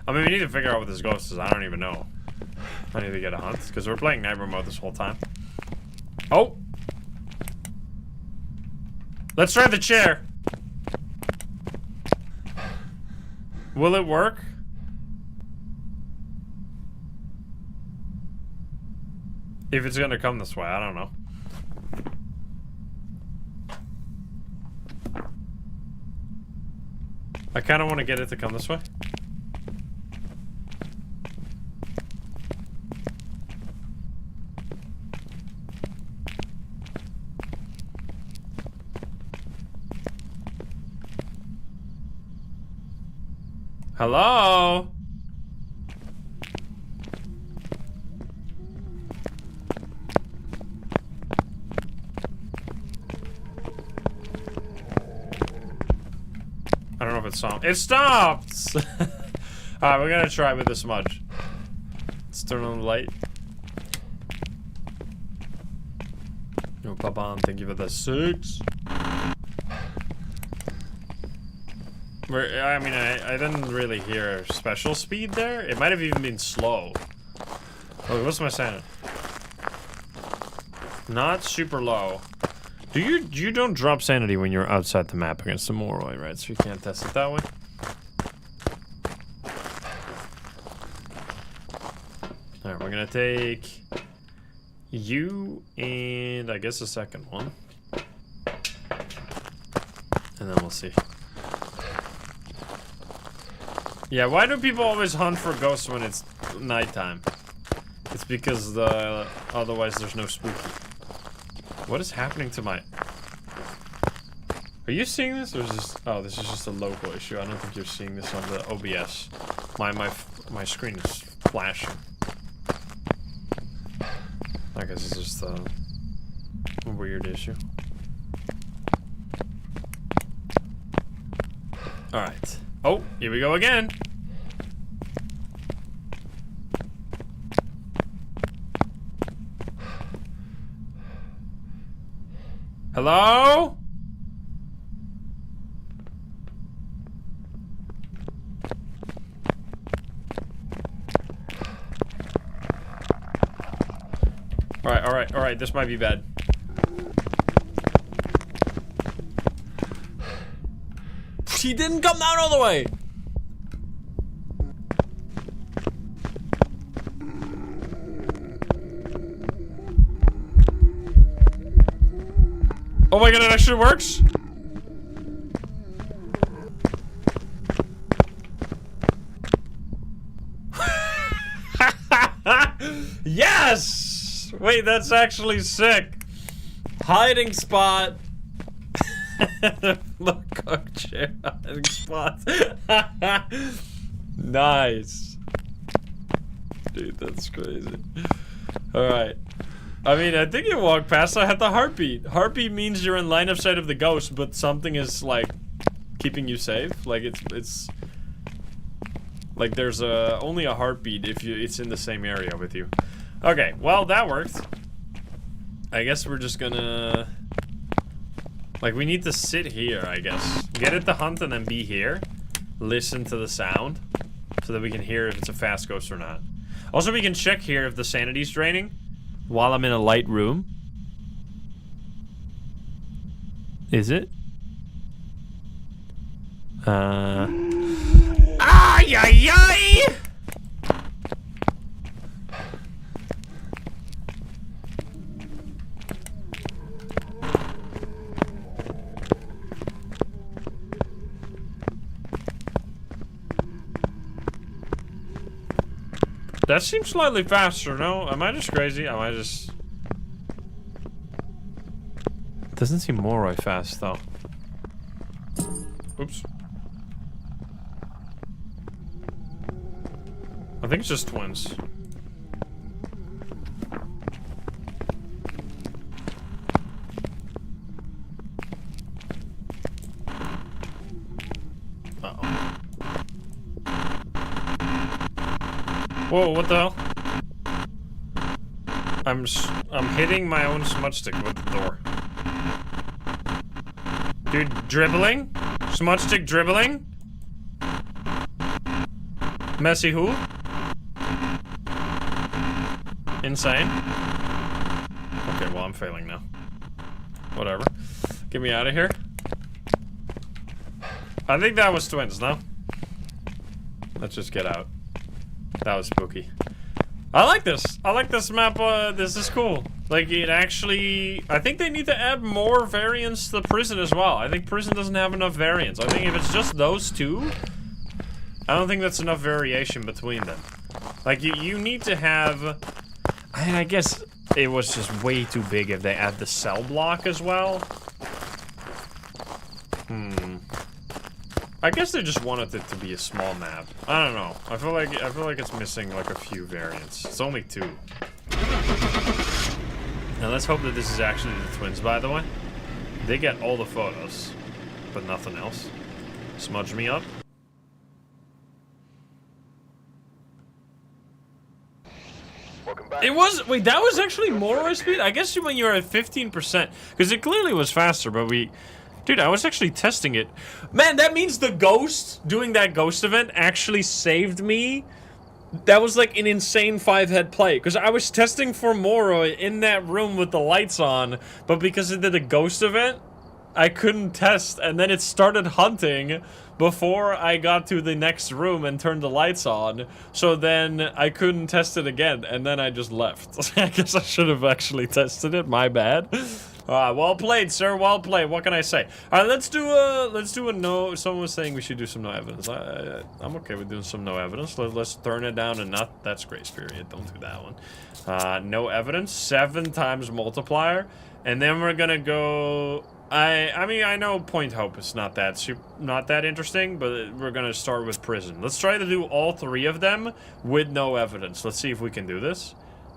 I mean, we need to figure out what this ghost is. I don't even know. I need to get a hunt, because we're playing nightmare mode this whole time. Oh! Let's try the chair. Will it work? If it's gonna come this way, I don't know. I kind of want to get it to come this way. Hello? I don't know if it stopped. It stopped! Alright, we're gonna try with the smudge. Let's turn on the light. No, Papa, thank you for the 6. I mean, I didn't really hear special speed there. It might have even been slow. Oh, what's my sanity? Not super low. You don't drop sanity when you're outside the map against the Moroi, right? So you can't test it that way. Alright, we're gonna take you and I guess the second one. And then we'll see. Yeah, why do people always hunt for ghosts when it's nighttime? It's because otherwise there's no spooky. What is happening to my... Are you seeing this, or is this... Oh, this is just a local issue. I don't think you're seeing this on the OBS. My screen is flashing. I guess it's just a weird issue. Alright. Oh, here we go again. Hello? Alright, this might be bad. He didn't come down all the way! Oh my god, it actually works? Yes! Wait, that's actually sick. Hiding spot. Look, cook chair hiding spot. Nice. Dude, that's crazy. Alright. I mean, I think you walked past, I had the heartbeat. Heartbeat means you're in line of sight of the ghost, but something is, like, keeping you safe. Like, it's... Like, there's only a heartbeat if it's in the same area with you. Okay, well, that worked. I guess we're just gonna... Like, we need to sit here, I guess. Get it to hunt and then be here. Listen to the sound. So that we can hear if it's a fast ghost or not. Also, we can check here if the sanity's draining. While I'm in a light room. Is it? Ay, ay, ay! That seems slightly faster, no? Am I just crazy? Am I just... It doesn't seem more fast, though. Oops. I think it's just twins. Uh-oh. Whoa, what the hell? I'm hitting my own smudge stick with the door. Dude, dribbling? Smudge stick dribbling? Messy who? Insane. Okay, well, I'm failing now. Whatever. Get me out of here. I think that was twins, no? Let's just get out. That was spooky. I like this. I like this map. This is cool. Like, it actually... I think they need to add more variants to prison as well. I think prison doesn't have enough variants. I think if it's just those two, I don't think that's enough variation between them. Like, you need to have... I guess it was just way too big if they add the cell block as well. I guess they just wanted it to be a small map. I don't know. I feel like it's missing like a few variants. It's only 2. Now let's hope that this is actually the twins, by the way. They get all the photos, but nothing else. Smudge me up. Welcome back. It was, wait, that was actually more speed? I guess when you're at 15%, because it clearly was faster, but dude, I was actually testing it. Man, that means the ghost, doing that ghost event actually saved me. That was like an insane 5-head play, because I was testing for Moro in that room with the lights on, but because it did a ghost event, I couldn't test, and then it started hunting before I got to the next room and turned the lights on, so then I couldn't test it again, and then I just left. I guess I should have actually tested it, my bad. Well played, sir, well played, what can I say? Alright, let's do a no, someone was saying we should do some no evidence. I'm okay with doing some no evidence. Let's turn it down and not, that's grace period, don't do that one. No evidence, 7 times multiplier, and then we're gonna go... I mean, I know Point Hope is not that interesting, but we're gonna start with prison. Let's try to do all 3 of them with no evidence. Let's see if we can do this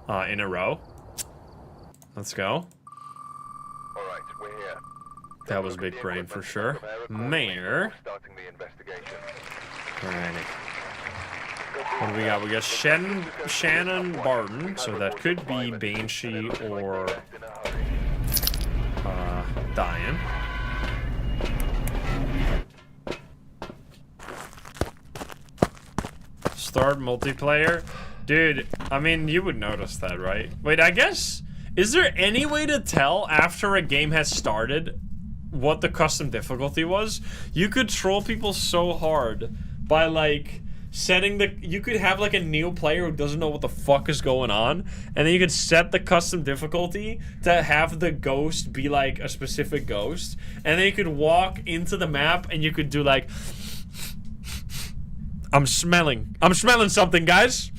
in a row. Let's go. All right, we're here. That was big brain for sure. Mayor. Starting the investigation. Alrighty. What do we got? We got Shannon Barton, so that could be Banshee or Diane. Start multiplayer. Dude, I mean, you would notice that, right? Wait, I guess... Is there any way to tell after a game has started what the custom difficulty was? You could troll people so hard by, like... setting the... You could have, like, a new player who doesn't know what the fuck is going on, and then you could set the custom difficulty to have the ghost be, like, a specific ghost, and then you could walk into the map, and you could do, like... I'm smelling something, guys!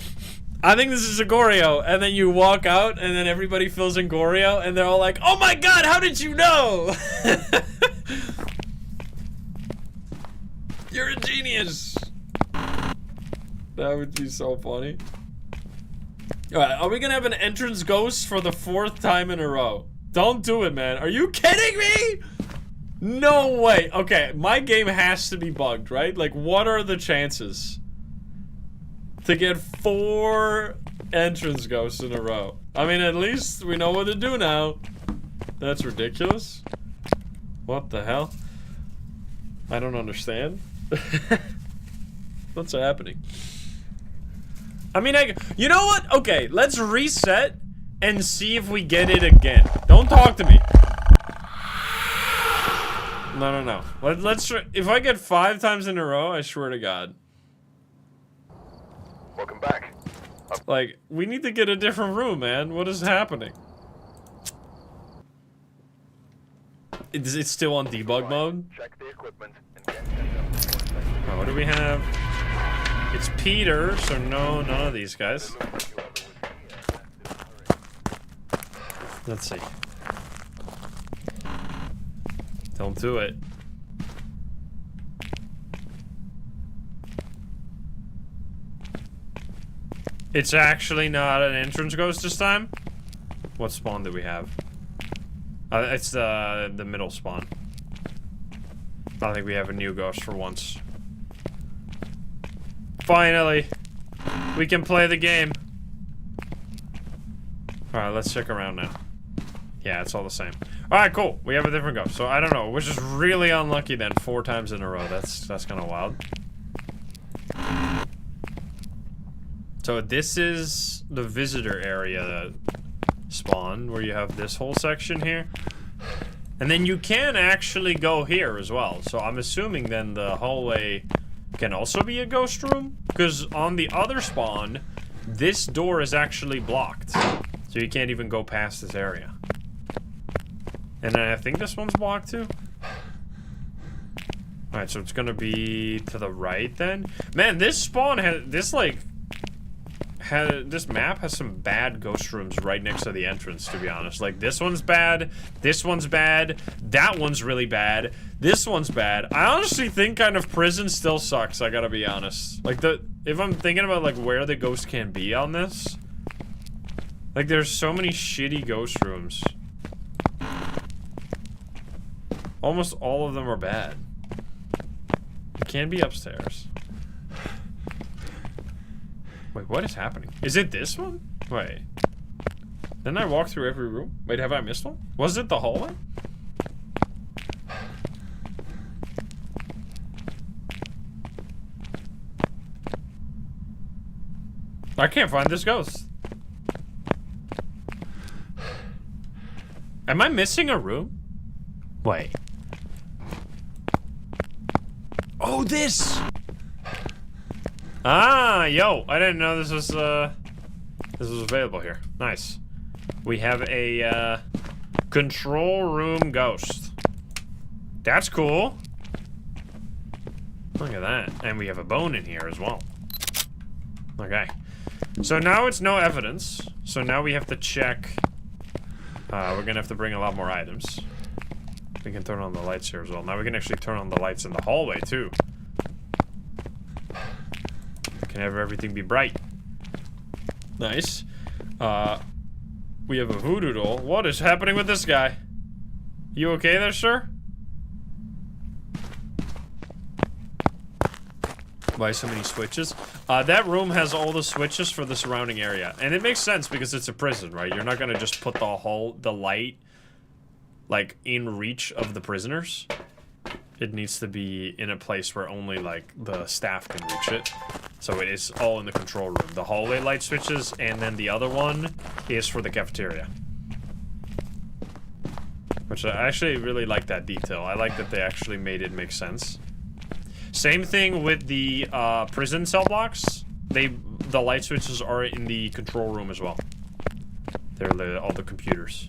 I think this is a Goryo, and then you walk out, and then everybody fills in Goryo, and they're all like, oh my god, how did you know? You're a genius! That would be so funny. Alright, are we gonna have an entrance ghost for the 4th time in a row? Don't do it, man. Are you kidding me? No way. Okay, my game has to be bugged, right? Like, what are the chances to get 4 entrance ghosts in a row? I mean, at least we know what to do now. That's ridiculous. What the hell? I don't understand. What's happening? I mean, you know what? Okay, let's reset and see if we get it again. Don't talk to me. No. Let's try. If I get 5 times in a row, I swear to God. Welcome back. Like, we need to get a different room, man. What is happening? It's still on debug mode? Check the equipment and get set up. Oh, what do we have? It's Peter, so no, none of these guys. Let's see. Don't do it. It's actually not an entrance ghost this time? What spawn do we have? It's the middle spawn. I think we have a new ghost for once. Finally! We can play the game. Alright, let's check around now. Yeah, it's all the same. Alright, cool. We have a different ghost. So, I don't know. We're just really unlucky then. 4 times in a row. That's kind of wild. So, this is the visitor area spawn, where you have this whole section here. And then you can actually go here as well. So, I'm assuming then the hallway can also be a ghost room, because on the other spawn, this door is actually blocked. So you can't even go past this area. And then I think this one's blocked too. Alright, so it's gonna be to the right then. Man, this spawn has, this map has some bad ghost rooms right next to the entrance, to be honest. Like, this one's bad, that one's really bad, this one's bad. I honestly think kind of prison still sucks, I gotta be honest. Like, if I'm thinking about, like, where the ghost can be on this, like, there's so many shitty ghost rooms. Almost all of them are bad. It can be upstairs. Wait, what is happening? Is it this one? Wait. Didn't I walk through every room? Wait, have I missed one? Was it the hallway? I can't find this ghost. Am I missing a room? Wait. Oh, this! Ah, yo, I didn't know this was available here. Nice. We have a, control room ghost. That's cool. Look at that. And we have a bone in here as well. Okay. So now it's no evidence. So now we have to check. We're gonna have to bring a lot more items. We can turn on the lights here as well. Now we can actually turn on the lights in the hallway too. Can have everything be bright. Nice. We have a voodoo doll. What is happening with this guy? You okay there, sir? Why so many switches? That room has all the switches for the surrounding area. And it makes sense because it's a prison, right? You're not gonna just put the light, like, in reach of the prisoners. It needs to be in a place where only, like, the staff can reach it. So it is all in the control room. The hallway light switches, and then the other one is for the cafeteria. Which I actually really like that detail. I like that they actually made it make sense. Same thing with the prison cell blocks. The light switches are in the control room as well. They're all the computers.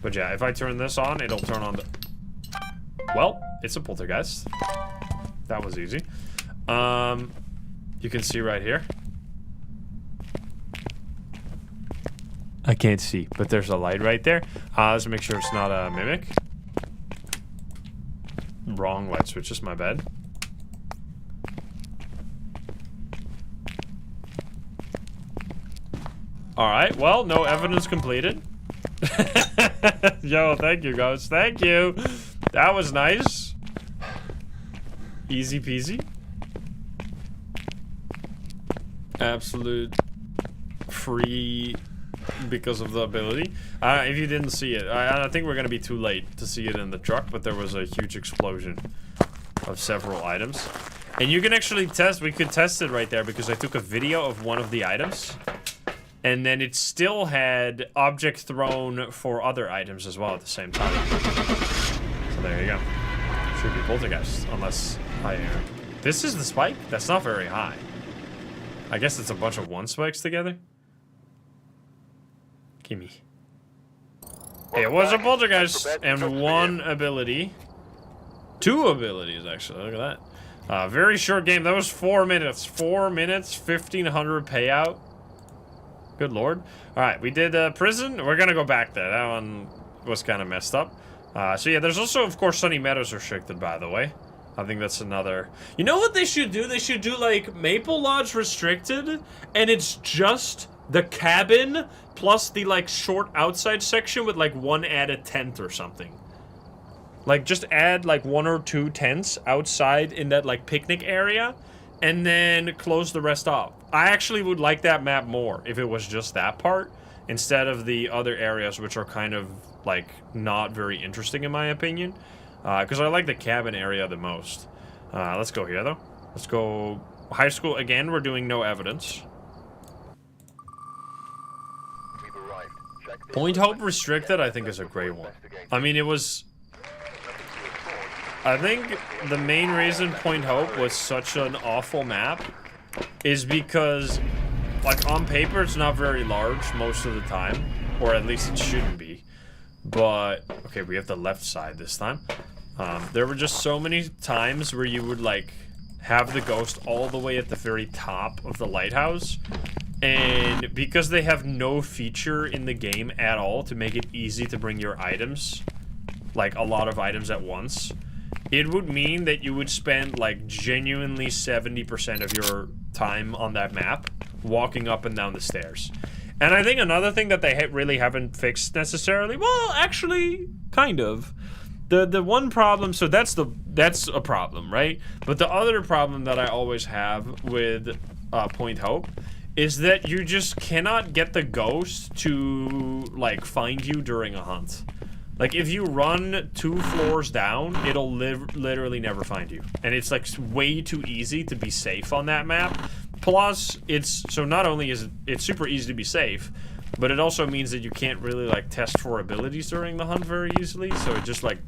But yeah, if I turn this on, it'll turn on the... Well, it's a poltergeist. That was easy. You can see right here. I can't see, but there's a light right there. Let's make sure it's not a mimic. Wrong light switch, just my bad. Alright, well, no evidence completed. Yo, thank you, ghost. Thank you. That was nice. Easy peasy. Absolute free because of the ability. If you didn't see it, I think we're gonna be too late to see it in the truck, but there was a huge explosion of several items. And you can actually test, we could test it right there because I took a video of one of the items. And then it still had object thrown for other items as well at the same time. So there you go. Should be poltergeist, unless I... This is the spike? That's not very high. I guess it's a bunch of one spikes together. Gimme. It was a poltergeist and one ability. Two abilities, actually. Look at that. Very short game. That was 4 minutes. 4 minutes, 1,500 payout. Good lord. Alright, we did prison. We're gonna go back there. That one was kind of messed up. So yeah, there's also, of course, Sunny Meadows restricted, by the way. I think that's another... You know what they should do? They should do, like, Maple Lodge restricted, and it's just the cabin plus the, like, short outside section with, like, one added tent or something. Like, just add, like, 1 or 2 tents outside in that, like, picnic area, and then close the rest off. I actually would like that map more if it was just that part, instead of the other areas, which are kind of, like, not very interesting in my opinion. Because I like the cabin area the most. Let's go here, though. Let's go high school. Again, we're doing no evidence. Point Hope restricted, I think, is a great one. I mean, it was... I think the main reason Point Hope was such an awful map is because, like, on paper, it's not very large most of the time. Or at least it shouldn't be. But, okay, we have the left side this time. There were just so many times where you would, like, have the ghost all the way at the very top of the lighthouse. And because they have no feature in the game at all to make it easy to bring your items, like a lot of items at once, it would mean that you would spend, like, genuinely 70% of your time on that map walking up and down the stairs. And I think another thing that they really haven't fixed necessarily, well, actually, kind of. The one problem, so that's a problem, right? But the other problem that I always have with Point Hope is that you just cannot get the ghost to, like, find you during a hunt. Like, if you run 2 floors down, it'll literally never find you. And it's, like, way too easy to be safe on that map. Plus, so not only is it's super easy to be safe, but it also means that you can't really, like, test for abilities during the hunt very easily. So it just, like,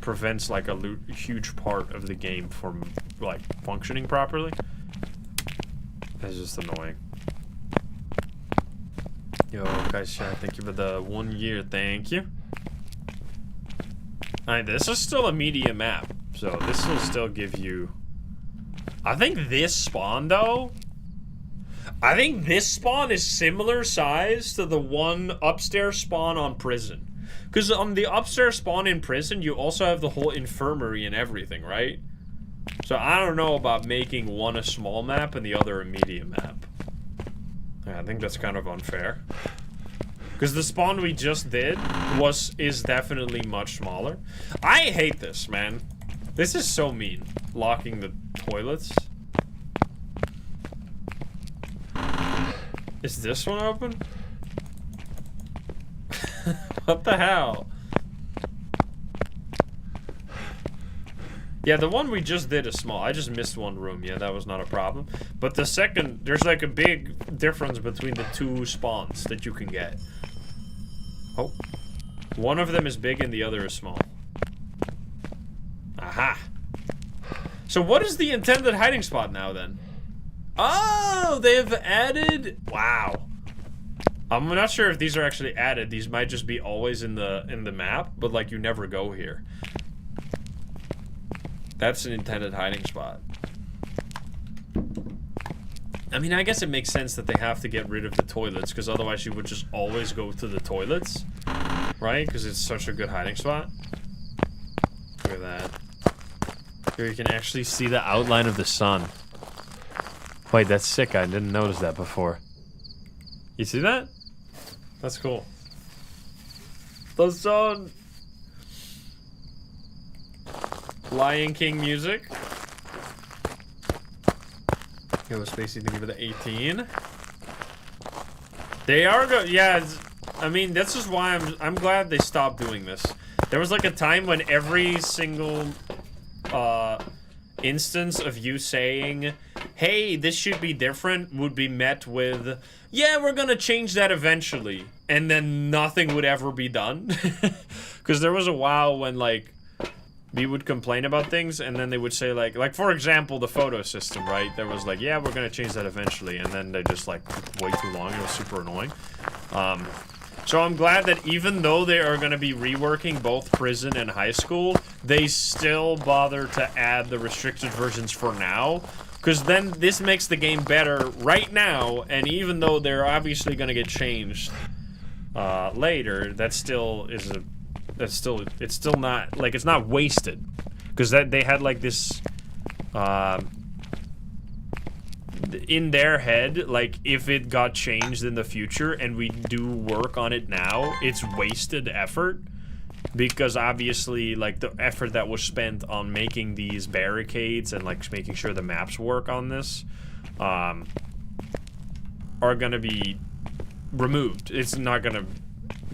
prevents, like, a huge part of the game from, like, functioning properly. It's just annoying. Yo, guys, thank you for the 1 year. Thank you. Alright, this is still a medium map, so this will still give you... I think this spawn, though... I think this spawn is similar size to the one upstairs spawn on prison. Because on the upstairs spawn in prison, you also have the whole infirmary and everything, right? So I don't know about making one a small map and the other a medium map. Yeah, I think that's kind of unfair. Because the spawn we just did is definitely much smaller. I hate this, man. This is so mean. Locking the toilets. Is this one open? What the hell? Yeah, the one we just did is small. I just missed one room. Yeah, that was not a problem. But the second, there's like a big difference between the 2 spawns that you can get. Oh. One of them is big and the other is small. Aha. So what is the intended hiding spot now then? Oh, they've added... Wow. I'm not sure if these are actually added. These might just be always in the map, but like you never go here. That's an intended hiding spot. I mean, I guess it makes sense that they have to get rid of the toilets, because otherwise you would just always go to the toilets. Right? Because it's such a good hiding spot. Look at that. Here you can actually see the outline of the sun. Wait, that's sick. I didn't notice that before. You see that? That's cool. The sun! Lion King music. Yo, Spacey, thank you for the 18. They are good. Yeah, I mean, this is why I'm glad they stopped doing this. There was like a time when every single instance of you saying, hey, this should be different, would be met with, yeah, we're gonna change that eventually. And then nothing would ever be done. Because there was a while when, like, we would complain about things, and then they would say, like for example, the photo system, right? There was like, yeah, we're gonna change that eventually, and then they just, like, took way too long. It was super annoying. So I'm glad that even though they are gonna be reworking both prison and high school, they still bother to add the restricted versions for now. Because then this makes the game better right now, and even though they're obviously gonna get changed later, that still is a... it's still not, like, it's not wasted. Because they had, like, this, in their head, like, if it got changed in the future and we do work on it now, it's wasted effort. Because obviously, like, the effort that was spent on making these barricades and, like, making sure the maps work on this, are gonna be removed. It's not gonna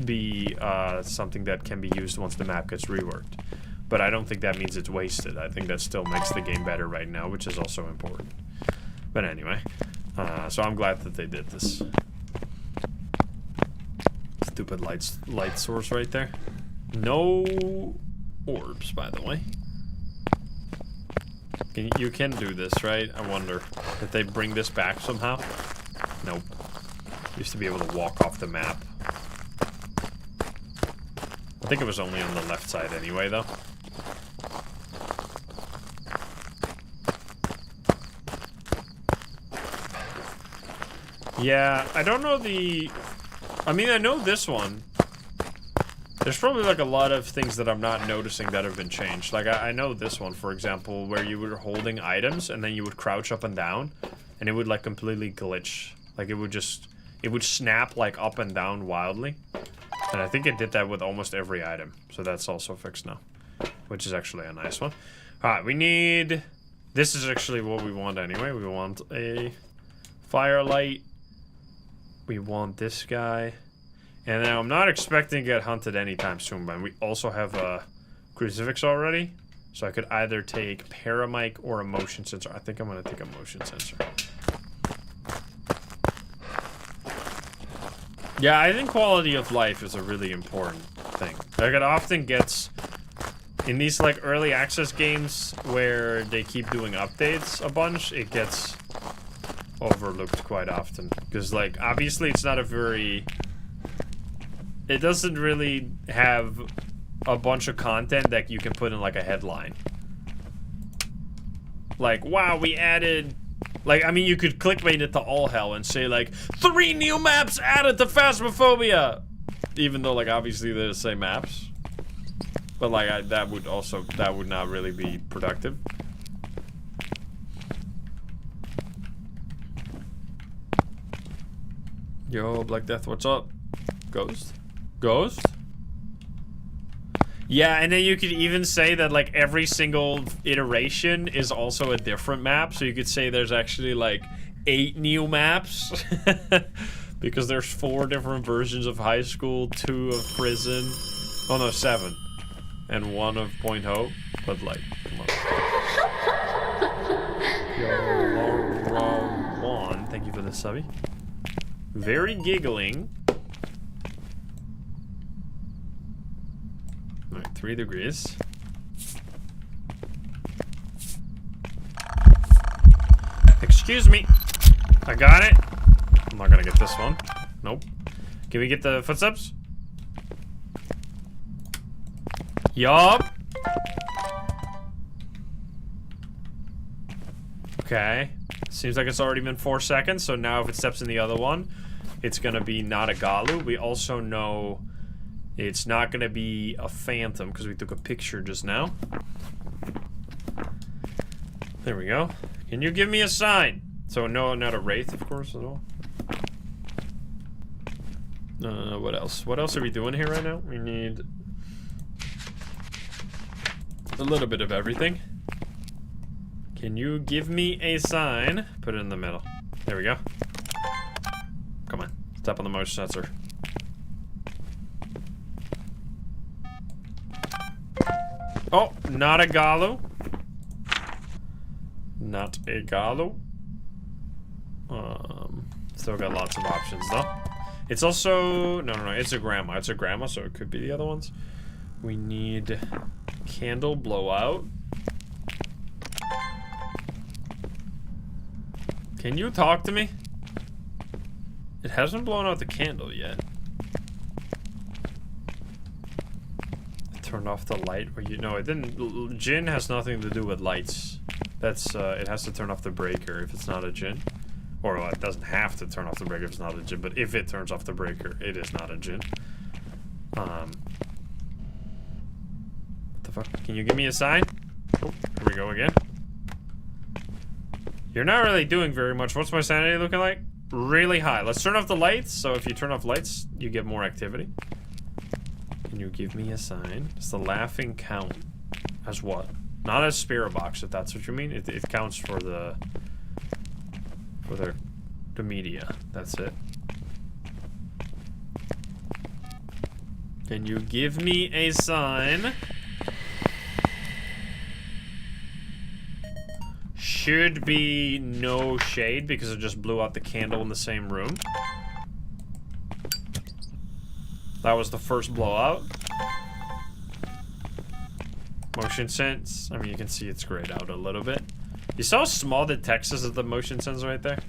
be something that can be used once the map gets reworked. But I don't think that means it's wasted. I think that still makes the game better right now, which is also important. But anyway, so I'm glad that they did this. Stupid light source right there. No orbs, by the way. You can do this, right? I wonder if they bring this back somehow. Nope. Used to be able to walk off the map. I think it was only on the left side anyway, though. Yeah, I don't know the... I mean, I know this one. There's probably, like, a lot of things that I'm not noticing that have been changed. Like, I know this one, for example, where you were holding items, and then you would crouch up and down, and it would, like, completely glitch. Like, it would just... it would snap, like, up and down wildly. And I think it did that with almost every item. So that's also fixed now. Which is actually a nice one. Alright, we need... this is actually what we want anyway. We want a firelight We want this guy. And now I'm not expecting to get hunted anytime soon, but we also have a crucifix already. So I could either take paramic or a motion sensor. I think I'm gonna take a motion sensor. Yeah, I think quality of life is a really important thing. Like, it often gets in these like early access games where they keep doing updates a bunch, it gets overlooked quite often. Because like obviously it's not a very, it doesn't really have a bunch of content that you can put in like a headline. Like, wow, we added, like, I mean, you could clickbait it to all hell and say like 3 new maps added to Phasmophobia, even though like obviously they're the same maps. But like that would not really be productive. Yo, Black Death, what's up? Ghost? Ghost? Yeah, and then you could even say that like every single iteration is also a different map. So you could say there's actually like 8 new maps. Because there's 4 different versions of high school, 2 of prison. Oh no, 7. And 1 of Point Hope, but like, come on. Yo, Laura 1, thank you for the subby. Very giggling. Alright, 3 degrees. Excuse me. I got it. I'm not gonna get this one. Nope. Can we get the footsteps? Yup. Okay. Seems like it's already been 4 seconds, so now if it steps in the other one, it's gonna be not a Galu. We also know it's not gonna be a phantom because we took a picture just now. There we go. Can you give me a sign? So no, not a wraith, of course, at all. What else? What else are we doing here right now? We need a little bit of everything. Can you give me a sign? Put it in the middle. There we go. Come on. Step on the motion sensor. Oh, not a Galu. Not a Galu. Still got lots of options though. It's also no, it's a grandma. It's a grandma, so it could be the other ones. We need candle blowout. Can you talk to me? It hasn't blown out the candle yet. It turned off the light. Or you know, it didn't. Jinn has nothing to do with lights. That's it has to turn off the breaker if it's not a Jinn. Or well, it doesn't have to turn off the breaker if it's not a Jinn, but if it turns off the breaker, it is not a Jinn. What the fuck? Can you give me a sign? Oh, here we go again. You're not really doing very much. What's my sanity looking like? Really high. Let's turn off the lights. So if you turn off lights, you get more activity. Can you give me a sign? Does the laughing count as what? Not as spirit box, if that's what you mean. It counts for the media. That's it. Can you give me a sign? Should be no shade because it just blew out the candle in the same room. That was the first blowout. Motion sense. I mean, you can see it's grayed out a little bit. You saw how small the text is of the motion sense right there?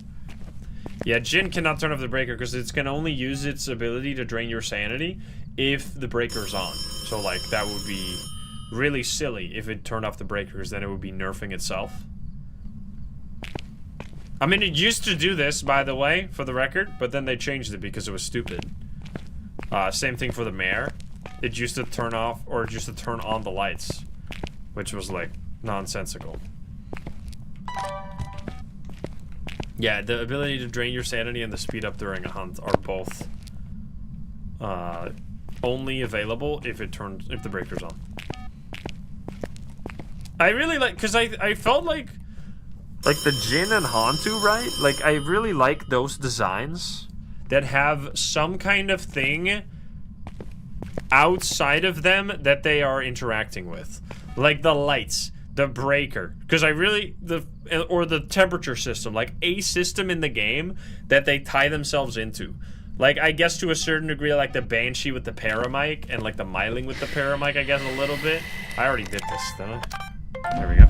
Yeah, Jinn cannot turn off the breaker because it's going to only use its ability to drain your sanity if the breaker's on. So, like, that would be really silly if it turned off the breakers. Then it would be nerfing itself. I mean, it used to do this, by the way, for the record, but then they changed it because it was stupid. Same thing for the mayor. It used to turn off, or it used to turn on the lights, which was, like, nonsensical. Yeah, the ability to drain your sanity and the speed up during a hunt are both only available if the breaker's on. I really like, because I felt like the Jinn and Hantu, right? Like, I really like those designs. that have some kind of thing outside of them that they are interacting with. Like the lights, the breaker. Because I really, or the temperature system. Like a system in the game that they tie themselves into. Like, I guess to a certain degree, like the Banshee with the Paramic and like the Myling with the Paramic, I guess a little bit. I already did this, didn't I? There we go.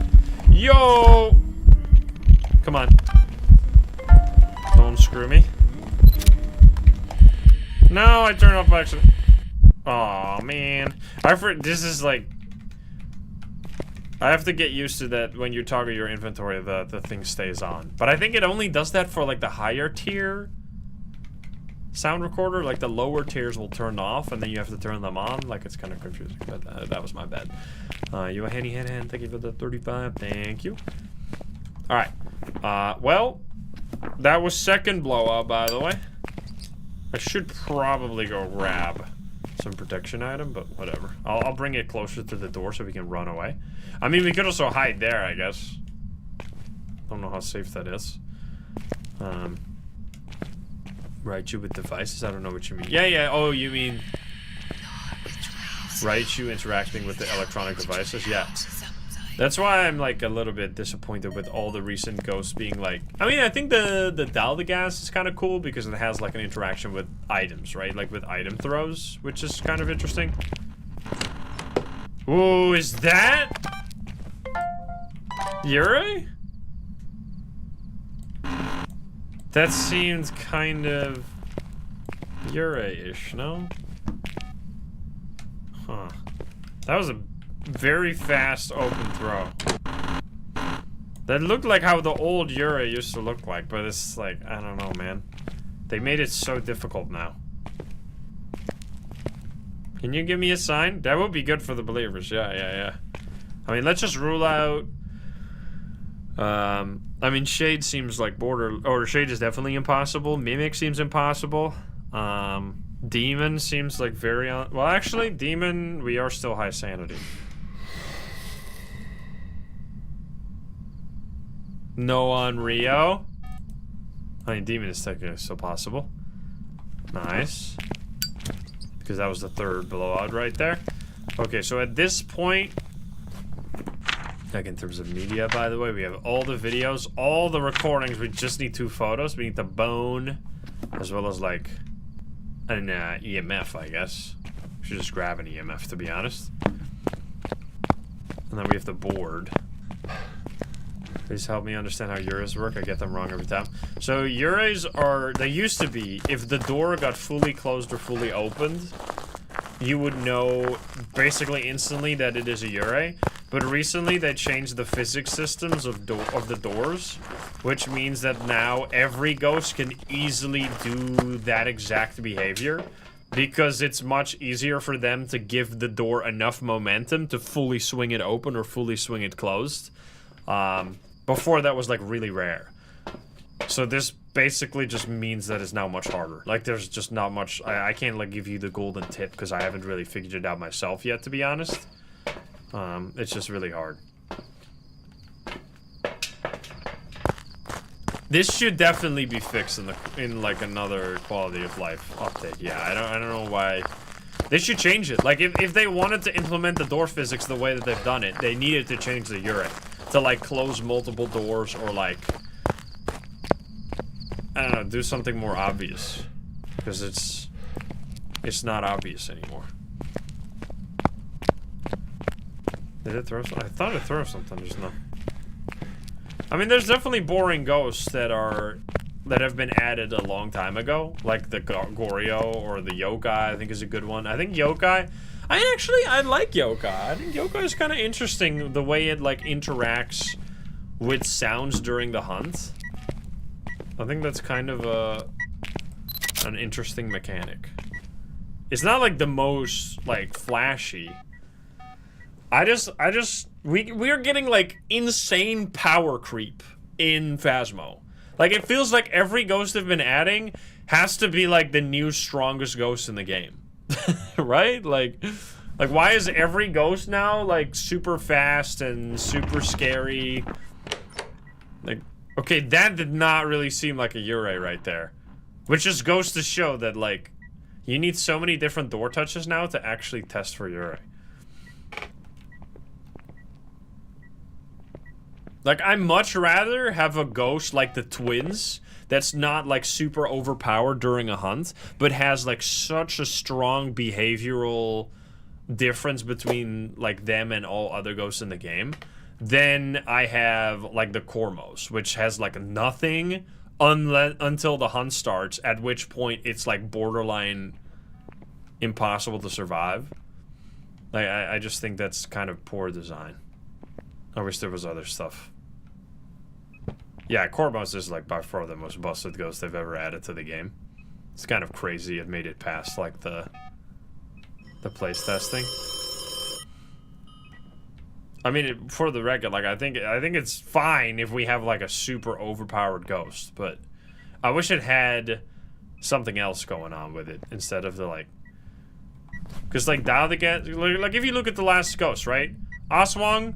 Yo! Come on. Don't screw me. No, I turned off by accident. Aw, man. This is like... I have to get used to that when you toggle your inventory, the thing stays on. But I think it only does that for like the higher tier sound recorder. Like the lower tiers will turn off and then you have to turn them on. Like it's kind of confusing, but that was my bad. You a handy hand. Thank you for the 35. Thank you. Alright. Well, that was second blowout, by the way. I should probably go grab some protection item, but whatever. I'll bring it closer to the door so we can run away. I mean, we could also hide there, I guess. Don't know how safe that is. Raichu with devices? I don't know what you mean. Yeah, oh, you mean Raichu interacting with the electronic devices? Yeah. That's why I'm like a little bit disappointed with all the recent ghosts being like... I mean, I think the Daldagas is kind of cool because it has like an interaction with items, right? Like with item throws, which is kind of interesting. Ooh, is that... Yurei? That seems kind of Yurei-ish, no? Huh. That was a very fast open throw. That looked like how the old Yurei used to look like, but it's like, I don't know, man. They made it so difficult now. Can you give me a sign? That would be good for the believers. Yeah. I mean, let's just rule out... I mean, Shade seems like Shade is definitely impossible. Mimic seems impossible. Demon seems like very well, actually, Demon, we are still high sanity. No on Rio. I mean, Demon is technically still possible. Nice. Because that was the third blowout right there. Okay, so at this point... Like in terms of media, by the way, we have all the videos, all the recordings. We just need 2 photos. We need the bone, as well as like an EMF, I guess. We should just grab an EMF, to be honest. And then we have the board. Please help me understand how Ureis work. I get them wrong every time. So Ureis are, they used to be, if the door got fully closed or fully opened, you would know basically instantly that it is a Yurei. But recently they changed the physics systems of the doors, which means that now every ghost can easily do that exact behavior, because it's much easier for them to give the door enough momentum to fully swing it open or fully swing it closed. Before that was like really rare. So this basically just means that it's now much harder. Like there's just not much, I can't like give you the golden tip because I haven't really figured it out myself yet, to be honest. It's just really hard. This should definitely be fixed in like another quality of life update. Yeah, I don't know why. They should change it. Like if they wanted to implement the door physics the way that they've done it, they needed to change the Yurei to like close multiple doors or like, I don't know, do something more obvious, because it's not obvious anymore. Did it throw something? I thought it threw something just now. I mean, there's definitely boring ghosts that have been added a long time ago, like the Goryo or the Yokai. I think is a good one. I think Yokai. I like Yokai. I think Yokai is kind of interesting the way it like interacts with sounds during the hunt. I think that's kind of an interesting mechanic. It's not like the most like flashy. We're getting like insane power creep in Phasmo. Like it feels like every ghost they've been adding has to be like the new strongest ghost in the game. Right? Like why is every ghost now like super fast and super scary? Like, okay, that did not really seem like a Yurei right there. Which just goes to show that, like, you need so many different door touches now to actually test for Yurei. Like, I'd much rather have a ghost like the twins that's not, like, super overpowered during a hunt, but has, like, such a strong behavioral difference between, like, them and all other ghosts in the game. Then I have, like, the Cormos, which has, like, nothing until the hunt starts, at which point it's, like, borderline impossible to survive. Like, I just think that's kind of poor design. I wish there was other stuff. Yeah, Cormos is, like, by far the most busted ghost they've ever added to the game. It's kind of crazy it made it past, like, the place testing. I mean, for the record, like, I think it's fine if we have, like, a super overpowered ghost, but I wish it had something else going on with it instead of the, like... Because, like, Dao like, if you look at the last ghost, right? Aswang,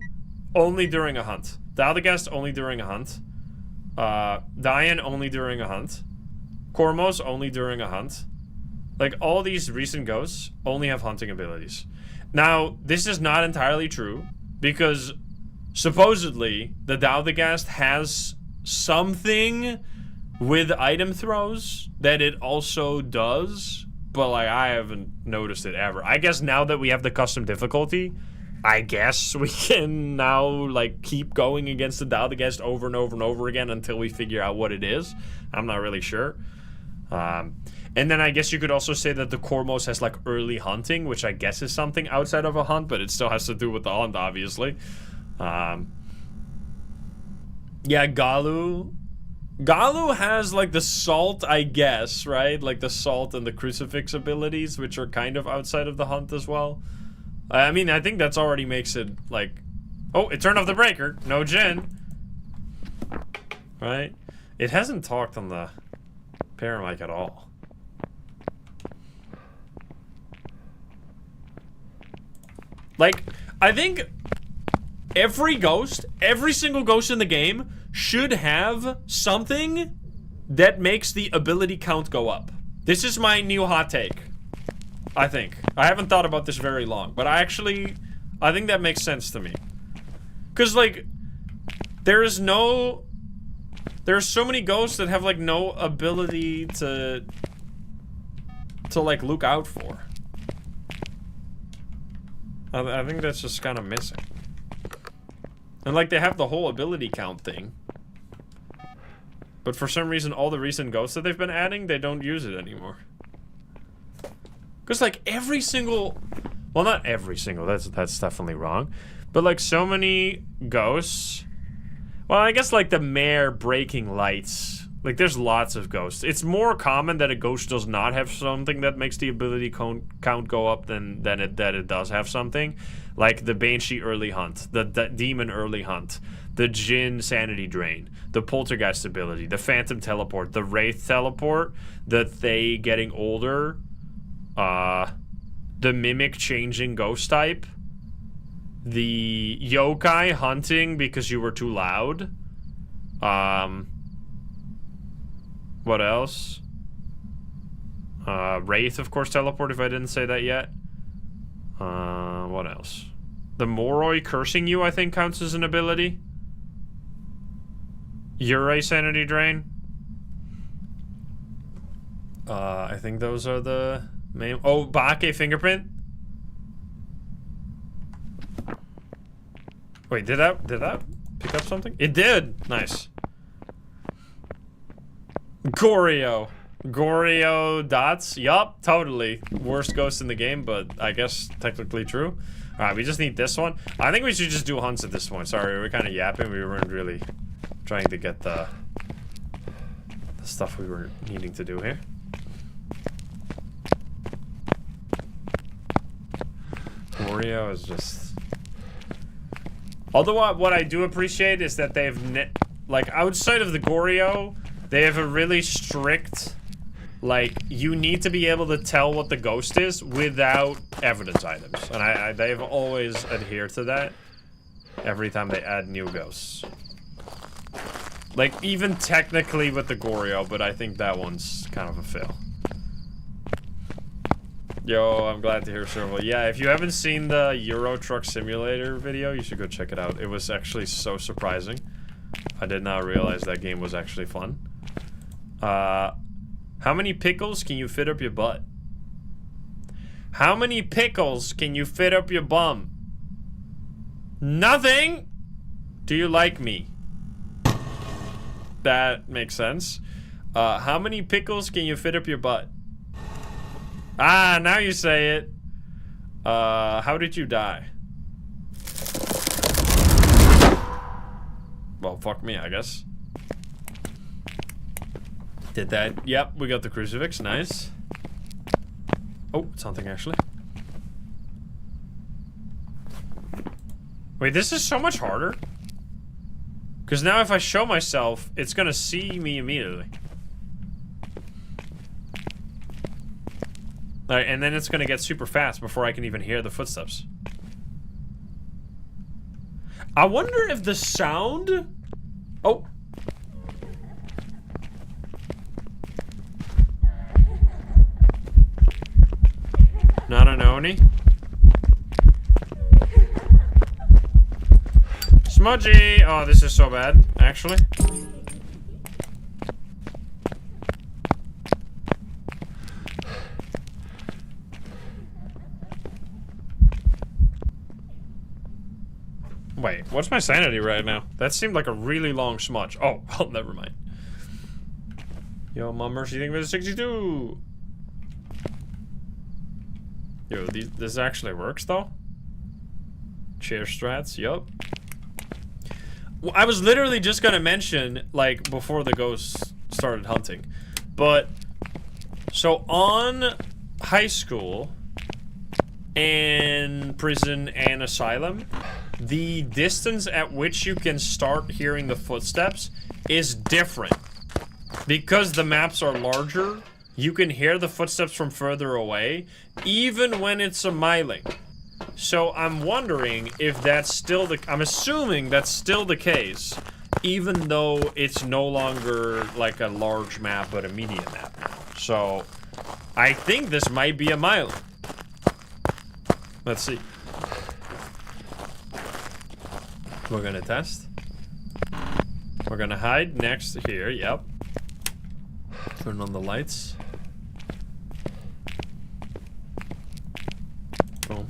only during a hunt. Dao only during a hunt. Diane, only during a hunt. Cormos, only during a hunt. Like, all these recent ghosts only have hunting abilities. Now, this is not entirely true, because supposedly the Dao has something with item throws that it also does, but, like, I haven't noticed it ever. I guess now that we have the custom difficulty, I guess we can now, like, keep going against the Dao over and over and over again until we figure out what it is. I'm not really sure. And then I guess you could also say that the Cormos has, like, early hunting, which I guess is something outside of a hunt, but it still has to do with the hunt, obviously. Yeah, Galu has, like, the salt, I guess, right? Like, the salt and the crucifix abilities, which are kind of outside of the hunt as well. I mean, I think that's already makes it, like... Oh, it turned off the breaker. No Jin. Right? It hasn't talked on the paramic at all. Like, I think every single ghost in the game should have something that makes the ability count go up. This is my new hot take. I think. I haven't thought about this very long, but I think that makes sense to me. Because, like, there's so many ghosts that have, like, no ability to like, look out for. I think that's just kind of missing. And, like, they have the whole ability count thing. But for some reason, all the recent ghosts that they've been adding, they don't use it anymore. Because, like, every single... Well, not every single, that's definitely wrong. But, like, so many ghosts... Well, I guess, like, the mare breaking lights. Like, there's lots of ghosts. It's more common that a ghost does not have something that makes the ability count go up than that it does have something. Like the Banshee early hunt, the Demon early hunt, the Jinn sanity drain, the Poltergeist ability, the Phantom teleport, the Wraith teleport, the Thay getting older, the Mimic changing ghost type, the Yokai hunting because you were too loud. What else? Wraith, of course, teleport, if I didn't say that yet. What else? The Moroi cursing you, I think, counts as an ability. Yurei sanity drain. I think those are the main... Oh, Bake fingerprint. Wait, did that pick up something? It did! Nice. Goryo dots. Yup, totally. Worst ghost in the game, but I guess technically true. Alright, we just need this one. I think we should just do hunts at this point. Sorry, we were kind of yapping. We weren't really trying to get the stuff we were needing to do here. Goryo is just... Although what I do appreciate is that they've... Like, outside of the Goryo... They have a really strict, like, you need to be able to tell what the ghost is without evidence items. And they've always adhered to that every time they add new ghosts. Like, even technically with the Goryo, but I think that one's kind of a fail. Yo, I'm glad to hear Serval. Yeah, if you haven't seen the Euro Truck Simulator video, you should go check it out. It was actually so surprising. I did not realize that game was actually fun. How many pickles can you fit up your butt? How many pickles can you fit up your bum? Nothing! Do you like me? That makes sense. How many pickles can you fit up your butt? Ah, now you say it. How did you die? Well, fuck me, I guess. Did that? Yep, we got the crucifix. Nice. Oh, something actually. Wait, this is so much harder. Because now if I show myself, it's gonna see me immediately. Alright, and then it's gonna get super fast before I can even hear the footsteps. I wonder if the sound... Oh. Not an Oni. Smudgy! Oh, this is so bad, actually. Wait, what's my sanity right now? That seemed like a really long smudge. Oh, well, never mind. Yo, Mom Mercy, think of it 62. Yo, this actually works, though? Chair strats, yup. Well, I was literally just gonna mention, like, before the ghosts started hunting. But, so on high school, and prison, and asylum, the distance at which you can start hearing the footsteps is different. Because the maps are larger, you can hear the footsteps from further away, even when it's a miling. So I'm wondering if that's still the... I'm assuming that's still the case, even though it's no longer like a large map, but a medium map now. So, I think this might be a miling. Let's see. We're gonna test. We're gonna hide next here, yep. Turn on the lights. Boom.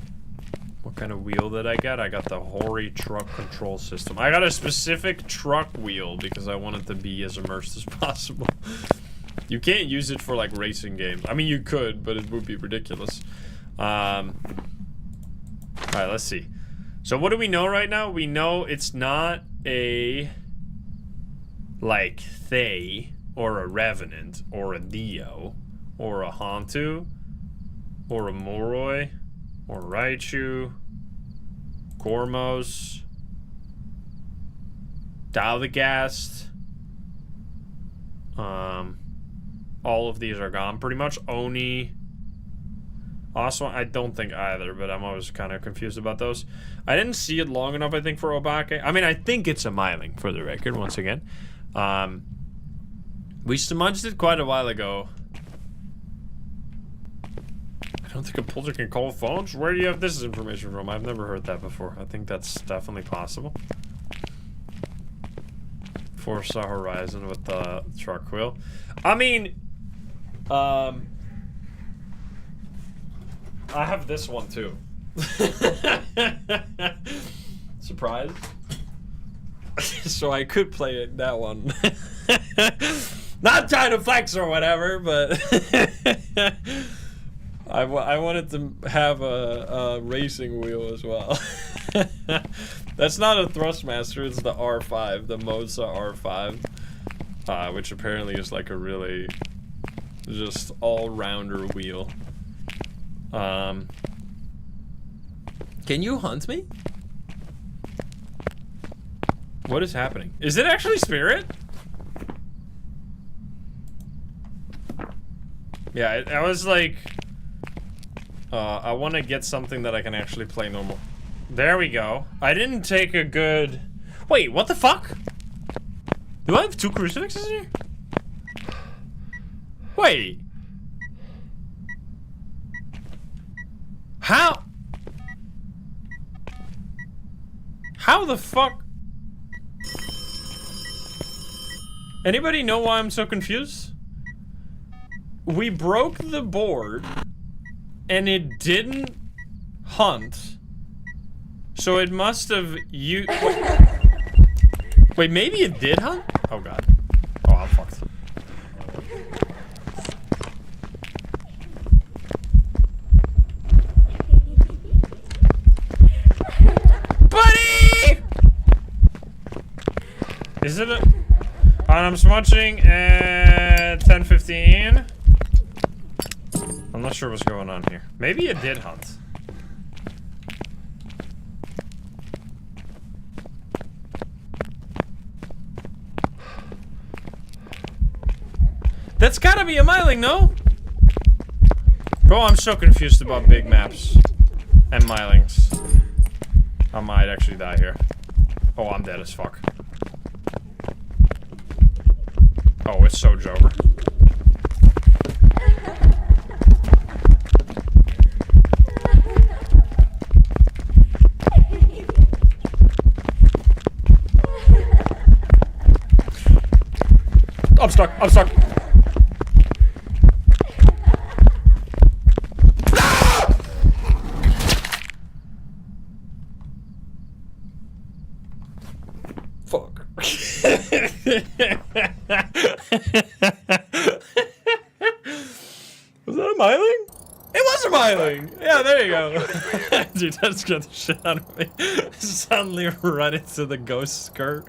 What kind of wheel did I get? I got the Hori truck control system. I got a specific truck wheel because I want it to be as immersed as possible. You can't use it for like racing games. I mean, you could, but it would be ridiculous. Alright, let's see. So what do we know right now? We know it's not a, like, Thay, or a Revenant, or a Dio, or a Hantu, or a Moroi, or Raichu, Gormos, Dalgast. All of these are gone, pretty much. Oni. Also, I don't think either, but I'm always kind of confused about those. I didn't see it long enough, I think, for Obake. I mean, I think it's a miling, for the record, once again. We smudged it quite a while ago. I don't think a Polter can call phones? Where do you have this information from? I've never heard that before. I think that's definitely possible. Forza Horizon with the truck wheel. I mean, I have this one too. Surprise. So I could play it, that one. Not trying to flex or whatever, but I wanted to have a racing wheel as well. That's not a Thrustmaster, it's the R5, the Moza R5, which apparently is like a really just all-rounder wheel. Can you hunt me? What is happening? Is it actually Spirit? Yeah, I was like... I want to get something that I can actually play normal. There we go. I didn't take a good... Wait, what the fuck? Do I have 2 crucifixes here? Wait. How? How the fuck? Anybody know why I'm so confused? We broke the board and it didn't hunt. So it must have Wait, maybe it did hunt? Oh god. Oh, I'm fucked. Buddy! Is it a... I'm smudging at 10:15. I'm not sure what's going on here. Maybe it did hunt. That's gotta be a Myling, no? Bro, I'm so confused about big maps and Mylings. I might actually die here. Oh, I'm dead as fuck. Oh, it's so Joker. I'm stuck. I'm stuck. Fuck. Was that a Myling? It was a Myling! Yeah, there you go. Dude, that scared the shit out of me. Suddenly run into the ghost skirt.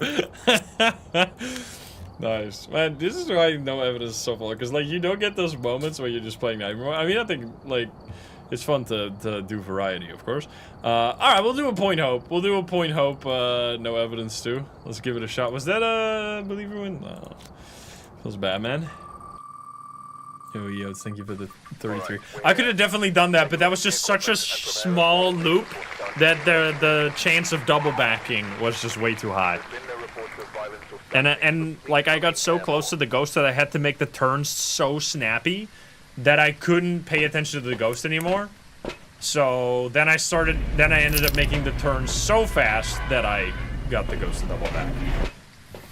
Nice. Man, this is why no evidence is so far, because, like, you don't get those moments where you're just playing Nightmare. I mean, I think, like, it's fun to do variety, of course. Alright, we'll do a point hope. We'll do a point hope, no evidence too. Let's give it a shot. Was that a believer win? No. Feels bad, man. Yo, thank you for the 33. I could have definitely done that, but that was just such a small loop that the chance of double backing was just way too high. And like, I got so close to the ghost that I had to make the turns so snappy that I couldn't pay attention to the ghost anymore. So then I ended up making the turns so fast that I got the ghost to double back.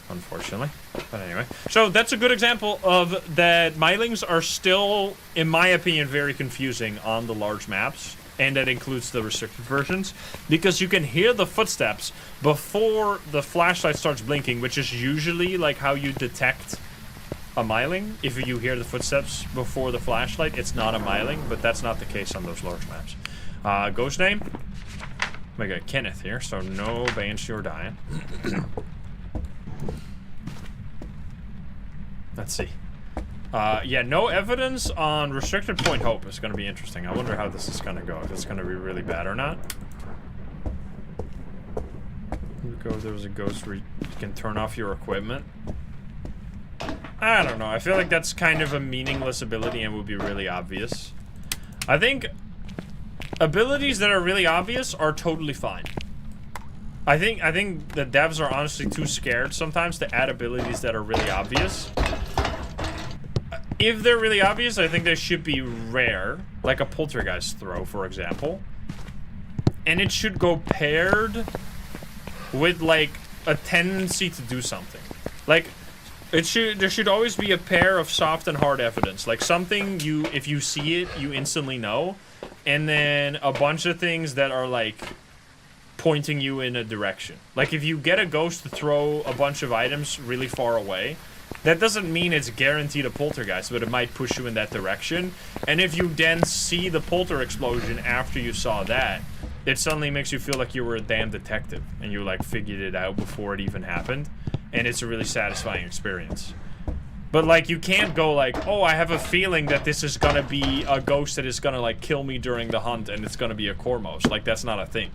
Unfortunately. But anyway. So that's a good example of that Mylings are still, in my opinion, very confusing on the large maps. And that includes the restricted versions. Because you can hear the footsteps before the flashlight starts blinking, which is usually like how you detect a Myling. If you hear the footsteps before the flashlight, it's not a Myling, but that's not the case on those large maps. Ghost name? We got Kenneth here, so no Banshee or dying. Let's see. Yeah, no evidence on restricted point hope is going to be interesting. I wonder how this is going to go, if it's going to be really bad or not. There was a ghost where you can turn off your equipment. I don't know. I feel like that's kind of a meaningless ability and would be really obvious. I think abilities that are really obvious are totally fine. I think the devs are honestly too scared sometimes to add abilities that are really obvious. If they're really obvious, I think they should be rare, like a poltergeist throw, for example. And it should go paired with, like, a tendency to do something. Like, there should always be a pair of soft and hard evidence. Like, something if you see it, you instantly know. And then a bunch of things that are, like, pointing you in a direction. Like, if you get a ghost to throw a bunch of items really far away, that doesn't mean it's guaranteed a poltergeist, but it might push you in that direction. And if you then see the polter explosion after you saw that, it suddenly makes you feel like you were a damn detective and you, like, figured it out before it even happened. And it's a really satisfying experience. But, like, you can't go like, oh, I have a feeling that this is gonna be a ghost that is gonna, like, kill me during the hunt and it's gonna be a Cormos. Like, that's not a thing.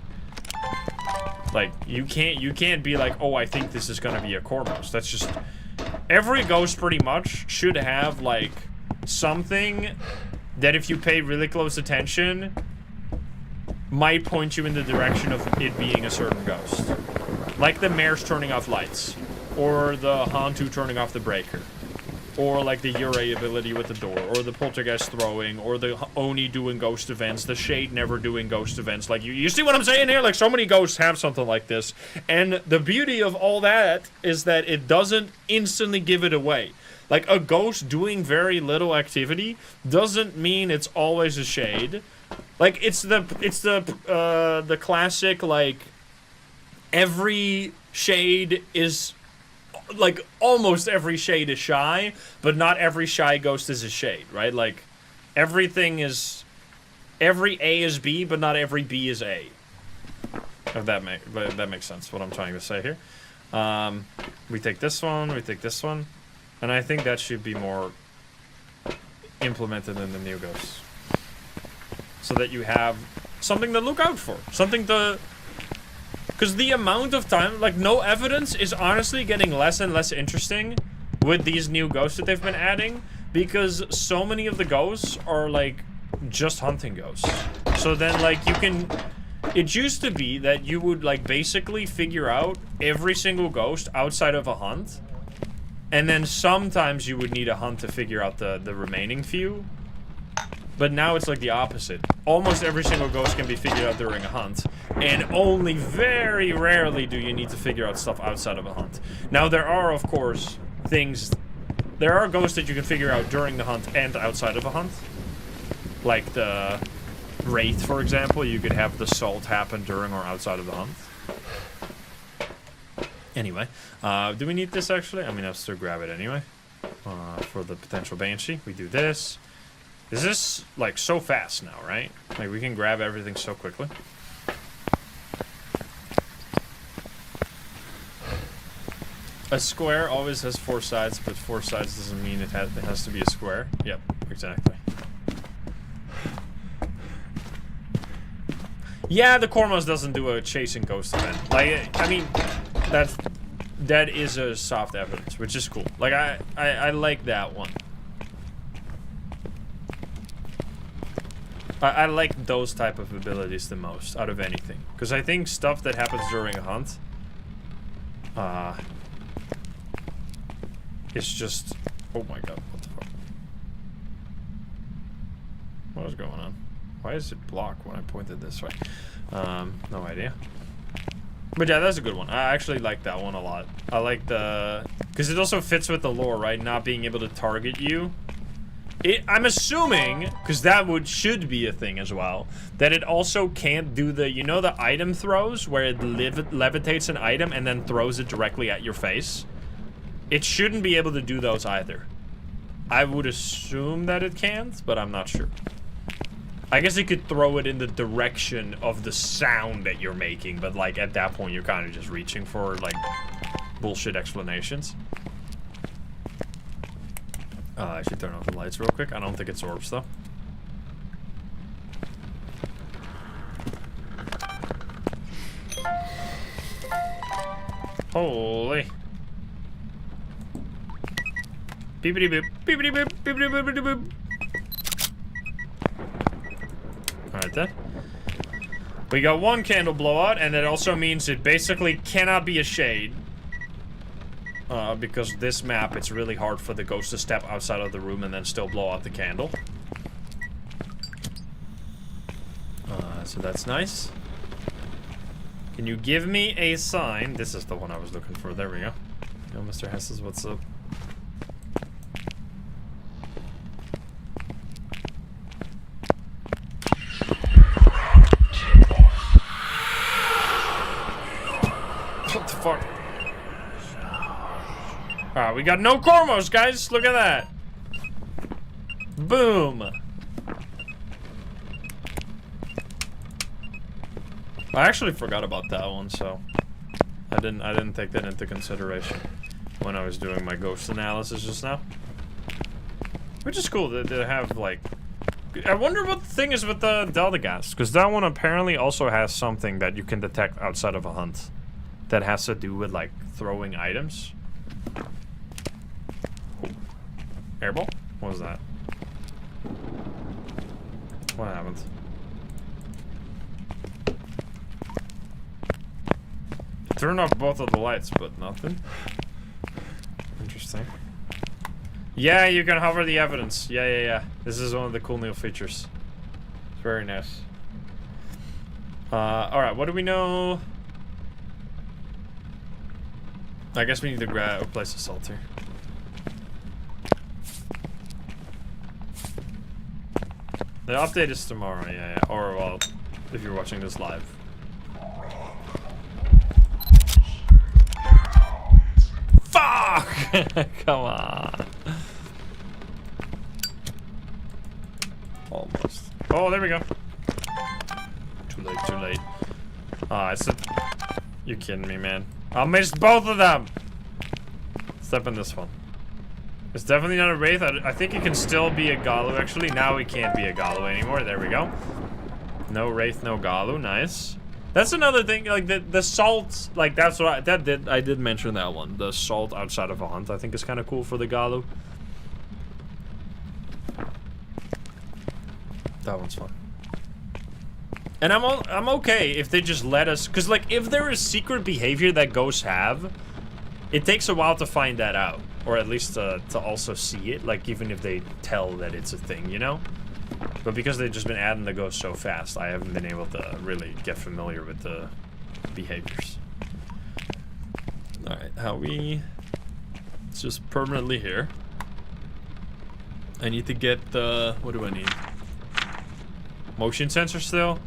Like, you can't be like, oh, I think this is gonna be a Cormos. That's just... Every ghost pretty much should have, like, something that if you pay really close attention might point you in the direction of it being a certain ghost. Like the mayor's turning off lights. or the Hantu turning off the breaker, or like the Yurei ability with the door, or the Poltergeist throwing, or the Oni doing ghost events, the Shade never doing ghost events. Like, you see what I'm saying here? Like, so many ghosts have something like this. And the beauty of all that is that it doesn't instantly give it away. Like, a ghost doing very little activity doesn't mean it's always a Shade. Like, it's the classic, like, every Shade is... like, almost every Shade is shy, but not every shy ghost is a Shade, right? Like, everything is... every A is B, but not every B is A. If that makes sense, what I'm trying to say here. We take this one, we take this one, and I think that should be more implemented in the new ghosts. So that you have something to look out for. Something to... because the amount of time, like, no evidence is honestly getting less and less interesting with these new ghosts that they've been adding, because so many of the ghosts are, like, just hunting ghosts. So then, like, you can... it used to be that you would, like, basically figure out every single ghost outside of a hunt, and then sometimes you would need a hunt to figure out the remaining few. But now it's like the opposite. Almost every single ghost can be figured out during a hunt, and only very rarely do you need to figure out stuff outside of a hunt. Now, there are, of course, things... there are ghosts that you can figure out during the hunt and outside of a hunt. Like the Wraith, for example. You could have the Salt happen during or outside of the hunt. Anyway, do we need this, actually? I mean, I'll still grab it anyway. For the potential Banshee, we do this. Is this, like, so fast now, right? Like, we can grab everything so quickly. A square always has 4 sides, but 4 sides doesn't mean it has to be a square. Yep, exactly. Yeah, the Cormos doesn't do a chasing ghost event. Like, I mean, that is a soft evidence, which is cool. Like, I like that one. I like those type of abilities the most out of anything, because I think stuff that happens during a hunt it's just... oh my god, what the fuck? What is going on? Why is it blocked when I pointed this way? No idea. But yeah, that's a good one. I actually like that one a lot. I like the... because it also fits with the lore, right? Not being able to target you. I'm assuming, because that should be a thing as well, that it also can't do the, you know, the item throws, where it levitates an item and then throws it directly at your face? It shouldn't be able to do those either. I would assume that it can't, but I'm not sure. I guess it could throw it in the direction of the sound that you're making, but, like, at that point, you're kind of just reaching for, like, bullshit explanations. I should turn off the lights real quick. I don't think it's orbs, though. Holy. Beepity boop. Beepity boop. Beepity boop. Beepity boop. Alright then. We got one candle blowout, and that also means it basically cannot be a shade. Because this map, it's really hard for the ghost to step outside of the room and then still blow out the candle. So that's nice. Can you give me a sign? This is the one I was looking for. There we go. Yo, Mr. Hesses, what's up? What the fuck? Alright, we got no Cormos, guys. Look at that. Boom. I actually forgot about that one, so I didn't take that into consideration when I was doing my ghost analysis just now. Which is cool that they have, like... I wonder what the thing is with the Delta Gas, because that one apparently also has something that you can detect outside of a hunt that has to do with, like, throwing items. Airball? What was that? What happened? Turn off both of the lights, but nothing. thing. Yeah, you can hover the evidence. Yeah. This is one of the cool new features. It's very nice. Alright, what do we know? I guess we need to place a salt here. The update is tomorrow, yeah. Or, well, if you're watching this live. Fuck! Come on. Almost. Oh, there we go. Too late. Ah, it's a... You're kidding me, man. I missed both of them! Step in this one. It's definitely not a Wraith. I think it can still be a Galu, actually. Now it can't be a Galu anymore. There we go. No Wraith, no Galu. Nice. That's another thing, like, the salt, like, that's what I did mention that one. The salt outside of a hunt, I think, is kind of cool for the Galu. That one's fun. And I'm okay if they just let us, because, like, if there is secret behavior that ghosts have, it takes a while to find that out. Or at least to also see it, like, even if they tell that it's a thing, you know? But because they've just been adding the ghosts so fast, I haven't been able to really get familiar with the behaviors. Alright, it's just permanently here. I need to get the... What do I need? Motion sensor still?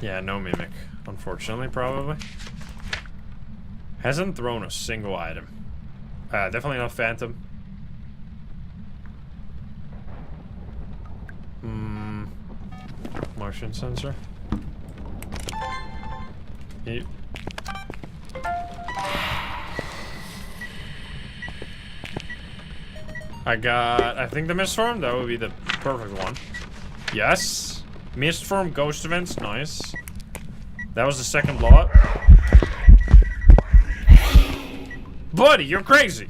Yeah, no mimic, unfortunately, probably. Hasn't thrown a single item. Definitely not phantom. Motion sensor. I think the mist form, that would be the perfect one. Yes. Mist form, ghost events, nice. That was the second lot. Buddy, you're crazy.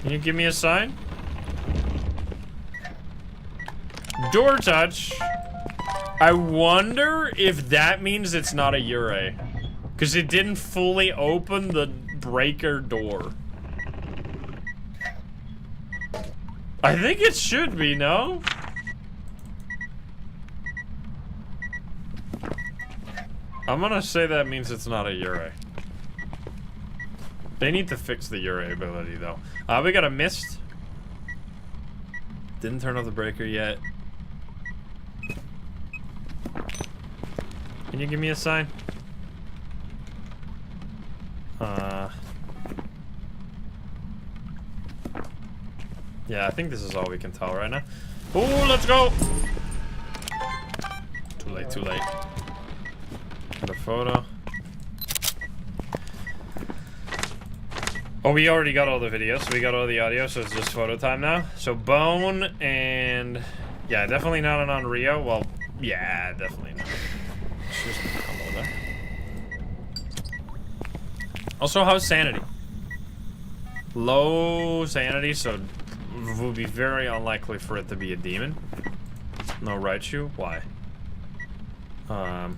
Can you give me a sign? Door touch. I wonder if that means it's not a Ure. Because it didn't fully open the breaker door. I think it should be, no? I'm gonna say that means it's not a Ure. They need to fix the Ure ability, though. We got a mist. Didn't turn off the breaker yet. Can you give me a sign? Yeah, I think this is all we can tell right now. Oh, let's go! Too late. Got a photo. Oh, we already got all the videos. We got all the audio, so it's just photo time now. So Bone and... Yeah, definitely not an on Rio. Well, yeah, definitely not. It's just a combo there. Also, how's sanity? Low sanity, so it would be very unlikely for it to be a demon. No Raichu? Why? I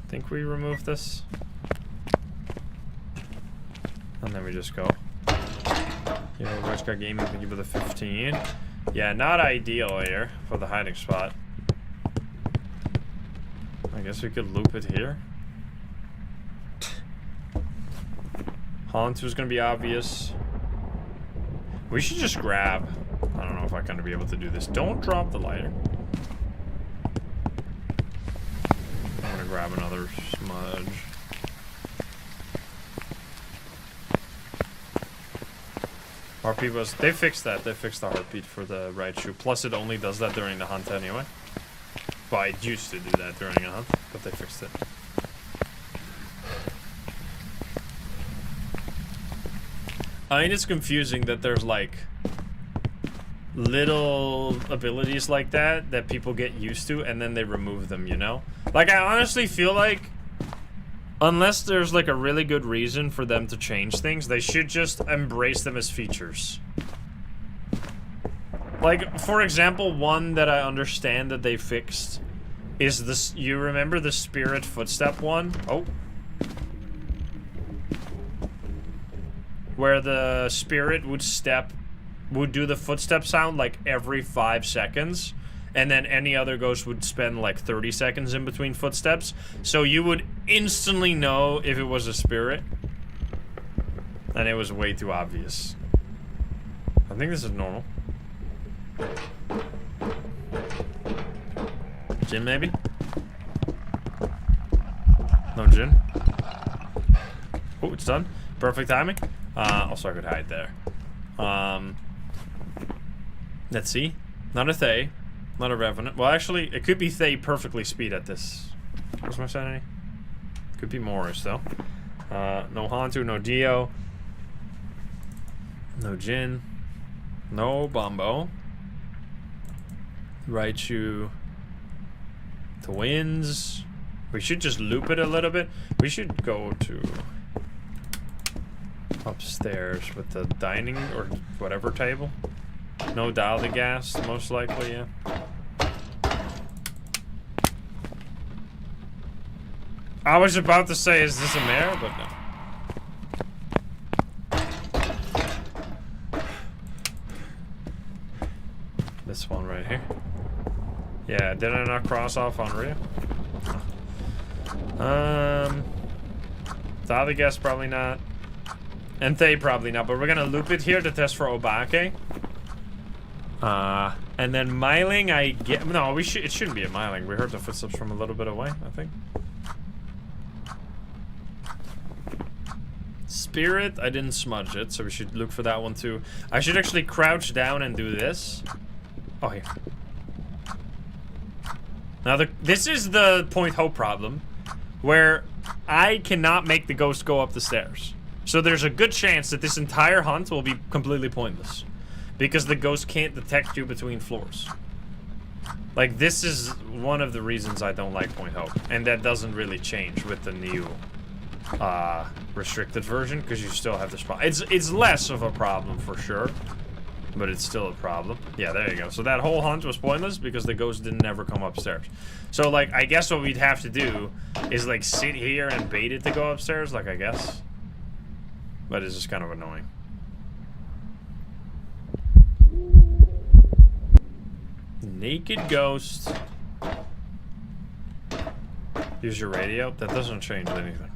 think we remove this. And then we just go. Yeah, Roachka Gaming, thank you for the 15. Yeah, not ideal here for the hiding spot. I guess we could loop it here. Holland 2 is going to be obvious. We should just grab. I don't know if I'm going to be able to do this. Don't drop the lighter. I'm going to grab another smudge. Heartbeat was... They fixed that. They fixed the heartbeat for the Raichu. Plus, it only does that during the hunt anyway. Well, it used to do that during a hunt, but they fixed it. I mean, it's confusing that there's, like, little abilities like that that people get used to, and then they remove them, you know? Like, I honestly feel like, unless there's, like, a really good reason for them to change things, they should just embrace them as features. Like, for example, one that I understand that they fixed is this... You remember the spirit footstep one? Oh. Where the spirit would do the footstep sound like every 5 seconds. And then any other ghost would spend like 30 seconds in between footsteps. So you would instantly know if it was a spirit. And it was way too obvious. I think this is normal. Jinn, maybe? No Jinn? Oh, it's done. Perfect timing. Also, I could hide there. Let's see. Not a Thay. Not a Revenant. Well, actually, it could be Thay perfectly speed at this. What's my sanity? Could be Morris, though. No Hantu, no Dio. No Jinn. No Bombo. Raichu. Twins. We should just loop it a little bit. We should go to upstairs with the dining or whatever table. No Daldagast, most likely, yeah. I was about to say, is this a mare? But no. This one right here. Yeah, did I not cross off on Rio? Daldagast probably not. And Thay probably not, but we're gonna loop it here to test for Obake. And then Myling, I get... No, it shouldn't be a Myling. We heard the footsteps from a little bit away, I think. Spirit, I didn't smudge it, so we should look for that one too. I should actually crouch down and do this. Oh, here. Now, this is the Point Hope problem, where I cannot make the ghost go up the stairs. So there's a good chance that this entire hunt will be completely pointless. Because the ghost can't detect you between floors. Like, this is one of the reasons I don't like Point Hope. And that doesn't really change with the new restricted version, because you still have this problem. It's less of a problem for sure, but it's still a problem. Yeah, there you go. So that whole hunt was pointless because the ghost didn't ever come upstairs. So, like, I guess what we'd have to do is, like, sit here and bait it to go upstairs, like, I guess. But it's just kind of annoying. Naked ghost. Use your radio. That doesn't change anything.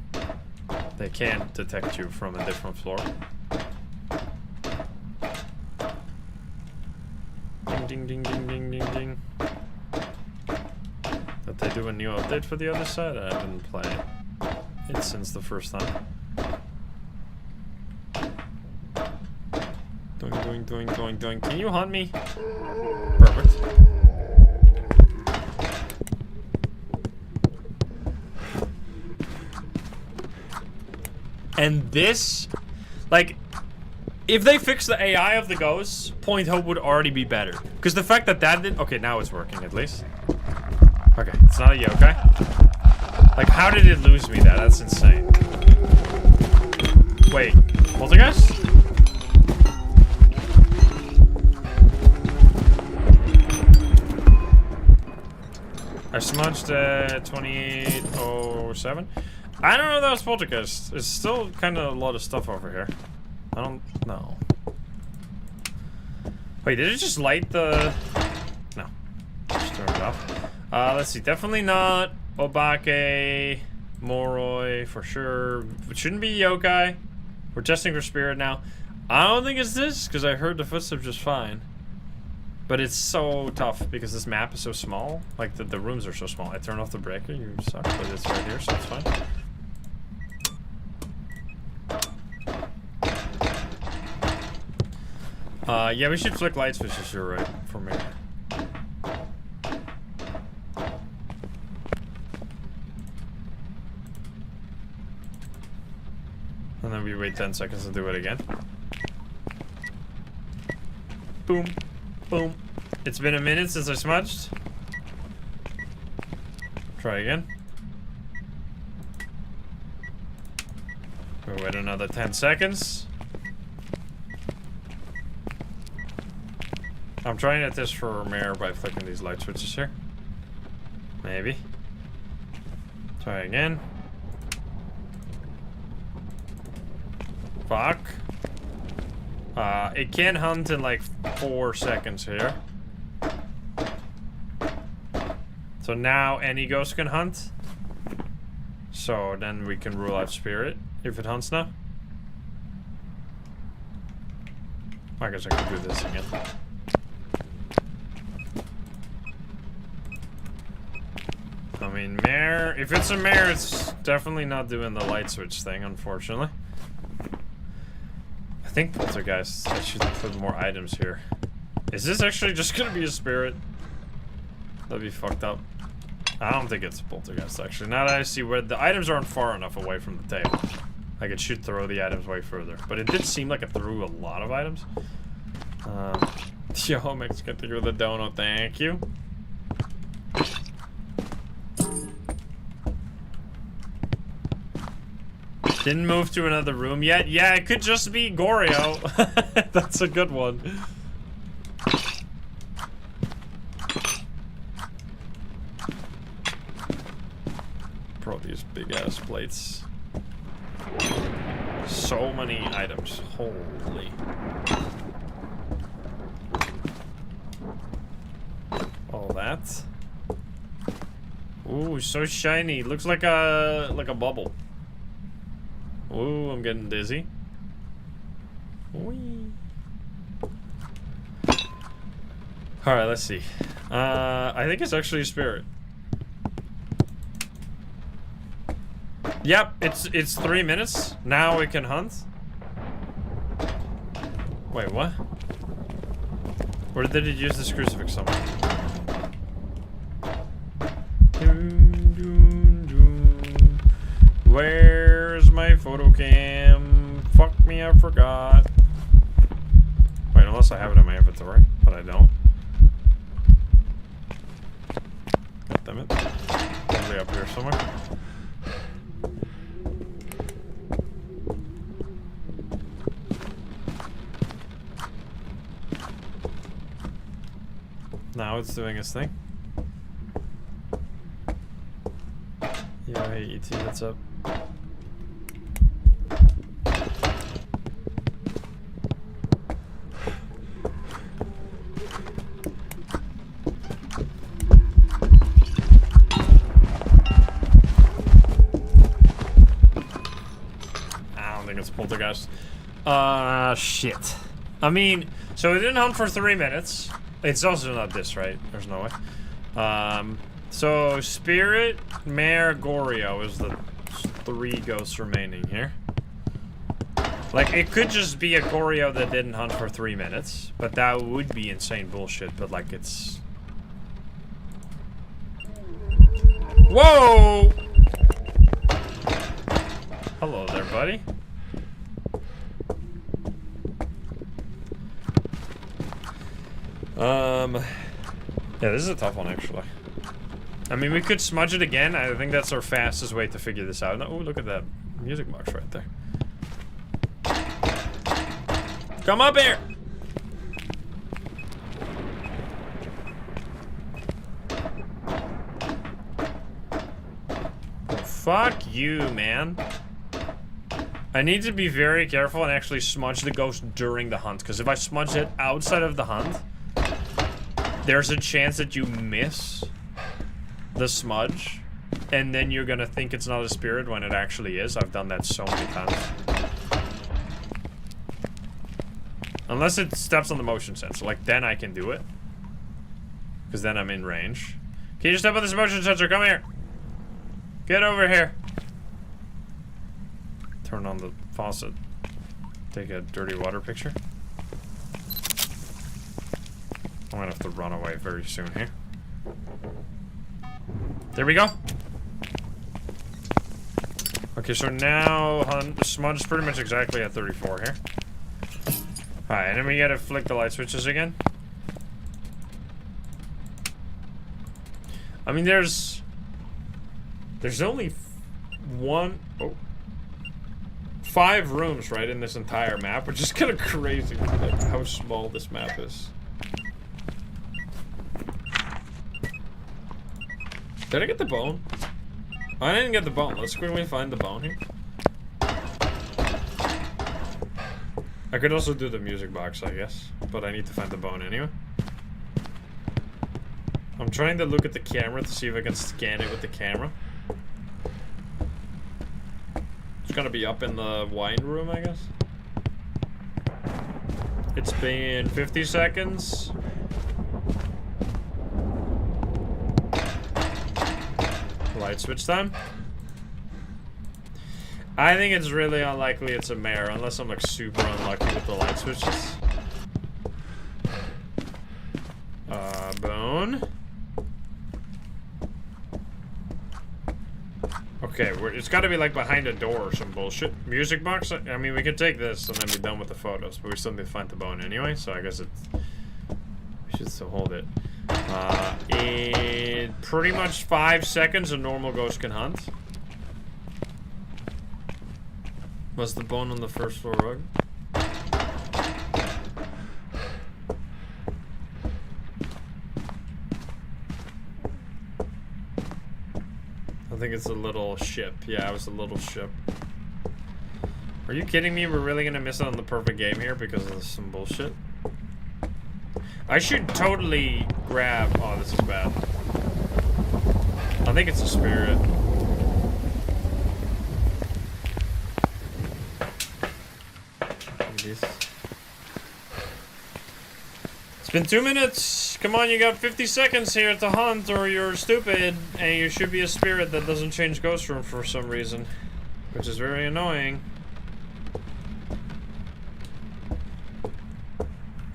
They can't detect you from a different floor. Ding, ding, ding, ding, ding, ding, ding. Did they do a new update for the other side? I didn't play it since the first time. Doing, doing, doing, doing, doing. Can you hunt me? Perfect. And this, like, if they fix the AI of the ghosts, Point Hope would already be better. Because the fact that that didn't... Okay, now it's working at least. Okay, it's not a yokai. Like, how did it lose me that? That's insane. Wait, Poltergeist? I smudged 2807. I don't know if that was Poltergeist. It's still kind of a lot of stuff over here. I don't know. Wait, did it just light the... No. Just turn it off. Let's see. Definitely not Obake, Moroi, for sure. It shouldn't be Yokai. We're testing for Spirit now. I don't think it's this, because I heard the footsteps just fine. But it's so tough, because this map is so small. Like, the rooms are so small. I turn off the breaker, you suck, but it's right here, so it's fine. Yeah, we should flick light switches, you're right, for me. And then we wait 10 seconds to do it again. Boom. Boom. It's been a minute since I smudged. Try again. We'll wait another 10 seconds. I'm trying to test for Mare by flicking these light switches here. Maybe. Try again. Fuck. It can hunt in like 4 seconds here. So now any ghost can hunt. So then we can rule out spirit if it hunts now. I guess I can do this again. I mean, mare. If it's a mare, it's definitely not doing the light switch thing, unfortunately. I think poltergeist. I should put more items here. Is this actually just gonna be a spirit? That'd be fucked up. I don't think it's a poltergeist, actually. Now that I see where the items aren't far enough away from the table. Like, it should throw the items way further. But it did seem like it threw a lot of items. Yo, Max, get through the donut, thank you. Didn't move to another room yet. Yeah, it could just be Goryo. That's a good one. Bro, these big ass plates. So many items. Holy. All that. Ooh, so shiny. Looks like a bubble. Ooh, I'm getting dizzy. Whee. Alright, let's see. I think it's actually a spirit. Yep, it's 3 minutes. Now we can hunt. Wait, what? Or did it use this crucifix somewhere? Where's my photo cam? Fuck me, I forgot. Wait, unless I have it in my inventory, but I don't. God damn it. Probably up here somewhere. Now it's doing its thing. Yo, hey ET, what's up? I don't think it's poltergeist. Shit. I mean, so it didn't hunt for 3 minutes. It's also not this, right? There's no way. So spirit, mare, Goryo is the 3 ghosts remaining here. Like, it could just be a Goryo that didn't hunt for 3 minutes, but that would be insane bullshit, but like it's... Whoa! Hello there, buddy. Yeah, this is a tough one, actually. I mean, we could smudge it again. I think that's our fastest way to figure this out. Oh, look at that music box right there. Come up here! Oh, fuck you, man. I need to be very careful and actually smudge the ghost during the hunt, because if I smudge it outside of the hunt, there's a chance that you miss the smudge, and then you're gonna think it's not a spirit when it actually is. I've done that so many times. Unless it steps on the motion sensor, like then I can do it. Because then I'm in range. Can you step on this motion sensor? Come here. Get over here. Turn on the faucet. Take a dirty water picture. I'm gonna have to run away very soon here. There we go. Okay, so now smudge is pretty much exactly at 34 here. Alright, and then we gotta flick the light switches again. I mean, there's only 5 rooms, right, in this entire map, which is kind of crazy, like, how small this map is. Did I get the bone? I didn't get the bone. Let's quickly find the bone here. I could also do the music box, I guess. But I need to find the bone anyway. I'm trying to look at the camera to see if I can scan it with the camera. It's gonna be up in the wine room, I guess. It's been 50 seconds. Light switch time. I think it's really unlikely it's a mare, unless I'm like super unlucky with the light switches. Bone. Okay, it's got to be like behind a door or some bullshit. Music box? I mean, we could take this and then be done with the photos, but we still need to find the bone anyway, so I guess it's... We should still hold it. In pretty much 5 seconds, a normal ghost can hunt. Was the bone on the first floor rug? I think it's a little ship. Yeah, it was a little ship. Are you kidding me? We're really gonna miss out on the perfect game here because of some bullshit? I should totally grab... Oh, this is bad. I think it's a spirit. It's been 2 minutes. Come on, you got 50 seconds here to hunt or you're stupid. And you should be a spirit that doesn't change ghost room for some reason. Which is very annoying.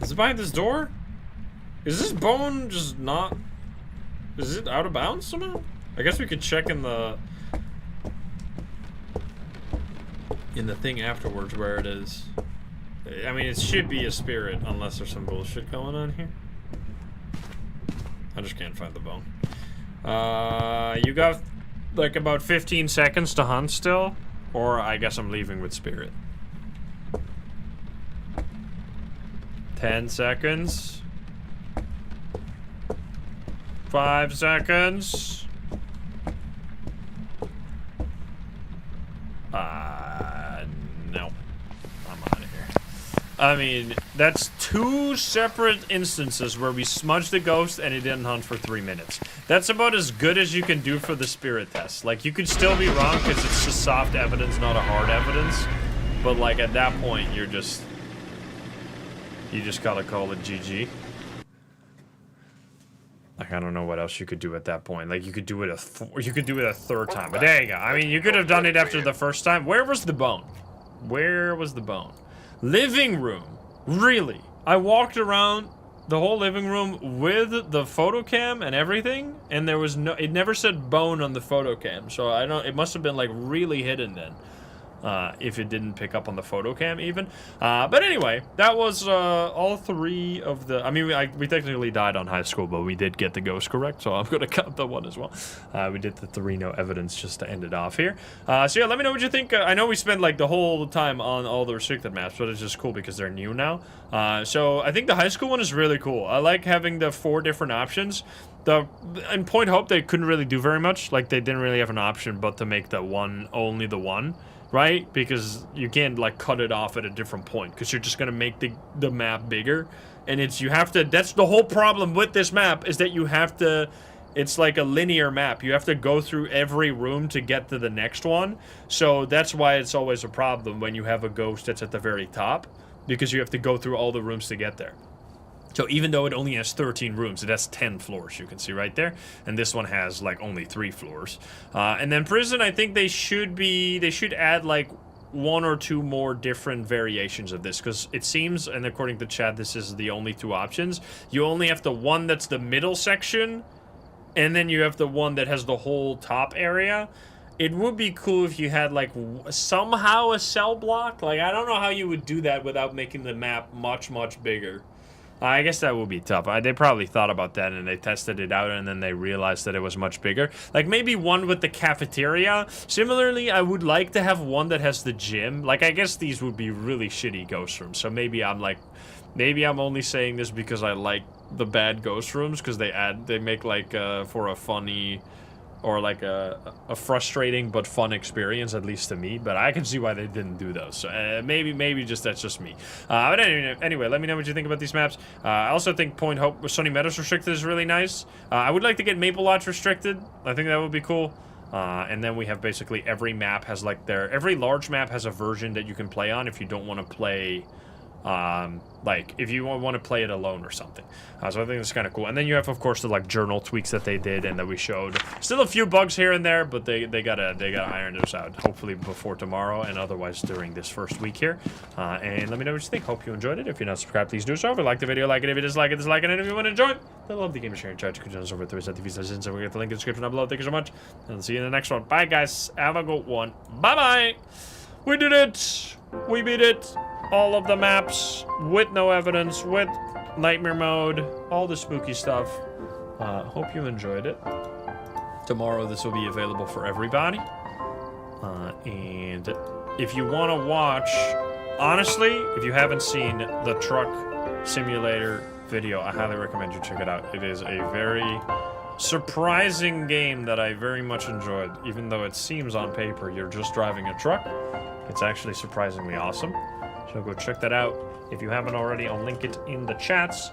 Is it behind this door? Is this bone just not... Is it out of bounds somehow? I guess we could check in the thing afterwards where it is. I mean, it should be a spirit unless there's some bullshit going on here. I just can't find the bone. You got like about 15 seconds to hunt still, or I guess I'm leaving with spirit. 10 seconds. 5 seconds. No. I'm out of here. I mean, that's 2 separate instances where we smudged the ghost and it didn't hunt for 3 minutes. That's about as good as you can do for the spirit test. Like, you could still be wrong because it's just soft evidence, not a hard evidence. But, like, at that point, you just gotta call it GG. Like, I don't know what else you could do at that point. Like, you could do it a third time. But there you go. I mean, you could have done it after the first time. Where was the bone? Where was the bone? Living room. Really? I walked around the whole living room with the photo cam and everything, and there was no... It never said bone on the photo cam, so I don't... It must have been, like, really hidden then. If it didn't pick up on the photo cam even. But anyway, that was all 3 of the... I mean, we technically died on high school, but we did get the ghost correct, so I'm going to count that one as well. We did the 3 no evidence just to end it off here. So yeah, let me know what you think. I know we spent like the whole time on all the restricted maps, but it's just cool because they're new now. So I think the high school one is really cool. I like having the 4 different options. In Point Hope, they couldn't really do very much. Like, they didn't really have an option but to make the one, only the one. Right? Because you can't, like, cut it off at a different point. Because you're just going to make the map bigger. And you have to... That's the whole problem with this map, is that you have to... It's like a linear map. You have to go through every room to get to the next one. So that's why it's always a problem when you have a ghost that's at the very top. Because you have to go through all the rooms to get there. So even though it only has 13 rooms, it has 10 floors, you can see right there. And this one has, like, only 3 floors. And then prison, I think they should add, like, 1 or 2 more different variations of this. Because it seems, and according to chat, this is the only 2 options. You only have the one that's the middle section, and then you have the one that has the whole top area. It would be cool if you had, like, somehow a cell block. Like, I don't know how you would do that without making the map much, much bigger. I guess that would be tough. They probably thought about that and they tested it out and then they realized that it was much bigger. Like maybe one with the cafeteria. Similarly, I would like to have one that has the gym. Like I guess these would be really shitty ghost rooms. So maybe I'm only saying this because I like the bad ghost rooms because they make like for a funny or like a frustrating but fun experience, at least to me. But I can see why they didn't do those. So maybe just that's just me. But anyway, let me know what you think about these maps. I also think Point Hope Sunny Meadows restricted is really nice. I would like to get Maple Lodge restricted. I think that would be cool. And then we have basically every map has like every large map has a version that you can play on if you don't want to play, like if you want to play it alone or something. So I think that's kind of cool. And then you have, of course, the like journal tweaks that they did and that we showed. Still a few bugs here and there, but they gotta iron those out. Hopefully before tomorrow, and otherwise during this first week here. And let me know what you think. Hope you enjoyed it. If you're not subscribed, please do so. If you like the video, like it. If you dislike it, dislike it. And if you want to enjoy it, then love the game, share and charge. You can join us over at Twitch.tv/. So we get the link in the description down below. Thank you so much, and I'll see you in the next one. Bye, guys. Have a good one. Bye bye. We did it. We beat it. All of the maps with no evidence, with nightmare mode, all the spooky stuff. Hope you enjoyed it. Tomorrow this will be available for everybody. And if you want to watch, honestly, if you haven't seen the truck simulator video, I highly recommend you check it out. It is a very surprising game that I very much enjoyed. Even though it seems on paper you're just driving a truck, it's actually surprisingly awesome. So go check that out. If you haven't already, I'll link it in the chats.